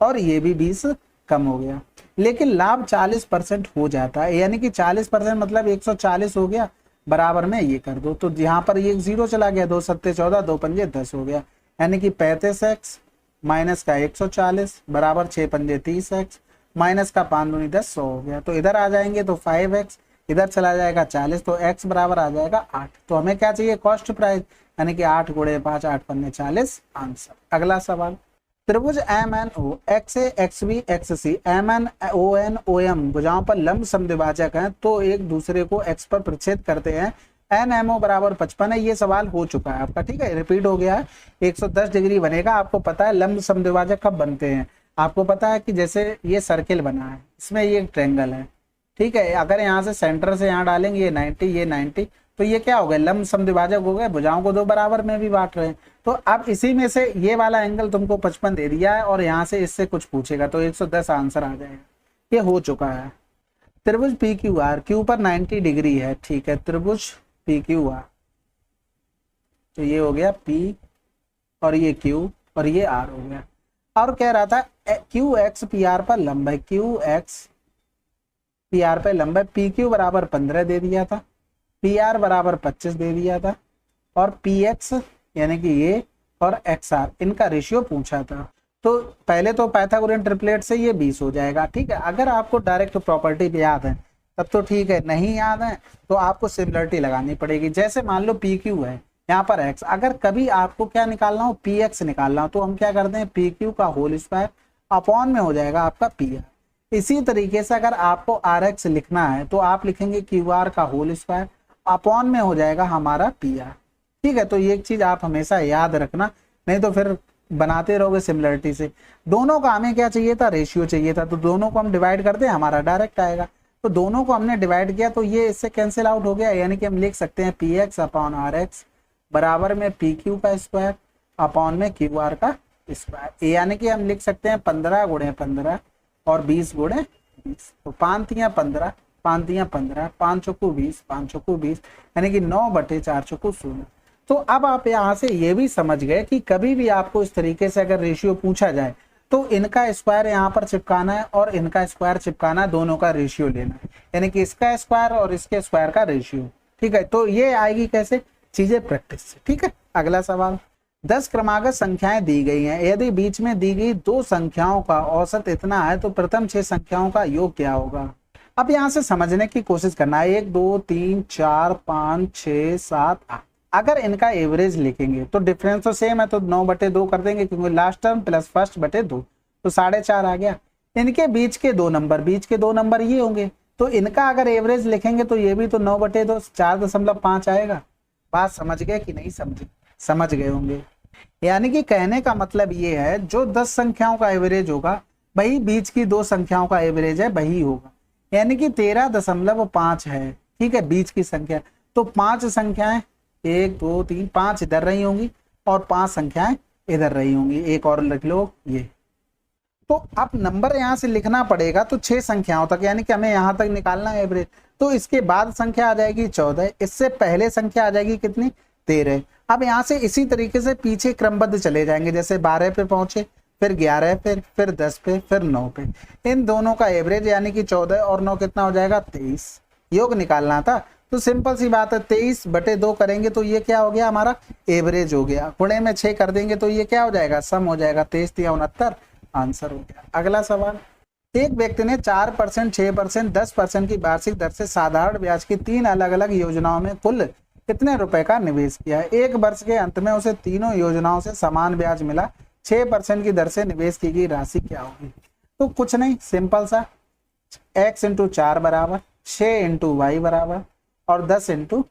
और ये भी 20 कम हो गया, लेकिन लाभ 40% हो जाता है, यानी कि 40% मतलब 140 हो गया, बराबर में ये कर दो, तो यहाँ पर ये 0 चला गया, 2 सत्ते 14, 2 पंजे 10 हो गया, यानी कि 35x माइनस का 140 बराबर 6 पंजे 30x माइनस का 5 दूनी 10, 100 हो गया। तो इधर आ जाएंगे तो 5x, इधर चला जाएगा 40, तो x बराबर आ जाएगा 8। तो हमें क्या चाहिए, कॉस्ट प्राइस, यानी कि 8 गुणे 5, 8 पंजे 40 आंसर। अगला सवाल, त्रिभुज MNO XA XB XC MNON OM भुजाओं पर लंब समद्विभाजक हैं, तो एक दूसरे को x पर प्रतिच्छेद करते हैं, NMO बराबर 55 है। ये सवाल हो चुका है आपका, ठीक है, रिपीट हो गया है। 110 डिग्री बनेगा, आपको पता है लंब समद्विभाजक कब बनते हैं, आपको पता है कि जैसे ये सर्किल बना है, इसमें ये ट्रायंगल है, ठीक है, अगर यहाँ से सेंटर से यहाँ डालेंगे ये 90, ये 90, तो ये क्या हो गया, लंब समद्विभाजक हो गए, भुजाओं को दो बराबर में भी बांट रहे हैं। तो अब इसी में से ये वाला एंगल तुमको 55 दे दिया है और यहाँ से इससे कुछ पूछेगा तो 110 आंसर आ जाएगा, ये हो चुका है। त्रिभुज PQR, क्यू पर 90 डिग्री है, ठीक है, त्रिभुज PQR, तो ये हो गया P और ये Q और ये R हो गया। और कह रहा था QX PR पर लंब है, QX PR पे लंब है, PQ बराबर 15 दे दिया था, PR बराबर 25 दे दिया था, और PX यानी कि ये और XR इनका रेशियो पूछा था। तो पहले तो पाइथागोरियन ट्रिपलेट से ये 20 हो जाएगा, ठीक है। अगर आपको डायरेक्ट प्रॉपर्टी भी याद है तब तो ठीक है, नहीं याद है तो आपको सिमिलरिटी लगानी पड़ेगी। जैसे मान लो PQ है, यहाँ पर X, अगर कभी आपको क्या निकालना हो, PX निकालना हो, तो हम क्या करते हैं, PQ का होल स्क्वायर अपॉन में हो जाएगा आपका PR। इसी तरीके से अगर आपको RX लिखना है तो आप लिखेंगे QR का होल स्क्वायर अपॉन में हो जाएगा हमारा PR, ठीक है। तो ये एक चीज आप हमेशा याद रखना, नहीं तो फिर बनाते रहोगे सिमिलरिटी से। दोनों का हमें क्या चाहिए था, रेशियो चाहिए था, तो दोनों को हम डिवाइड करते हैं, हमारा डायरेक्ट आएगा। तो दोनों को हमने डिवाइड किया तो ये इससे कैंसिल आउट हो गया, यानी कि हम लिख सकते हैं PX अपॉन RX बराबर में PQ का स्क्वायर अपॉन में QR का स्क्वायर, यानी कि हम लिख सकते हैं 15 गुणे 15 और 20 गुणे 20, तो 5 तियां 15, 5 तियां 15, 5 चौको 20, 5 चौको 20, यानी कि 9 बटे 4 चौको 16। तो अब आप यहाँ से ये भी समझ गए कि कभी भी आपको इस तरीके से अगर रेशियो पूछा जाए तो इनका स्क्वायर यहाँ पर चिपकाना है और इनका स्क्वायर चिपकाना है, दोनों का रेशियो लेना है, यानी कि इसका स्क्वायर और इसके स्क्वायर का रेशियो, ठीक है। तो ये आएगी कैसे, चीजें प्रैक्टिस से, ठीक है। अगला सवाल, 10 क्रमागत संख्याएं दी गई हैं, यदि बीच में दी गई 2 संख्याओं का औसत इतना है तो प्रथम 6 संख्याओं का योग क्या होगा। अब यहाँ से समझने की कोशिश करना है, 1 2 3 4 5 6 7 8, अगर इनका एवरेज लिखेंगे तो डिफरेंस तो सेम है, तो 9 बटे 2 कर देंगे क्योंकि लास्ट टर्म प्लस फर्स्ट बटे 2, तो 4.5 आ गया। इनके बीच के 2 नंबर, बीच के 2 नंबर ये होंगे, तो इनका अगर एवरेज लिखेंगे तो ये भी तो 9/2 4.5 आएगा। बात समझ गए कि नहीं समझे? समझ गए होंगे। यानी कि कहने का मतलब ये है जो 10 संख्याओं का एवरेज होगा वही बीच की 2 संख्याओं का एवरेज है वही होगा। यानी कि 13.5 है, ठीक है, बीच की संख्या। तो 5 संख्याएं 1 2 3 5 इधर रही होंगी और 5 संख्याएं इधर रही होंगी। एक और लिख लो ये। तो अब नंबर यहां से लिखना पड़ेगा तो 6 संख्याओं तक, यानी कि हमें यहां तक निकालना है एवरेज। तो इसके बाद संख्या आ जाएगी 14, इससे पहले संख्या आ जाएगी कितनी 13। अब यहां से इसी तरीके से पीछे क्रमबद्ध चले जाएंगे, जैसे 12 पे पहुंचे, फिर 11 पे, फिर 10 पे, फिर 9 पे। इन दोनों का एवरेज यानी कि 14 और 9 कितना हो जाएगा 23। योग निकालना था तो सिंपल सी बात है, 23/2 करेंगे तो ये क्या हो गया हमारा एवरेज हो गया। गुणे में 6 कर देंगे तो ये क्या हो जाएगा सम हो जाएगा। 23 या 69 आंसर हो गया। अगला सवाल, एक व्यक्ति ने 4%, 6%, 10% की वार्षिक दर से साधारण ब्याज की 3 अलग अलग योजनाओं में कुल कितने रुपए का निवेश किया है। एक वर्ष के अंत में उसे तीनों योजनाओं से समान ब्याज मिला। 6% की दर से निवेश की गई राशि क्या होगी। तो कुछ नहीं, सिंपल सा, x × 4 बराबर 6 × y बराबर और 10 ×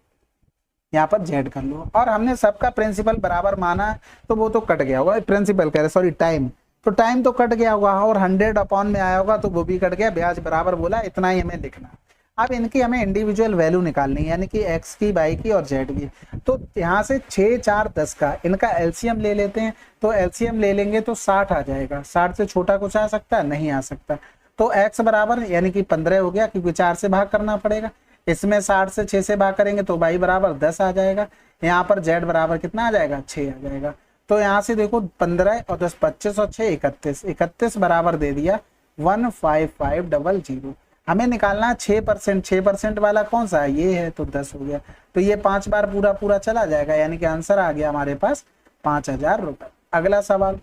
यहाँ पर z कर लो। और हमने सबका प्रिंसिपल बराबर माना तो वो तो कट गया होगा, प्रिंसिपल कह रहे सॉरी टाइम, तो टाइम तो कट गया होगा और 100 में आया होगा तो वो भी कट गया। ब्याज बराबर बोला, इतना ही हमें लिखना। अब इनकी हमें इंडिविजुअल वैल्यू निकालनी है, यानी कि x की, y की और z की। तो यहाँ से 6 4 10 का इनका एलसीएम ले लेते हैं। तो एलसीएम ले लेंगे तो 60 आ जाएगा। 60 से छोटा कुछ आ सकता है? नहीं आ सकता। तो x बराबर यानी कि 15 हो गया, क्योंकि 4 से भाग करना पड़ेगा। इसमें 60 से 6 से भाग करेंगे तो y बराबर 10 आ जाएगा। यहाँ पर z बराबर कितना आ जाएगा 6 आ जाएगा। तो यहाँ से देखो 15 और 10 25 और 6 31, 31 बराबर दे दिया 15500। हमें निकालना है 6%। 6% वाला कौन सा है, ये है, तो 10 हो गया। तो ये 5 बार पूरा पूरा चला जाएगा, यानी कि आंसर आ गया हमारे पास 5000 रुपए। अगला सवाल,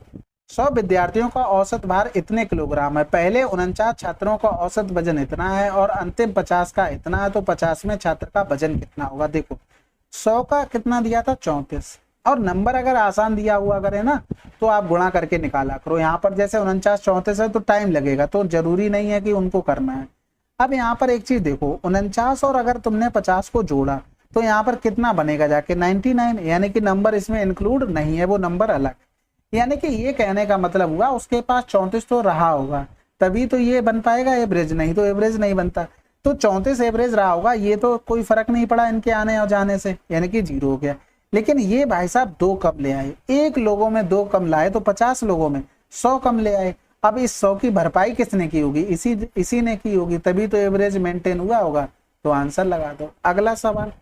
100 विद्यार्थियों का औसत भार इतने किलोग्राम है। पहले 49 छात्रों का औसत वजन इतना है और अंतिम 50 का इतना है, तो 50वें छात्र का वजन कितना होगा। देखो 100 का कितना दिया था 34, और नंबर अगर आसान दिया हुआ करे ना तो आप गुणा करके निकाला करो। यहाँ पर जैसे 49 34 है तो टाइम लगेगा, तो जरूरी नहीं है कि उनको करना है। अब यहाँ पर एक चीज देखो, 49 और अगर तुमने 50 को जोड़ा तो यहाँ पर कितना बनेगा जाके 99, यानी कि नंबर इसमें इंक्लूड नहीं है, वो नंबर अलग। यानी कि ये कहने का मतलब हुआ उसके पास 34 तो रहा होगा, तभी तो ये बन पाएगा एवरेज, नहीं तो एवरेज नहीं बनता। तो 34 एवरेज रहा होगा, ये तो कोई फर्क नहीं पड़ा इनके आने और जाने से, यानी कि 0 हो गया। लेकिन ये भाई साहब 2 कम ले आए, एक लोगों में 2 कम लाए तो 50 लोगों में 100 कम ले आए। अब इस 100 की भरपाई किसने की होगी, इसी ने की होगी, तभी तो एवरेज मेंटेन हुआ होगा। तो आंसर लगा दो। अगला सवाल,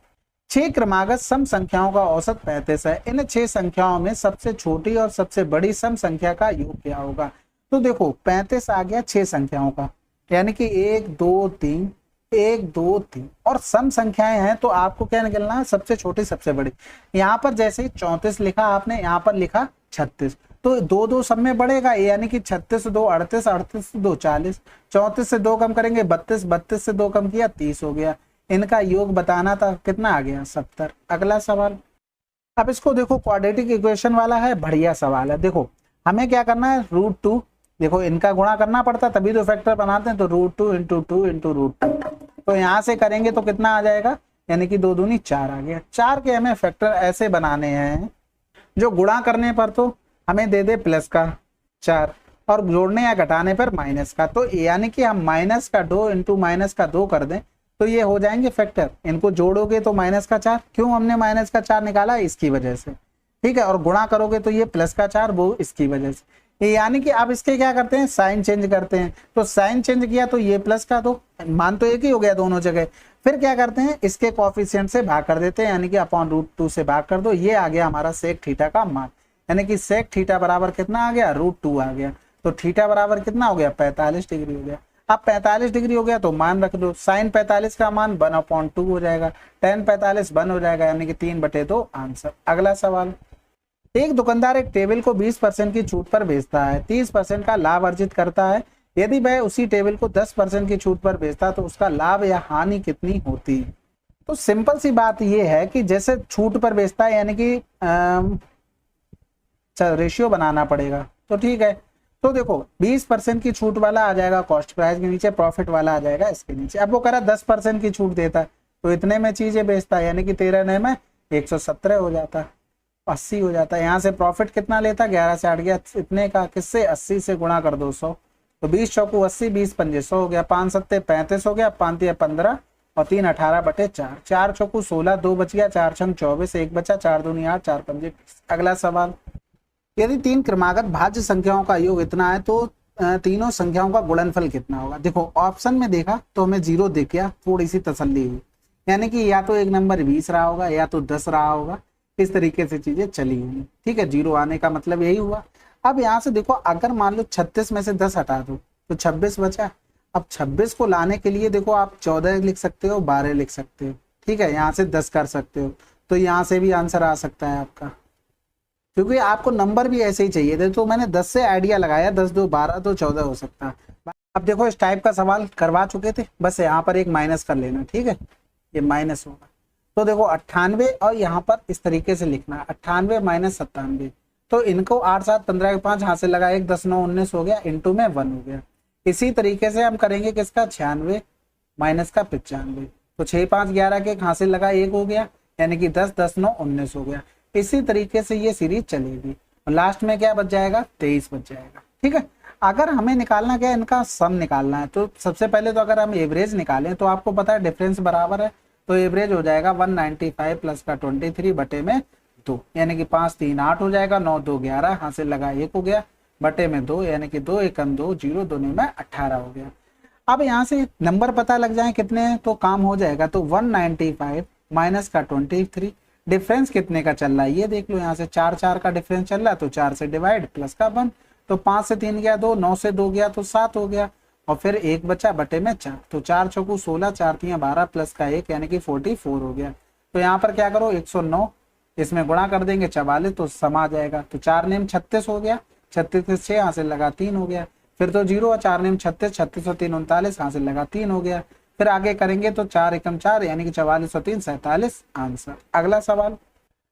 6 क्रमागत सम संख्याओं का औसत 35 है। इन 6 संख्याओं में सबसे छोटी और सबसे बड़ी सम संख्या का योग क्या होगा। तो देखो 35 आ गया 6 संख्याओं का, यानी कि 1 2 3 1 2 3, और सम संख्याएं हैं तो आपको क्या निकलना है सबसे छोटी सबसे बड़ी। यहाँ पर जैसे ही 34 लिखा आपने, यहाँ पर लिखा 36, तो 2 2 सब में बढ़ेगा, यानी कि 36 2 38, 38 2 40, 34 से 2 कम करेंगे 32, 32 से 2 कम किया 30 हो गया। इनका योग बताना था, कितना आ गया 70। अगला सवाल, अब इसको देखो क्वाड्रेटिक इक्वेशन वाला है, बढ़िया सवाल है। देखो हमें क्या करना है, √2, देखो इनका गुणा करना पड़ता तभी तो फैक्टर बनाते हैं, तो √2 × 2 × √2। तो यहाँ से करेंगे तो कितना आ जाएगा, यानी कि 2 दूनी 4 आ गया। 4 के हमें फैक्टर ऐसे बनाने हैं जो गुणा करने पर तो हमें दे दे प्लस का 4 और जोड़ने या घटाने पर माइनस का। तो यानी कि हम माइनस का 2 × माइनस का 2 कर दें तो ये हो जाएंगे फैक्टर। इनको जोड़ोगे तो माइनस का 4, क्यों हमने माइनस का 4 निकाला, इसकी वजह से, ठीक है। और गुणा करोगे तो ये प्लस का 4, वो इसकी वजह से। यानी कि अब इसके क्या करते हैं, साइन चेंज करते हैं। तो साइन चेंज किया तो ये प्लस का 2, मान तो एक ही हो गया दोनों जगह। फिर क्या करते हैं, इसके कोएफिशिएंट से भाग कर देते हैं, यानी कि अपॉन √2 से भाग कर दो। ये आ गया हमारा सेक थीटा का मान, यानी कि सेक थीटा बराबर कितना आ गया, √2 आ गया। तो थीटा बराबर कितना हो गया, 45 डिग्री हो गया। अब 45 डिग्री हो गया तो मान रख दो, साइन 45 का मान 1/2 हो जाएगा, tan 45 1 हो जाएगा, यानी कि 3/2 आंसर। अगला सवाल, एक दुकानदार एक टेबल को 20% की छूट पर बेचता है, 30% का लाभ अर्जित करता है। यदि वह उसी टेबल को 10% की छूट पर बेचता तो उसका लाभ या हानि कितनी होती। तो सिंपल सी बात यह है कि जैसे छूट पर बेचता है, यानी कि रेशियो बनाना पड़ेगा, तो ठीक है। तो देखो 20% की छूट वाला आ जाएगा कॉस्ट प्राइस के नीचे, प्रॉफिट वाला आ जाएगा इसके नीचे। अब वो कह रहा 10% की छूट देता है तो इतने में चीजें बेचता है, यानी कि 13 नए में 117 हो जाता, 80 हो जाता है। यहाँ से प्रॉफिट कितना लेता, 11 से 8 गया इतने का, किससे 80 से गुणा कर 200, तो 20 चौकू 80, 20 पंजे 100 हो गया, 5 सत्ते 35 हो गया, 5 तिया 15 और 3 18/4, 4 चौकू 16, 2 बच गया, 4 छंग 24, 1 बचा, 4 दूनी 8, 4 पंजे 20। अगला सवाल, यदि 3 क्रमागत भाज्य संख्याओं का योग इतना है तो तीनों संख्याओं का गुणनफल कितना होगा। देखो ऑप्शन में देखा तो हमें 0 दिख गया, थोड़ी सी तसल्ली हुई, यानी कि या तो एक नंबर 20 रहा होगा या तो 10 रहा होगा, इस तरीके से चीजें चली हुई। ठीक है, 0 आने का मतलब यही हुआ। अब यहाँ से देखो अगर मान लो 36 में से 10 हटा दो तो 26 बचा। अब 26 को लाने के लिए देखो आप 14 लिख सकते हो, 12 लिख सकते हो, ठीक है, यहाँ से 10 कर सकते हो, तो यहाँ से भी आंसर आ सकता है आपका, क्योंकि आपको नंबर भी ऐसे ही चाहिए थे। तो मैंने 10 से आइडिया लगाया, 10 2 12 तो 14 हो सकता है। अब देखो इस टाइप का सवाल करवा चुके थे, बस यहाँ पर एक माइनस कर लेना, ठीक है, ये माइनस होगा। तो देखो 98 और यहाँ पर इस तरीके से लिखना है, 98 माइनस 97, तो इनको 8 7 15 के 5 हाथ से लगा, 1 10 9 19 हो गया, इंटू में 1 हो गया। इसी तरीके से हम करेंगे किसका, 96 माइनस का 95, तो 6 5 11 के हाथ से लगा 1 हो गया, यानी कि 10 10 9 19 हो गया। इसी तरीके से ये सीरीज चलेगी और लास्ट में क्या बच जाएगा, 23 बच जाएगा। ठीक है, अगर हमें निकालना क्या है, इनका सम निकालना है, तो सबसे पहले तो अगर हम एवरेज निकालें तो आपको पता है डिफरेंस बराबर है, तो एवरेज हो जाएगा 195 प्लस का 23 बटे में 2, यानी कि 5 3 8 हो जाएगा, 9 2 11 हाथ से लगा 1 हो गया, बटे में 2, यानी कि 2 1 2 0 2 में 18 हो गया। अब यहाँ से नंबर पता लग जाए कितने तो काम हो जाएगा, तो 195 माइनस का 23, डिफरेंस कितने का चल रहा है ये देख लो, यहाँ से 4 4 का डिफरेंस चल रहा है, तो 4 से डिवाइड प्लस का 1, तो 5 से 3 गया 2, 9 से 2 गया तो 7 हो गया, और फिर 1 बचा बटे में 4, तो 4 चौकू 16, 4 तियां 12 प्लस का 1 यानी कि 44 हो गया। तो यहाँ पर क्या करो 109 इसमें गुणा कर देंगे 44, तो सम आ जाएगा, तो 4 नेम 36 हो गया, 36 से 6 यहाँ से लगा 3 हो गया, फिर तो 0 और 4 नेम 36, 36 और 3 39 यहाँ से लगा 3 हो गया, फिर आगे करेंगे तो 4 एकम 4 यानी कि 44 और 3 47 आंसर। अगला सवाल,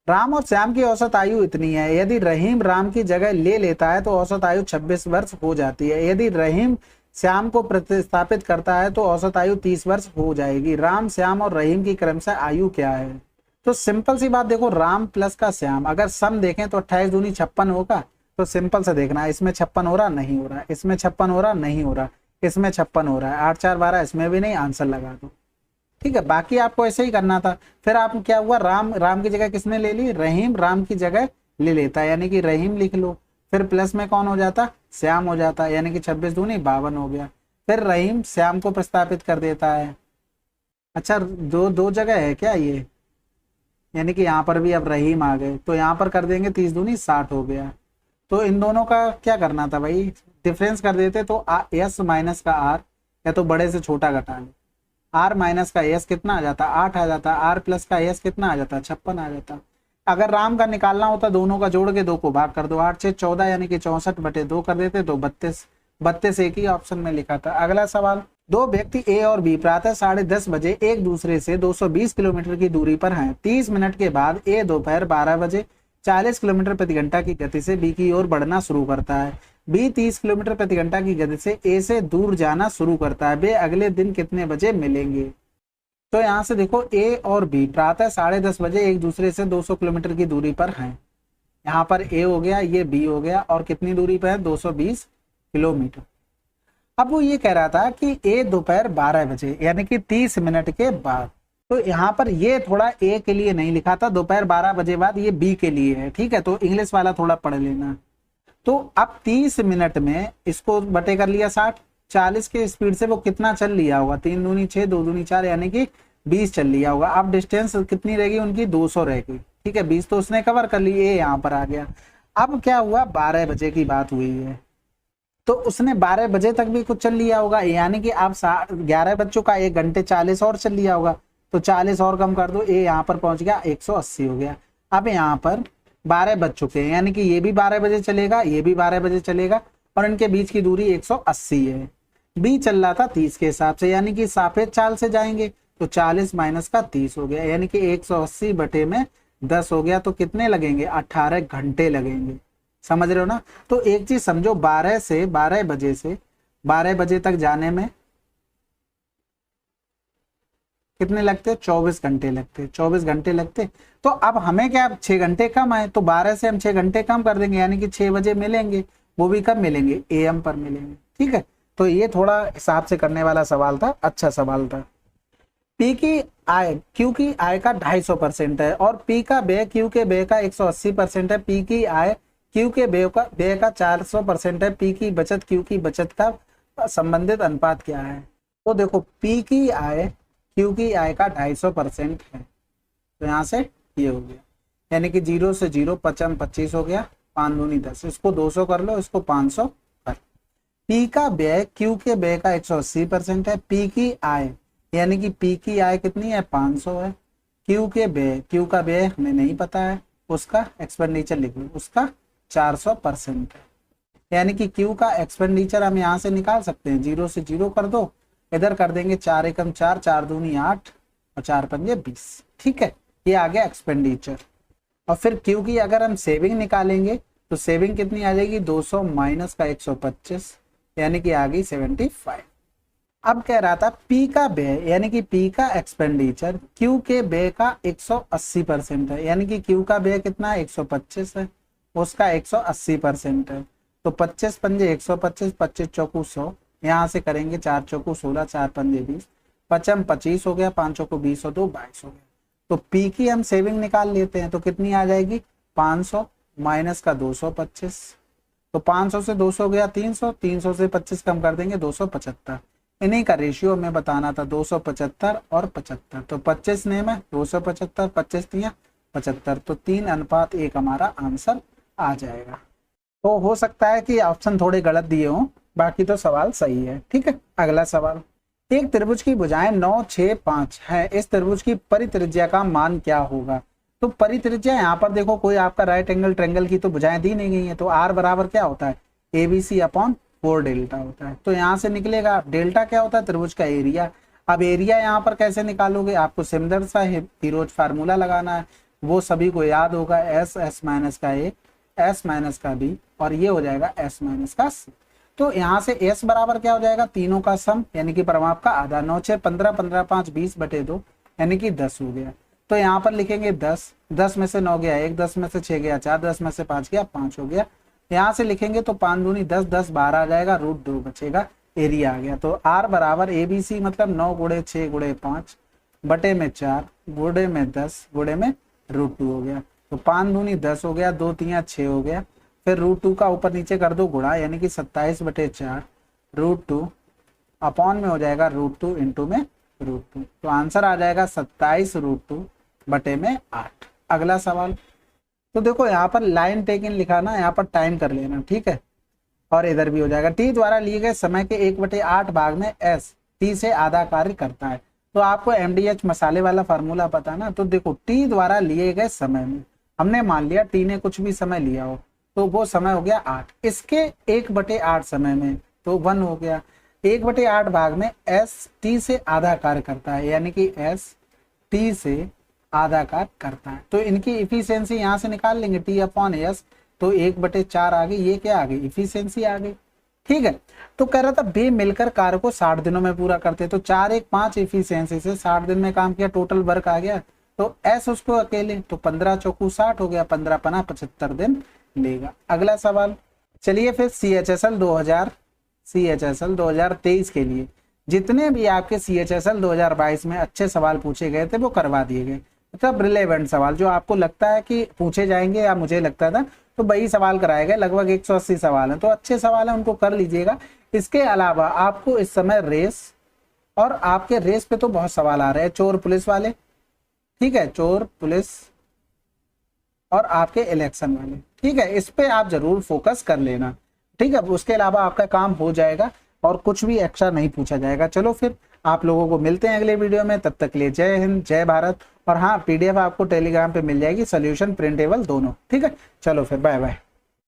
राम और श्याम की औसत आयु इतनी है, यदि रहीम राम की जगह ले लेता है तो औसत आयु 26 वर्ष हो जाती है, यदि रहीम श्याम को प्रतिस्थापित करता है तो औसत आयु 30 वर्ष हो जाएगी। राम श्याम और रहीम की क्रमशः आयु क्या है। तो सिंपल सी बात देखो, राम प्लस का श्याम अगर सम देखें तो 28 दूनी 56 होगा, तो सिंपल से देखना है, इसमें 56 हो रहा नहीं हो रहा, इसमें 56 हो रहा नहीं हो रहा, इसमें 56 हो रहा है, 8 4 12 इसमें भी नहीं, आंसर लगा दो। ठीक है, बाकी आपको ऐसे ही करना था। फिर आप क्या हुआ, राम की जगह किसने ले ली, रहीम राम की जगह ले लेता, यानी कि रहीम लिख लो, फिर प्लस में कौन हो जाता, श्याम हो जाता, यानी कि 26 दूनी 52 हो गया, फिर रहीम श्याम को प्रस्तापित कर देता है। अच्छा दो जगह है क्या ये, यानी कि यहाँ पर भी अब रहीम आ गए, तो यहाँ पर कर देंगे 30 दूनी 60 हो गया। तो इन दोनों का क्या करना था भाई, डिफरेंस कर देते, तो एस माइनस का आर, या तो बड़े से छोटा घटा लो, आर माइनस का एस कितना आ जाता, 8 आ जाता, आर प्लस का एस कितना आ जाता, 56 आ जाता। अगर राम का निकालना होता दोनों का जोड़ के 2 को भाग कर दो, 8 6 14 यानी कि 64 बटे 2 कर देते, तो 32 एक ही ऑप्शन में लिखा था। अगला सवाल, दो व्यक्ति ए और बी प्रातः 10:30 बजे एक दूसरे से 220 किलोमीटर की दूरी पर हैं। 30 मिनट के बाद ए दोपहर 12 बजे 40 किलोमीटर प्रति घंटा की गति से बी की ओर बढ़ना शुरू करता है। बी 30 किलोमीटर प्रति घंटा की गति से ए से दूर जाना शुरू करता है। वे अगले दिन कितने बजे मिलेंगे। तो यहाँ से देखो ए और बी प्रातः 10:30 बजे एक दूसरे से 200 किलोमीटर की दूरी पर हैं। यहाँ पर ए हो गया, ये बी हो गया, और कितनी दूरी पर है 220 किलोमीटर। अब वो ये कह रहा था कि ए दोपहर 12 बजे यानी कि 30 मिनट के बाद, तो यहाँ पर ये थोड़ा ए के लिए नहीं लिखा था, दोपहर 12 बजे बाद ये बी के लिए है। ठीक है, तो इंग्लिश वाला थोड़ा पढ़ लेना। तो अब 30 मिनट में इसको बटे कर लिया 60, 40 के स्पीड से वो कितना चल लिया होगा, 3 दूनी 6 2 दूनी 4 यानी कि 20 चल लिया होगा। अब डिस्टेंस कितनी रहेगी उनकी, 200 रहेगी। ठीक है, 20 तो उसने कवर कर ली, ए यहाँ पर आ गया। अब क्या हुआ, 12 बजे की बात हुई है, तो उसने 12 बजे तक भी कुछ चल लिया होगा, यानी कि आप 11 बज चुका, 1 घंटे 40 और चल लिया होगा, तो 40 और कम कर दो, ए यहाँ पर पहुंच गया 180 हो गया। अब यहाँ पर 12 बज चुके हैं, यानी कि ये भी 12 बजे चलेगा, ये भी 12 बजे चलेगा, और इनके बीच की दूरी 180 है। बी चल रहा था 30 के हिसाब से, यानी कि सापेक्ष चाल से जाएंगे, तो 40 माइनस का 30 हो गया, यानी कि 180 बटे में 10 हो गया। तो कितने लगेंगे, 18 घंटे लगेंगे। समझ रहे हो ना। तो एक चीज समझो, 12 बजे से 12 बजे तक जाने में कितने लगते, 24 घंटे लगते, 24 घंटे लगते। तो अब हमें क्या, 6 घंटे कम आए, तो 12 से हम 6 घंटे कम कर देंगे, यानी कि 6 बजे मिलेंगे। वो भी कब मिलेंगे, एएम पर मिलेंगे। ठीक है, तो ये थोड़ा हिसाब से करने वाला सवाल था, अच्छा सवाल था। पी की आय क्यू की आय का 250% है और पी का व्यय क्यू के व्यय का 180% है। पी की आय क्यू के व्यय का 400% है। पी की बचत क्यू की बचत का संबंधित अनुपात क्या है। तो देखो, पी की आय क्यू की आय का 250% है, तो यहाँ से ये हो गया, यानी कि 0 से 0 55 25 हो गया, 5 दूनी 10, इसको 200 कर लो, इसको 500 कर। पी का व्यय क्यू के व्यय का 180% है। पी की आय यानी कि पी की आय कितनी है, 500 है। क्यू के व्यय, क्यू का व्यय हमें नहीं पता है, उसका एक्सपेंडिचर लिख लो, उसका 400% है। यानी कि क्यू का एक्सपेंडिचर हम यहाँ से निकाल सकते हैं, 0 से 0 कर दो, इधर कर देंगे 4 एकम 4, 4 दूनी 8 और 4 पंजे 20। ठीक है, ये आ गया एक्सपेंडिचर। और फिर क्यू की अगर हम सेविंग निकालेंगे तो सेविंग कितनी आ जाएगी, 200 माइनस का 125, यानी कि आ गई 75। अब कह रहा था पी का व्यय यानी कि पी का एक्सपेंडिचर क्यू के व्यय का 180% है, यानी कि क्यू का व्यय कितना है, 125 है, उसका 180% है। तो 25 पंजे 125, 25 चौकू 100, यहाँ से करेंगे 4 चौकू 16, 4 पंजे 20, 55 25 हो गया, 5 चौकू 20 और 2 22 हो गया। तो पी की हम सेविंग निकाल लेते हैं, तो कितनी आ जाएगी, 500 माइनस का 225, तो 500 से 200 गया 300, 300 से 25 कम कर देंगे 275। इन्हीं का रेशियो में बताना था, 275 और 75, तो 25 ने में 275, 25 दिया 75, तो 3:1 हमारा आंसर आ जाएगा। तो हो सकता है कि ऑप्शन थोड़े गलत दिए हों, बाकी तो सवाल सही है। ठीक है, अगला सवाल, एक त्रिभुज की भुजाएं 9 6 5 है, इस त्रिभुज की परित्रिज्या का मान क्या होगा। तो परित्रिज्या यहाँ पर देखो, कोई आपका राइट एंगल ट्रायंगल की तो भुजाएं दी नहीं गई है, तो आर बराबर क्या होता है, ABC अपॉन 4 डेल्टा होता है। तो यहाँ से निकलेगा डेल्टा क्या होता है, त्रिभुज का एरिया। अब एरिया यहाँ पर कैसे निकालोगे, आपको सिमिलर सा हीरोज फार्मूला लगाना है, वो सभी को याद होगा, एस माइनस का ए, एस माइनस का बी, और ये हो जाएगा एस माइनस का सी। तो यहाँ से एस बराबर क्या हो जाएगा, तीनों का सम यानी कि परिमाप का आधा, 9 6 15, 15 5 20 बटे 2 यानी कि 10 हो गया। तो यहाँ पर लिखेंगे 10, 10 में से 9 गया 1, 10 में से 6 गया 4, 10 में से 5 गया 5 हो गया। यहाँ से लिखेंगे तो 5 दूनी 10, 10 12 आ जाएगा, √2 बचेगा, एरिया आ गया। तो आर बराबर ABC मतलब 9 गुणे 6 गुणे 5 बटे में 4 गुणे में 10 गुणे में √2 हो गया। तो 5 दूनी 10 हो गया, 2 3 6 हो गया, फिर √2 का ऊपर नीचे कर दो गुणा, यानी कि 27 बटे 4 √2 अपॉन में हो जाएगा √2 इंटू में √2, तो आंसर आ जाएगा 27 √2 बटे में 8। अगला सवाल, तो देखो यहाँ पर लाइन टेकिंग लिखा ना, यहाँ पर टाइम कर लेना, ठीक है, और इधर भी हो जाएगा। टी द्वारा लिए गए समय के 1/8 भाग में एस टी से आधा कार्य करता है। तो आपको MDH मसाले वाला फार्मूला पता ना, तो देखो टी द्वारा लिए गए समय में हमने मान लिया टी ने कुछ भी समय लिया हो, तो वो समय हो गया 8, इसके 1/8 समय में तो 1 हो गया, 1/8 भाग में एस टी से आधा कार्य करता है, यानी कि एस टी से आधा कार्य करता है। तो इनकी इफिशियंसी यहाँ से निकाल लेंगे, टी अपॉन एस, तो 1/4 आ गई, ये क्या आ गई, इफिशियंसी आ गई। ठीक है, तो कह रहा था बे मिलकर कार्य को 60 दिनों में पूरा करते, तो 4 1 5 इफिशियंसी से 60 दिन में काम किया, टोटल वर्क आ गया। तो एस उसको अकेले, तो 15 चौकू 60 हो गया, 15 पना 75 दिन लेगा। अगला सवाल, चलिए फिर CHSL 2023 के लिए जितने भी आपके CHSL 2022 में अच्छे सवाल पूछे गए थे वो करवा दिए गए, मतलब रिलेवेंट सवाल जो आपको लगता है कि पूछे जाएंगे या मुझे लगता था, तो वही सवाल कराए गए। लगभग 180 सवाल हैं, तो अच्छे सवाल हैं, उनको कर लीजिएगा। इसके अलावा आपको इस समय रेस, और आपके रेस पे तो बहुत सवाल आ रहे हैं, चोर पुलिस वाले, ठीक है, चोर पुलिस और आपके इलेक्शन वाले, ठीक है, इस पे आप जरूर फोकस कर लेना, ठीक है। उसके अलावा आपका काम हो जाएगा और कुछ भी एक्स्ट्रा नहीं पूछा जाएगा। चलो फिर आप लोगों को मिलते हैं अगले वीडियो में, तब तक के लिए जय हिंद जय भारत। और हाँ, PDF आपको टेलीग्राम पे मिल जाएगी, सोल्यूशन प्रिंटेबल दोनों, ठीक है। चलो फिर बाय बाय।